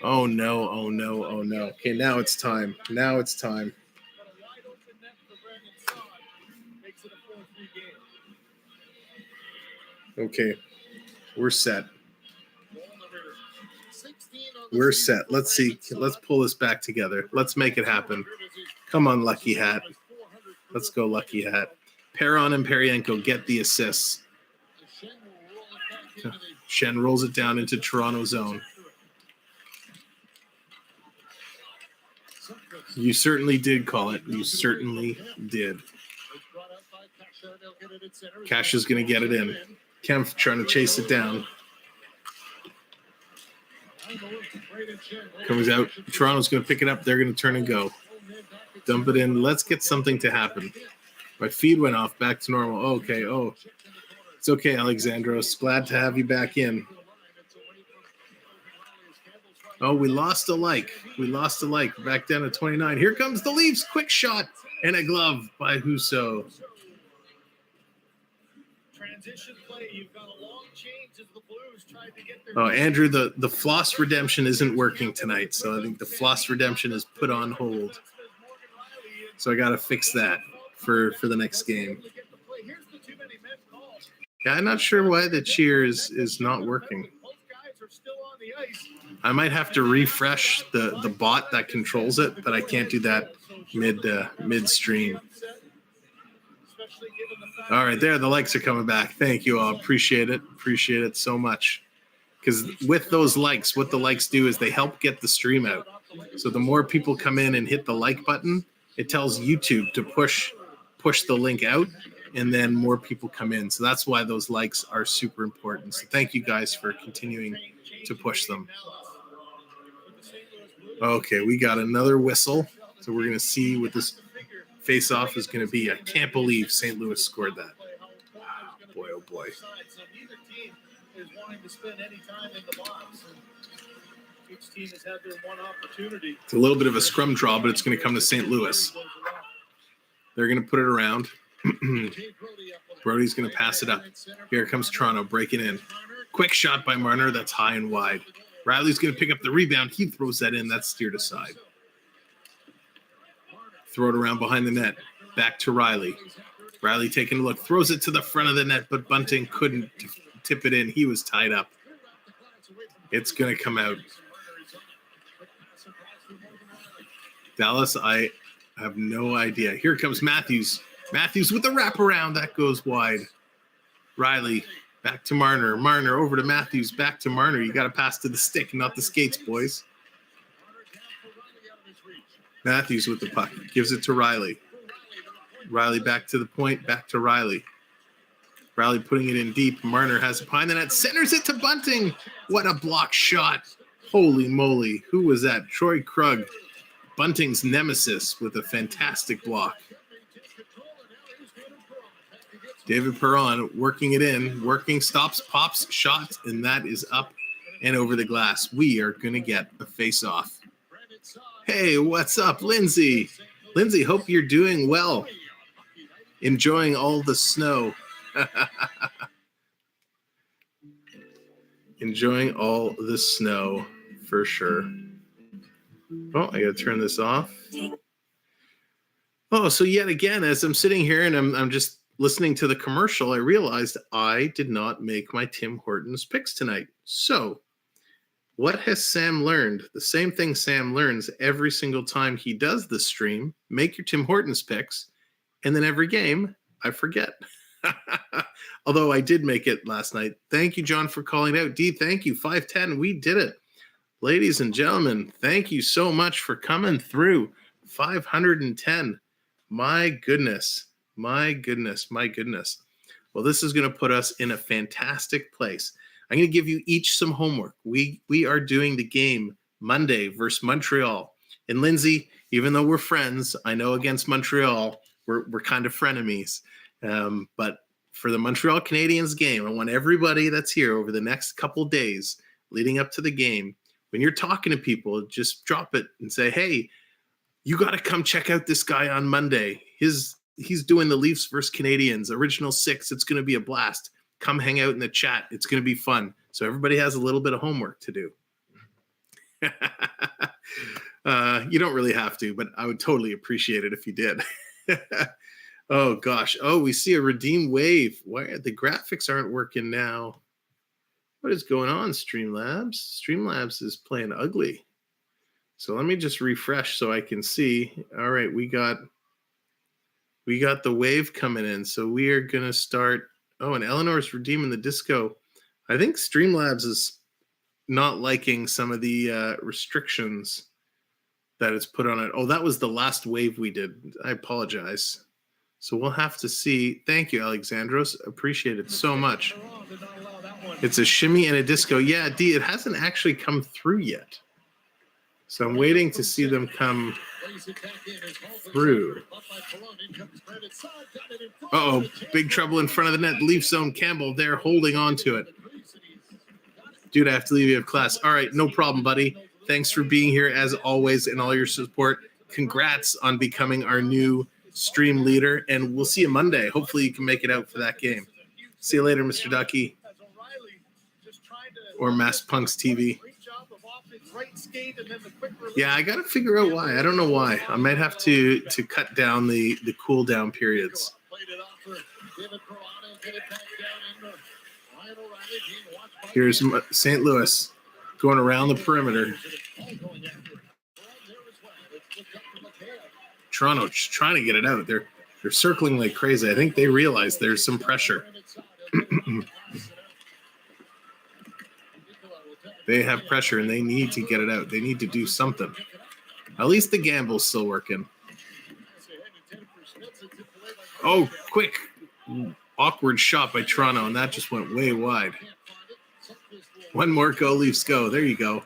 Oh, no, oh, no, oh, no. Okay, now it's time. Now it's time. Okay, we're set. We're set. Let's see. Let's pull this back together. Let's make it happen. Come on, Lucky Hat. Let's go, Lucky Hat. Perron and Peryanko get the assists. Schenn rolls it down into Toronto zone. You certainly did call it. You certainly did. Cash is going to get it in. Kempf trying to chase it down. Comes out. Toronto's going to pick it up. They're going to turn and go. Dump it in. Let's get something to happen. My feed went off. Back to normal. Okay. Oh, it's okay, Alexandros. Glad to have you back in. Oh, we lost a like. We lost a like. Back down to 29. Here comes the Leafs. Quick shot and a glove by Husso. Transition play. You've got a long change as the Blues tried to get their. Oh, Andrew, the floss redemption isn't working tonight, so I think the floss redemption is put on hold. So I got to fix that for the next game. Yeah, I'm not sure why the cheer is not working. I might have to refresh the bot that controls it, but I can't do that midstream. All right, there, the likes are coming back. Thank you all. Appreciate it. Appreciate it so much. Because with those likes, what the likes do is they help get the stream out. So the more people come in and hit the like button, it tells YouTube to push the link out, and then more people come in. So that's why those likes are super important. So thank you guys for continuing to push them. Okay, we got another whistle. So we're going to see what this face-off is going to be. I can't believe St. Louis scored that. Boy, oh boy. Is wanting to spend any time in the box. Each team has had their one opportunity. It's a little bit of a scrum draw, but it's going to come to St. Louis. They're going to put it around. Brody's going to pass it up. Here comes Toronto breaking in. Quick shot by Marner. That's high and wide. Riley's going to pick up the rebound. He throws that in. That's steered aside. Throw it around behind the net. Back to Riley. Riley taking a look. Throws it to the front of the net, but Bunting couldn't tip it in. He was tied up. It's going to come out. Dallas, I have no idea. Here comes Matthews. Matthews with the wraparound. That goes wide. Riley back to Marner. Marner over to Matthews. Back to Marner. You got to pass to the stick, not the skates, boys. Matthews with the puck. Gives it to Riley. Riley back to the point. Back to Riley. Riley putting it in deep. Marner has it behind the net. Centers it to Bunting. What a block shot. Holy moly. Who was that? Troy Krug. Bunting's nemesis with a fantastic block. David Perron working it in. Working, stops, pops, shots, and that is up and over the glass. We are going to get a face-off. Hey, what's up, Lindsay? Lindsay, hope you're doing well. Enjoying all the snow. Enjoying all the snow for sure. Oh, I gotta turn this off. Oh, so yet again, as I'm sitting here and I'm just listening to the commercial, I realized I did not make my Tim Hortons picks tonight. So what has Sam learned? The same thing Sam learns every single time he does the stream. Make your Tim Hortons picks, and then every game I forget. Although I did make it last night. Thank you, John, for calling out. D, thank you. 510, we did it. Ladies and gentlemen, thank you so much for coming through. 510. My goodness. My goodness. My goodness. Well, this is going to put us in a fantastic place. I'm going to give you each some homework. We are doing the game Monday versus Montreal. And Lindsay, even though we're friends, I know against Montreal, we're kind of frenemies. But for the Montreal Canadiens game, I want everybody that's here over the next couple days leading up to the game, when you're talking to people, just drop it and say, hey, you got to come check out this guy on Monday. He's doing the Leafs versus Canadiens, original six. It's going to be a blast. Come hang out in the chat. It's going to be fun. So everybody has a little bit of homework to do. You don't really have to, but I would totally appreciate it if you did. Oh, gosh. Oh, we see a redeem wave. Why the graphics aren't working now? What is going on, Streamlabs? Streamlabs is playing ugly. So let me just refresh so I can see. All right, we got We got the wave coming in, so we are going to start. Oh, and Eleanor's redeeming the disco. I think Streamlabs is not liking some of the restrictions that it's put on it. Oh, that was the last wave we did. I apologize. So we'll have to see. Thank you, Alexandros. Appreciate it so much. It's a shimmy and a disco. Yeah, D, it hasn't actually come through yet. So I'm waiting to see them come through. Uh-oh, big trouble in front of the net. Leaf zone. Campbell there holding on to it. Dude, I have to leave. You have class. All right, no problem, buddy. Thanks for being here as always and all your support. Congrats on becoming our new stream leader, and we'll see you Monday. Hopefully you can make it out for that game. See you later, Mr. Ducky. Or Mass Punks TV. Yeah, I got to figure out why. I don't know why. I might have to cut down the cool down periods. Here's St. Louis going around the perimeter. Toronto trying to get it out. They're circling like crazy. I think they realize there's some pressure. They have pressure and they need to get it out. They need to do something. At least the gamble's still working. Oh, quick. Awkward shot by Toronto, and that just went way wide. One more go, Leafs go. There you go.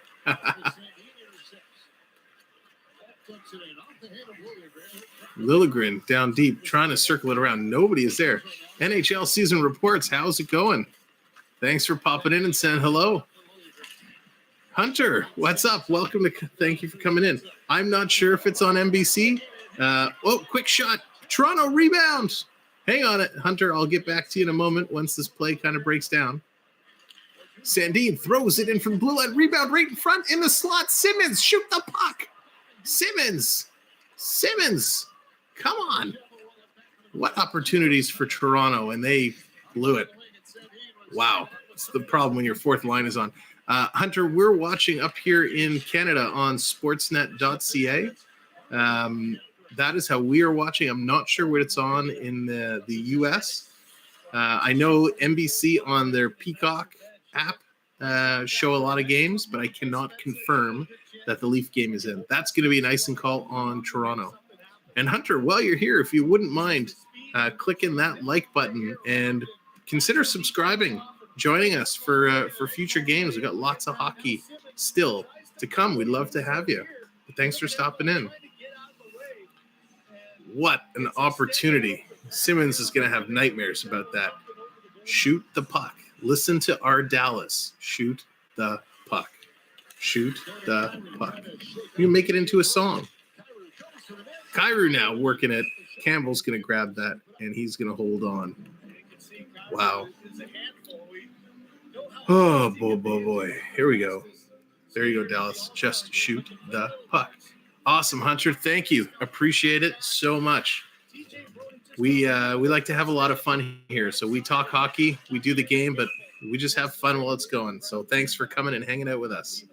Liljegren down deep, trying to circle it around. Nobody is there. NHL season reports. How's it going? Thanks for popping in and saying hello. Hunter, what's up? Welcome to. Thank you for coming in. I'm not sure if it's on NBC. Quick shot. Toronto rebound. Hang on it, Hunter. I'll get back to you in a moment once this play kind of breaks down. Sandin throws it in from blue line. Rebound right in front in the slot. Simmons, shoot the puck. Simmons. Come on. What opportunities for Toronto, and they blew it. Wow. It's the problem when your fourth line is on. Hunter, we're watching up here in Canada on sportsnet.ca. That is how we are watching. I'm not sure what it's on in the U.S. I know NBC on their Peacock app show a lot of games, but I cannot confirm that the Leaf game is in. That's going to be a nice and call on Toronto. And Hunter, while you're here, if you wouldn't mind clicking that like button and consider subscribing, joining us for future games. We've got lots of hockey still to come. We'd love to have you. But thanks for stopping in. What an opportunity. Simmons is going to have nightmares about that. Shoot the puck. Listen to our Dallas. Shoot the puck. Shoot the puck. You can make it into a song. Kyrou now working it. Campbell's going to grab that, and he's going to hold on. Wow. Oh, boy. Here we go. There you go, Dallas. Just shoot the puck. Awesome, Hunter. Thank you. Appreciate it so much. We like to have a lot of fun here. So we talk hockey, we do the game, but we just have fun while it's going. So thanks for coming and hanging out with us.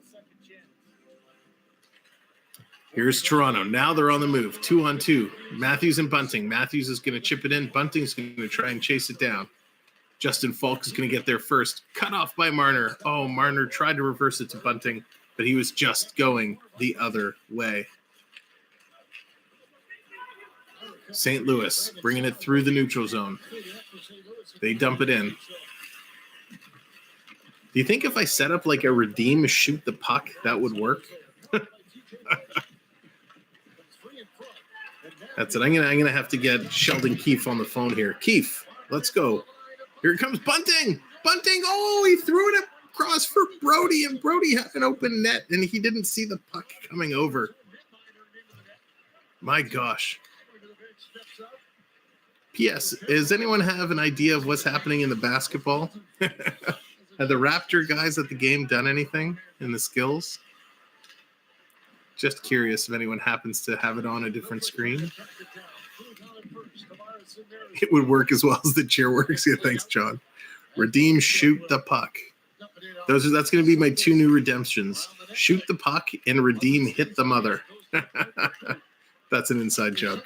Here's Toronto. Now they're on the move. 2-on-2. Matthews and Bunting. Matthews is going to chip it in. Bunting's going to try and chase it down. Justin Falk is going to get there first. Cut off by Marner. Oh, Marner tried to reverse it to Bunting, but he was just going the other way. St. Louis bringing it through the neutral zone. They dump it in. Do you think if I set up like a redeem shoot the puck, that would work? That's it. I'm gonna have to get Sheldon Keefe on the phone here. Keefe, let's go. Here comes Bunting. Bunting. Oh, he threw it across for Brody, and Brody had an open net, and he didn't see the puck coming over. My gosh. P.S. Does anyone have an idea of what's happening in the basketball? Have the Raptor guys at the game done anything in the skills? Just curious if anyone happens to have it on a different screen. It would work as well as the cheer works. Yeah, thanks, John. Redeem, shoot the puck. That's going to be my two new redemptions. Shoot the puck and redeem, hit the mother. That's an inside joke.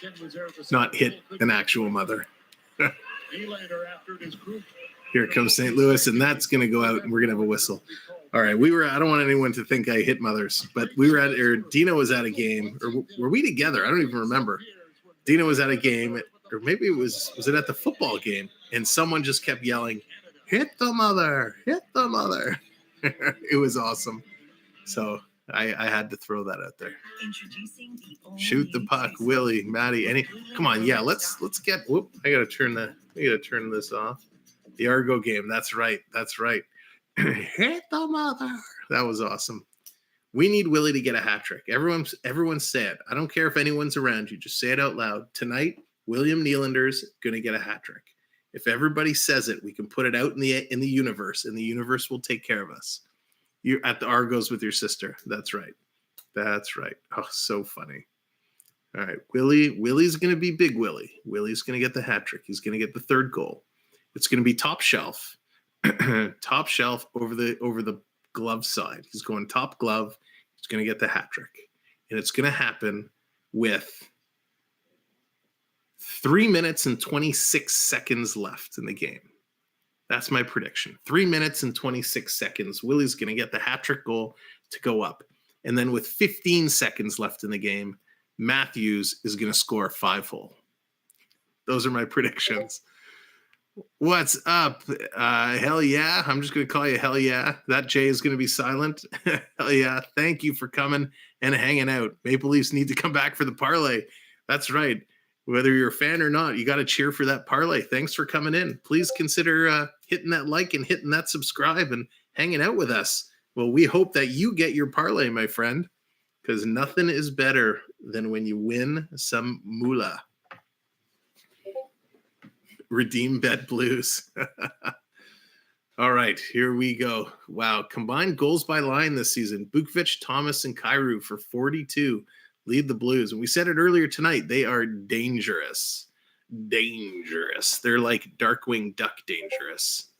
Schenn was there at the Not hit an actual mother. Here comes St. Louis, and that's going to go out, and we're going to have a whistle. All right, I don't want anyone to think I hit mothers, but Dino was at a game, or were we together? I don't even remember. Dino was at a game, or maybe was it at the football game? And someone just kept yelling, "Hit the mother, hit the mother." It was awesome. So I had to throw that out there. Shoot the puck, Willie, Maddie, come on, yeah, let's get. Whoop! I gotta turn this off. The Argo game. That's right. Hit the mother. That was awesome. We need Willie to get a hat trick. Everyone say it. I don't care if anyone's around you. Just say it out loud. Tonight, William Nylander's going to get a hat trick. If everybody says it, we can put it out in the universe, and the universe will take care of us. You're at the Argos with your sister. That's right. Oh, so funny. All right, Willie's going to be Big Willie. Willie's going to get the hat trick. He's going to get the third goal. It's going to be top shelf. Top shelf over the glove side. He's going top glove. He's going to get the hat trick. And it's going to happen with 3 minutes and 26 seconds left in the game. That's my prediction. 3 minutes and 26 seconds. Willie's going to get the hat trick goal to go up. And then with 15 seconds left in the game, Matthews is going to score 5-hole. Those are my predictions. What's up? Hell yeah. I'm just going to call you hell yeah. That J is going to be silent. Hell yeah. Thank you for coming and hanging out. Maple Leafs need to come back for the parlay. That's right. Whether you're a fan or not, you got to cheer for that parlay. Thanks for coming in. Please consider hitting that like and hitting that subscribe and hanging out with us. Well, we hope that you get your parlay, my friend, because nothing is better than when you win some moolah. Redeem Bet Blues. All right, here we go. Wow, combined goals by line this season. Bukovic, Thomas, and Kyrou for 42 lead the Blues. And we said it earlier tonight, they are dangerous. Dangerous. They're like Darkwing Duck dangerous.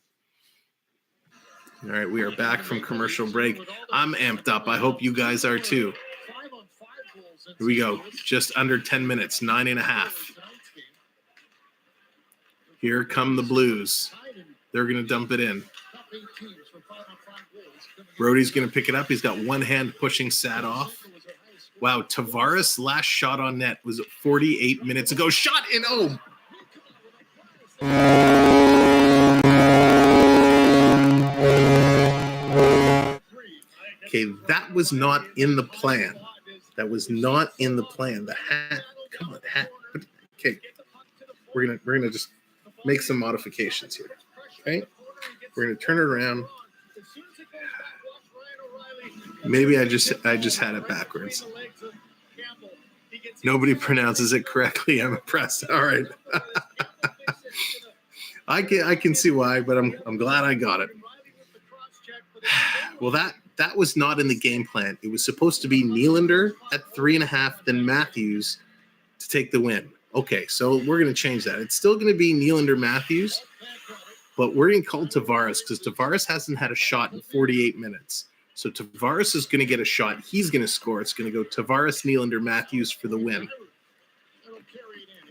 All right, we are back from commercial break. I'm amped up. I hope you guys are too. Here we go. Just under 10 minutes, 9.5. Here come the Blues. They're going to dump it in. Brody's going to pick it up. He's got one hand pushing Sad off. Wow, Tavares' last shot on net was 48 minutes ago. Shot in. Oh. Okay, that was not in the plan. That was not in the plan. The hat. Come on, hat. Okay, we're gonna just make some modifications here. Okay, we're gonna turn it around. Maybe I just had it backwards. Nobody pronounces it correctly. I'm impressed. All right. I can see why, but I'm glad I got it. Well, that was not in the game plan. It was supposed to be Nylander at 3.5, then Matthews to take the win. Okay, so we're going to change that. It's still going to be Nylander Matthews, but we're going to call Tavares because Tavares hasn't had a shot in 48 minutes. So Tavares is going to get a shot. He's going to score. It's going to go Tavares, Nylander, Matthews for the win.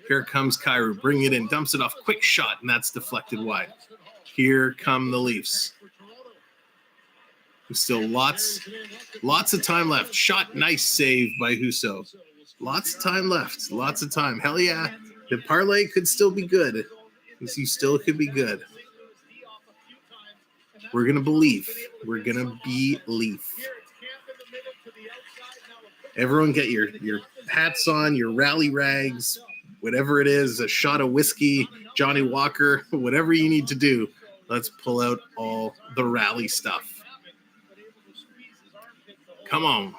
Here comes Kyrou. Bring it in. Dumps it off. Quick shot, and that's deflected wide. Here come the Leafs. Still lots of time left. Shot, nice save by Husso. Lots of time left. Lots of time. Hell yeah. The parlay could still be good. You still could be good. We're going to believe. We're going to believe. Everyone get your hats on, your rally rags, whatever it is, a shot of whiskey, Johnny Walker, whatever you need to do. Let's pull out all the rally stuff. Come on,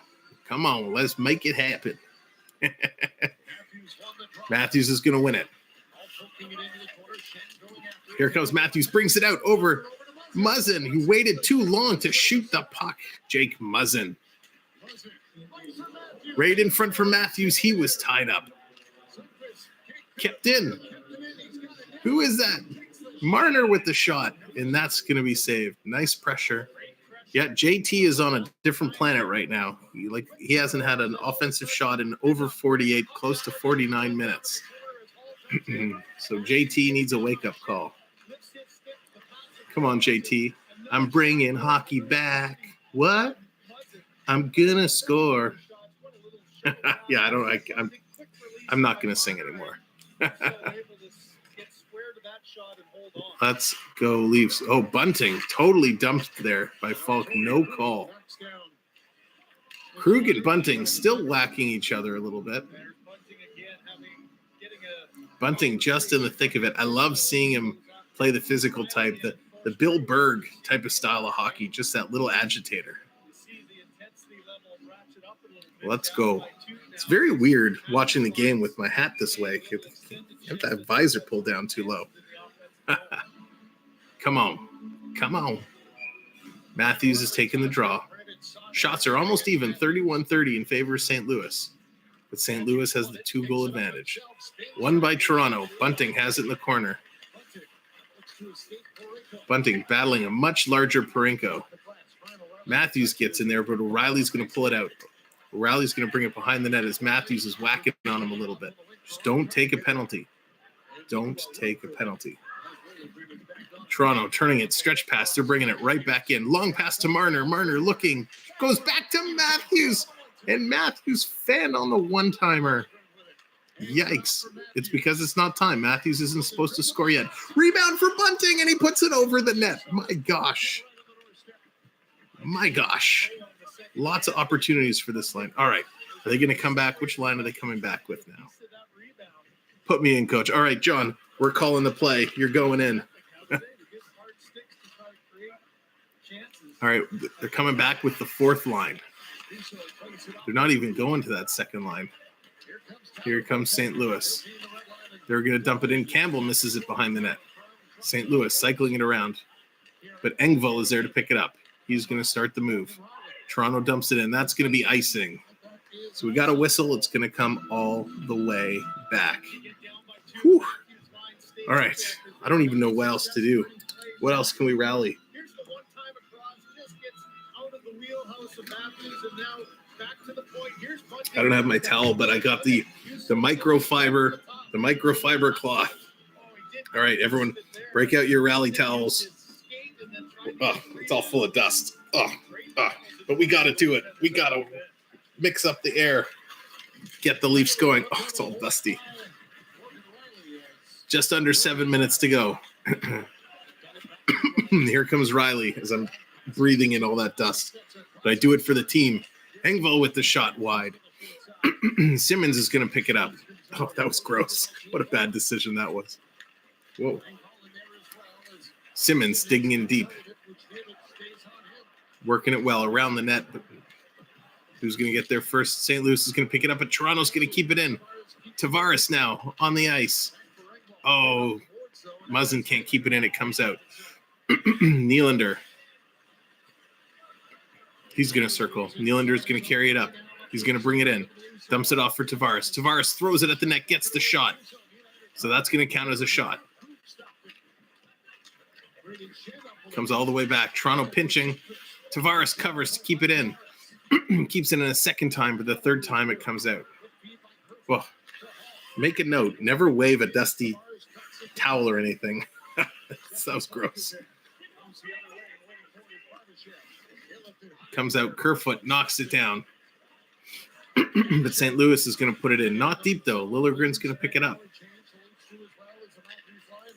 let's make it happen. Matthews is going to win it. Here comes Matthews, brings it out over Muzzin, who waited too long to shoot the puck. Jake Muzzin. Right in front for Matthews, he was tied up. Kept in. Who is that? Marner with the shot, and that's going to be saved. Nice pressure. Yeah, JT is on a different planet right now. He hasn't had an offensive shot in over 48, close to 49 minutes. So JT needs a wake-up call. Come on, JT. I'm bringing hockey back. What? I'm gonna score. Yeah, I'm not gonna sing anymore. Let's go Leafs. Oh, Bunting totally dumped there by Falk. No call. Krug and Bunting still whacking each other a little bit. Bunting just in the thick of it. I love seeing him play the physical type, the Bill Berg type of style of hockey, just that little agitator. Let's go. It's very weird watching the game with my hat this way. You have that visor pulled down too low. Come on. Matthews is taking the draw. Shots are almost even, 31-30 in favor of St. Louis. But St. Louis has the 2-goal advantage. Won by Toronto. Bunting has it in the corner. Bunting battling a much larger Parenko. Matthews gets in there, but O'Reilly's going to pull it out. O'Reilly's going to bring it behind the net as Matthews is whacking on him a little bit. Just don't take a penalty. Don't take a penalty. Toronto turning it, stretch pass. They're bringing it right back in. Long pass to Marner. Marner looking. Goes back to Matthews. And Matthews fanned on the one-timer. Yikes. It's because it's not time. Matthews isn't supposed to score yet. Rebound for Bunting, and he puts it over the net. My gosh. Lots of opportunities for this line. All right. Are they going to come back? Which line are they coming back with now? Put me in, coach. All right, John, we're calling the play. You're going in. All right. They're coming back with the fourth line. They're not even going to that second line. Here comes St. Louis. They're going to dump it in. Campbell misses it behind the net. St. Louis cycling it around. But Engvall is there to pick it up. He's going to start the move. Toronto dumps it in. That's going to be icing. So we got a whistle. It's going to come all the way back. Whew. All right. I don't even know what else to do. What else can we rally? I don't have my towel, but I got the microfiber cloth. All right, everyone, break out your rally towels. Oh, it's all full of dust. But we got to do it. We got to mix up the air. Get the Leafs going. Oh, it's all dusty. Just under 7 minutes to go. Here comes Riley as I'm breathing in all that dust. But I do it for the team. Engvall with the shot wide. Simmons is going to pick it up. Oh, that was gross. What a bad decision that was. Whoa. Simmons digging in deep. Working it well around the net. But who's going to get there first? St. Louis is going to pick it up, but Toronto's going to keep it in. Tavares now on the ice. Oh, Muzzin can't keep it in. It comes out. Nylander. He's going to circle. Nylander's going to carry it up. He's going to bring it in. Dumps it off for Tavares. Tavares throws it at the net, gets the shot. So that's going to count as a shot. Comes all the way back. Toronto pinching. Tavares covers to keep it in. Keeps it in a second time, but the third time it comes out. Well, make a note. Never wave a dusty towel or anything. That was gross. Comes out. Kerfoot knocks it down. But St. Louis is going to put it in. Not deep, though. Liljegren's going to pick it up.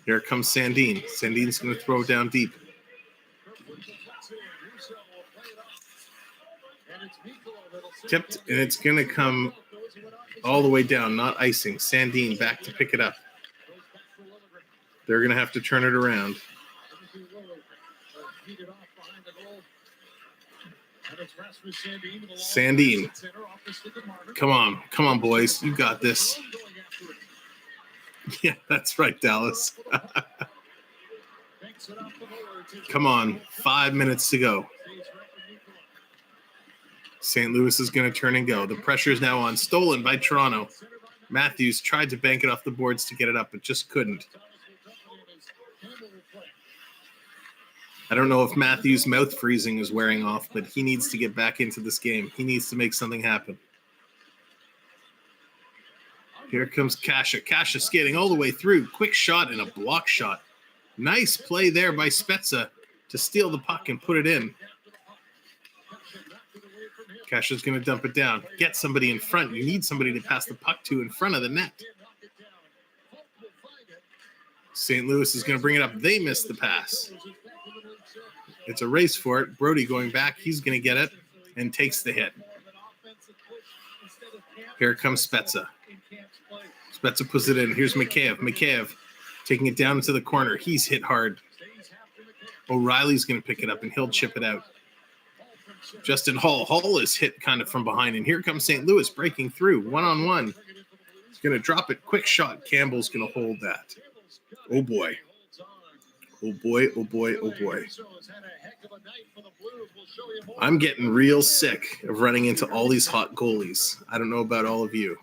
Here comes Sandin. Sandin's going to throw it down deep. Tipped, and it's going to come all the way down, not icing. Sandin back to pick it up. They're going to have to turn it around. Sandin. Come on, boys. You got this. Yeah, that's right, Dallas. Come on. 5 minutes to go. St. Louis is going to turn and go. The pressure is now on. Stolen by Toronto. Matthews tried to bank it off the boards to get it up, but just couldn't. I don't know if Matthews' mouth freezing is wearing off, but he needs to get back into this game. He needs to make something happen. Here comes Kasha. Kasha skating all the way through. Quick shot and a block shot. Nice play there by Spezza to steal the puck and put it in. Kasha's going to dump it down. Get somebody in front. You need somebody to pass the puck to in front of the net. St. Louis is going to bring it up. They missed the pass. It's a race for it. Brody going back. He's going to get it and takes the hit. Here comes Spezza. Spezza puts it in. Here's Mikheyev. Mikheyev taking it down into the corner. He's hit hard. O'Reilly's going to pick it up, and he'll chip it out. Justin Hall. Hall is hit kind of from behind, and here comes St. Louis breaking through. One-on-one. He's going to drop it. Quick shot. Campbell's going to hold that. Oh, boy. Oh, boy, oh, boy, oh, boy. I'm getting real sick of running into all these hot goalies. I don't know about all of you.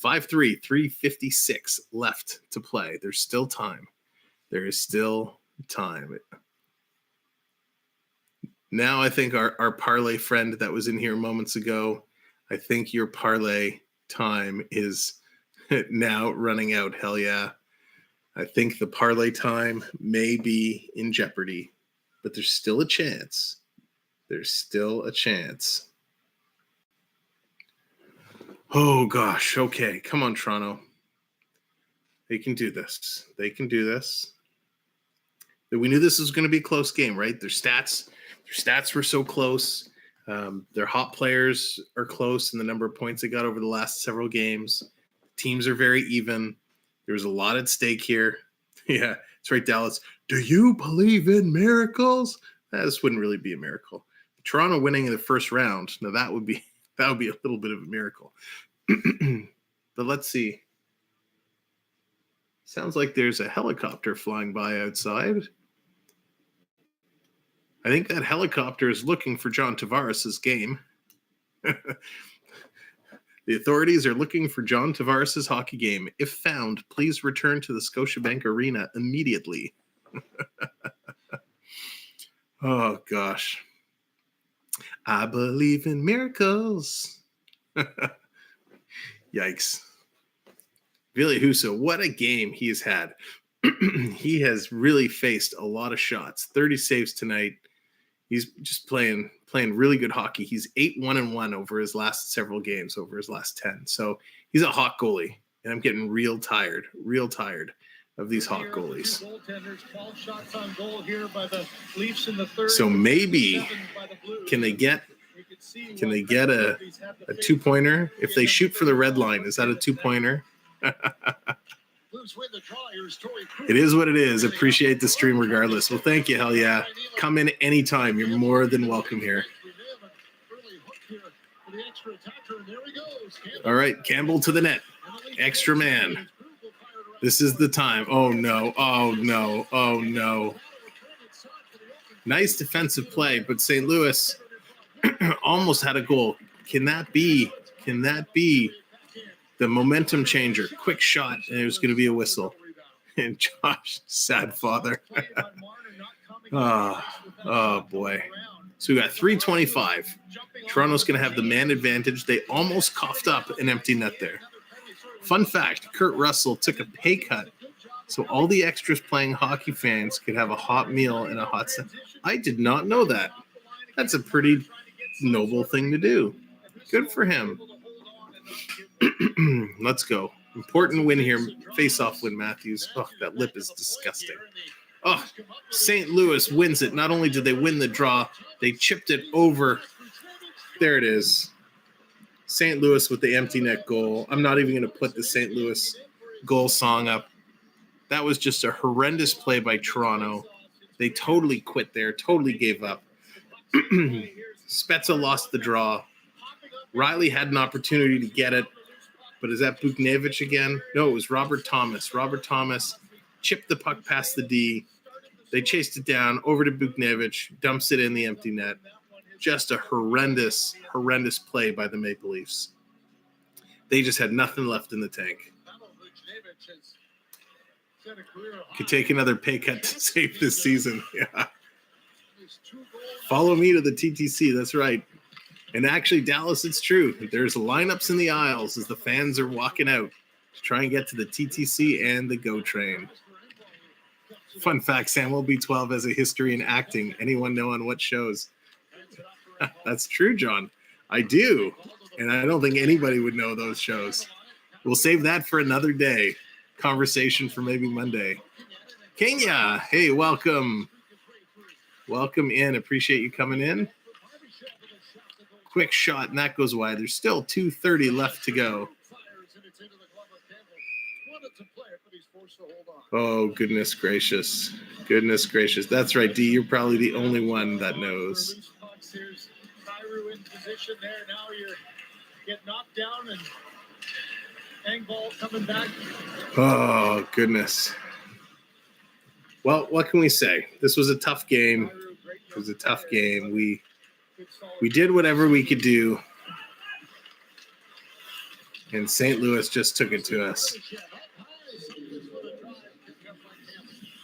5-3, 3:56 left to play. There's still time. There is still time. Now I think our parlay friend that was in here moments ago, I think your parlay time is now running out. Hell yeah. I think the parlay time may be in jeopardy, but there's still a chance. There's still a chance. Oh, gosh. Okay. Come on, Toronto. They can do this. They can do this. We knew this was going to be a close game, right? Their stats were so close. Their hot players are close in the number of points they got over the last several games. Teams are very even. There's a lot at stake here. Yeah, that's right, Dallas. Do you believe in miracles? This wouldn't really be a miracle. Toronto winning in the first round, now that would be a little bit of a miracle. But let's see. Sounds like there's a helicopter flying by outside. I think that helicopter is looking for John Tavares' game. The authorities are looking for John Tavares' hockey game. If found, please return to the Scotiabank Arena immediately. Oh, gosh. I believe in miracles. Yikes. Ville Husso, what a game he has had. He has really faced a lot of shots. 30 saves tonight. He's just playing really good hockey. He's 8-1-1 over his last several games, over his last 10. So he's a hot goalie, and I'm getting real tired of these hot goalies. So maybe can they get a 2-pointer? If they shoot for the red line, is that a 2-pointer? It is what it is. Appreciate the stream regardless. Well, thank you. Hell yeah. Come in anytime. You're more than welcome here. All right. Campbell to the net. Extra man. This is the time. Oh, no. Oh, no. Oh, no. Nice defensive play, but St. Louis almost had a goal. Can that be the momentum changer? Quick shot, and it was going to be a whistle. And Josh, sad father. Oh, boy. So we got 3:25. Toronto's going to have the man advantage. They almost coughed up an empty net there. Fun fact, Kurt Russell took a pay cut so all the extras playing hockey fans could have a hot meal and a hot set. I did not know that. That's a pretty noble thing to do. Good for him. Let's go. Important win here. Face-off win, Matthews. Oh, that lip is disgusting. Oh, St. Louis wins it. Not only did they win the draw, they chipped it over. There it is. St. Louis with the empty net goal. I'm not even going to put the St. Louis goal song up. That was just a horrendous play by Toronto. They totally quit there, totally gave up. Spezza lost the draw. Riley had an opportunity to get it, but is that Buchnevich again? No, it was Robert Thomas. Robert Thomas chipped the puck past the D. They chased it down over to Buchnevich, dumps it in the empty net. Just a horrendous play by the Maple Leafs. They just had nothing left in the tank. Could take another pay cut to save this season. Yeah. Follow me to the TTC. That's right. And actually, Dallas, it's true. There's lineups in the aisles as the fans are walking out to try and get to the TTC and the GO train. Fun fact, Samwelb B12 has a history in acting. Anyone know on what shows? That's true, John. I do. And I don't think anybody would know those shows. We'll save that for another day. Conversation for maybe Monday. Kenya, hey, welcome. Welcome in. Appreciate you coming in. Quick shot, and that goes wide. There's still 2:30 left to go. Oh, goodness gracious. Goodness gracious. That's right, D. You're probably the only one that knows. Here's Kyrou in position there. Now you're getting knocked down and Engvall coming back. Oh, goodness. Well, what can we say? This was a tough game. It was a tough game. We did whatever we could do. And St. Louis just took it to us.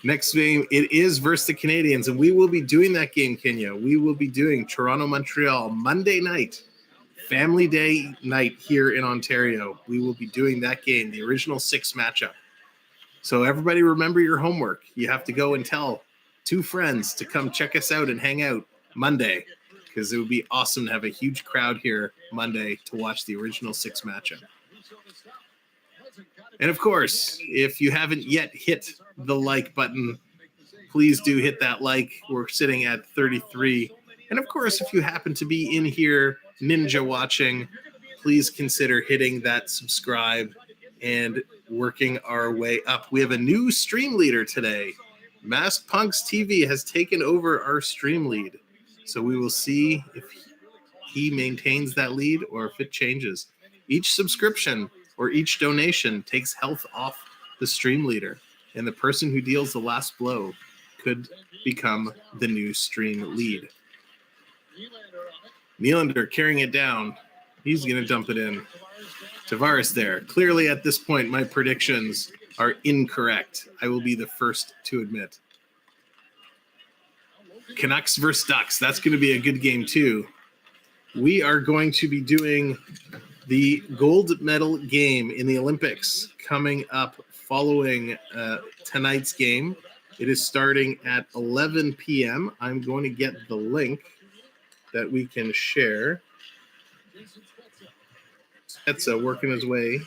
Next game, it is versus the Canadiens, and we will be doing that game, Kenya. We will be doing Toronto-Montreal Monday night, Family Day night here in Ontario. We will be doing that game, the original 6 matchup. So everybody remember your homework. You have to go and tell 2 friends to come check us out and hang out Monday, because it would be awesome to have a huge crowd here Monday to watch the original 6 matchup. And of course, if you haven't yet hit the like button, please do hit that like. We're sitting at 33. And of course, if you happen to be in here ninja watching, please consider hitting that subscribe and working our way up. We have a new stream leader today. Masked Punks TV has taken over our stream lead. So we will see if he maintains that lead or if it changes. Each subscription or each donation takes health off the stream leader, and the person who deals the last blow could become the new stream lead. Nylander carrying it down. He's going to dump it in. Tavares there. Clearly at this point, my predictions are incorrect. I will be the first to admit. Canucks versus Ducks. That's going to be a good game too. We are going to be doing the gold medal game in the Olympics coming up following tonight's game. It is starting at 11 p.m. I'm going to get the link that we can share. Etza working his way.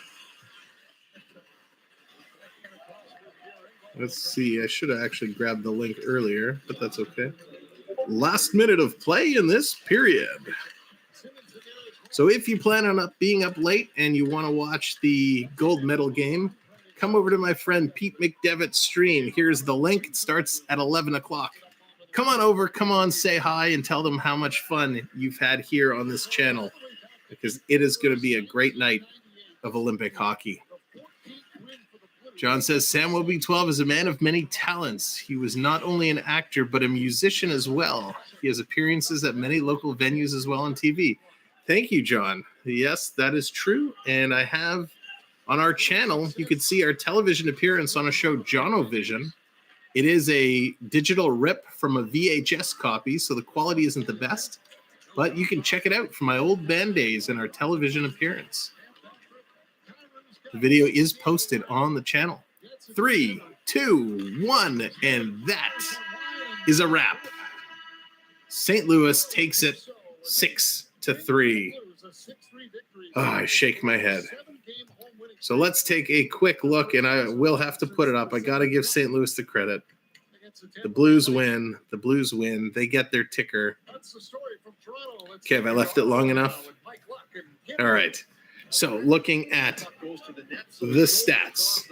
Let's see. I should have actually grabbed the link earlier, but that's okay. Last minute of play in this period. So if you plan on being up late and you want to watch the gold medal game, come over to my friend Pete McDevitt's stream. Here's the link. It starts at 11 o'clock. Come on over. Come on, say hi, and tell them how much fun you've had here on this channel, because it is going to be a great night of Olympic hockey. John says, Samwelb B12 is a man of many talents. He was not only an actor, but a musician as well. He has appearances at many local venues as well on TV. Thank you, John. Yes, that is true. And I have on our channel, you can see our television appearance on a show, Jono-Vision. It is a digital rip from a VHS copy, so the quality isn't the best. But you can check it out from my old band days and our television appearance. The video is posted on the channel. 3, 2, 1, and that is a wrap. St. Louis takes it 6-3. Oh, I shake my head. So let's take a quick look, and I will have to put it up. I got to give St. Louis the credit. The Blues win. The Blues win. They get their ticker. Okay, have I left it long enough? All right. So looking at the stats,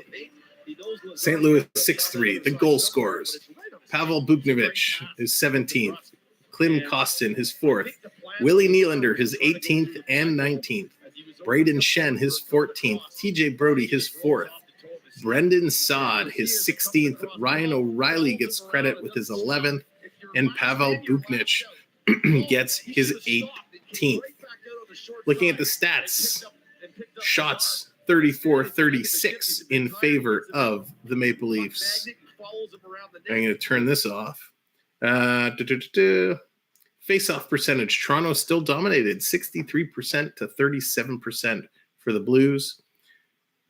St. Louis 6-3, the goal scorers. Pavel Buchnevich is 17th. Klim Kostin, his 4th. Willie Nylander, his 18th and 19th. Brayden Schenn, his 14th. TJ Brody, his 4th. Brendan Saad, his 16th. Ryan O'Reilly gets credit with his 11th. And Pavel Buchnevich gets his 18th. Looking at the stats, shots 34-36 in favor of the Maple Leafs. I'm going to turn this off. Face-off percentage. Toronto still dominated, 63% to 37% for the Blues.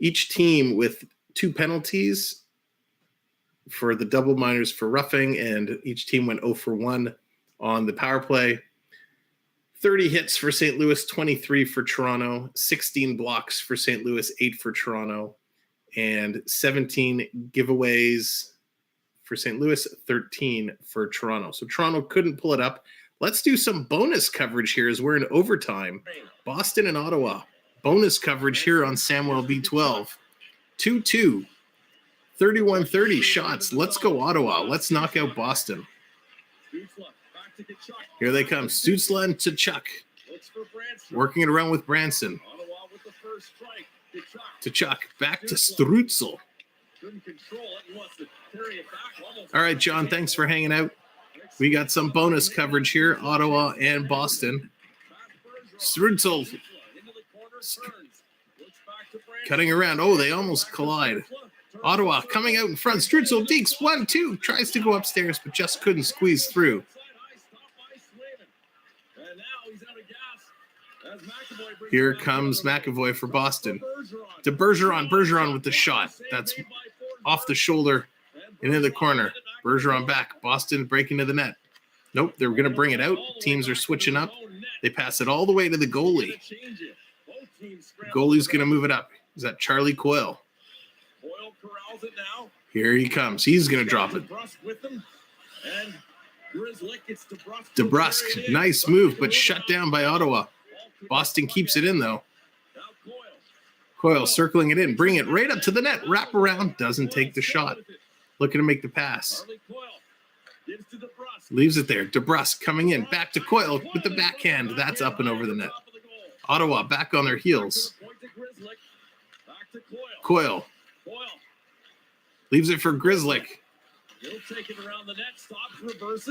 Each team with 2 penalties for the double minors for roughing, and each team went 0 for 1 on the power play. 30 hits for St. Louis, 23 for Toronto, 16 blocks for St. Louis, 8 for Toronto, and 17 giveaways for St. Louis, 13 for Toronto. So Toronto couldn't pull it up. Let's do some bonus coverage here as we're in overtime. Boston and Ottawa. Bonus coverage here on Samwelb B12. 2-2. 31-30 shots. Let's go Ottawa. Let's knock out Boston. Here they come. Stützle and Tkachuk. Working it around with Branson. Tkachuk back to Stützle. All right, John, thanks for hanging out. We got some bonus coverage here, Ottawa and Boston. Stützle cutting around. Oh, they almost collide. Ottawa coming out in front. Stützle dekes 1-2. Tries to go upstairs, but just couldn't squeeze through. Here comes McAvoy for Boston. To Bergeron. Bergeron with the shot. That's off the shoulder and in the corner. Bergeron back. Boston breaking to the net. Nope, they're going to bring it out. Teams are switching up. They pass it all the way to the goalie. Goalie's going to move it up. Is that Charlie Coyle? Here he comes. He's going to drop it. Debrusk, nice move, but shut down by Ottawa. Boston keeps it in, though. Coyle circling it in, bring it right up to the net. Wrap around, doesn't take the shot. Looking to make the pass. Leaves it there. Debrusk coming in. Back to Coyle with the backhand. That's up and over the net. Ottawa back on their heels. Coyle. Leaves it for Grzelcyk.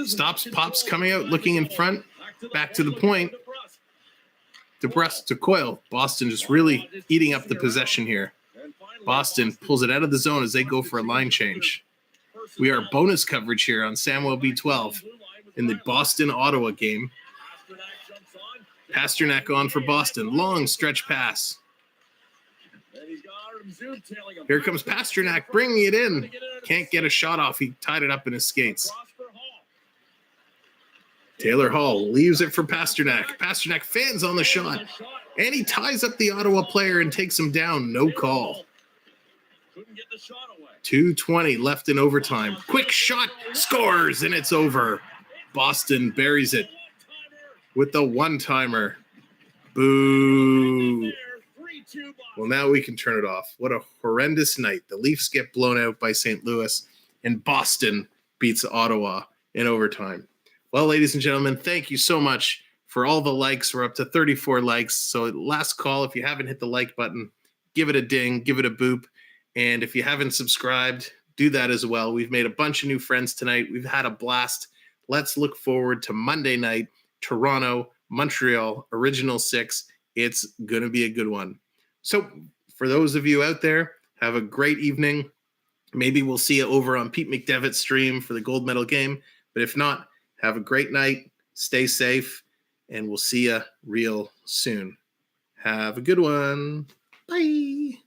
Stops, pops, coming out, looking in front. Back to the point. Debrusk to Coyle. Boston just really eating up the possession here. Boston pulls it out of the zone as they go for a line change. We are bonus coverage here on Samwelb B12 in the Boston-Ottawa game. Pasternak on for Boston. Long stretch pass. Here comes Pasternak bringing it in. Can't get a shot off. He tied it up in his skates. Taylor Hall leaves it for Pasternak. Pasternak fans on the shot. And he ties up the Ottawa player and takes him down. No call. 2:20 left in overtime. Quick shot. Scores, and it's over. Boston buries it with the one-timer. Boo. Well, now we can turn it off. What a horrendous night. The Leafs get blown out by St. Louis, and Boston beats Ottawa in overtime. Well, ladies and gentlemen, thank you so much for all the likes. We're up to 34 likes. So last call, if you haven't hit the like button, give it a ding, give it a boop. And if you haven't subscribed, do that as well. We've made a bunch of new friends tonight. We've had a blast. Let's look forward to Monday night, Toronto, Montreal, Original 6. It's going to be a good one. So for those of you out there, have a great evening. Maybe we'll see you over on Pete McDevitt's stream for the gold medal game. But if not, have a great night. Stay safe. And we'll see you real soon. Have a good one. Bye.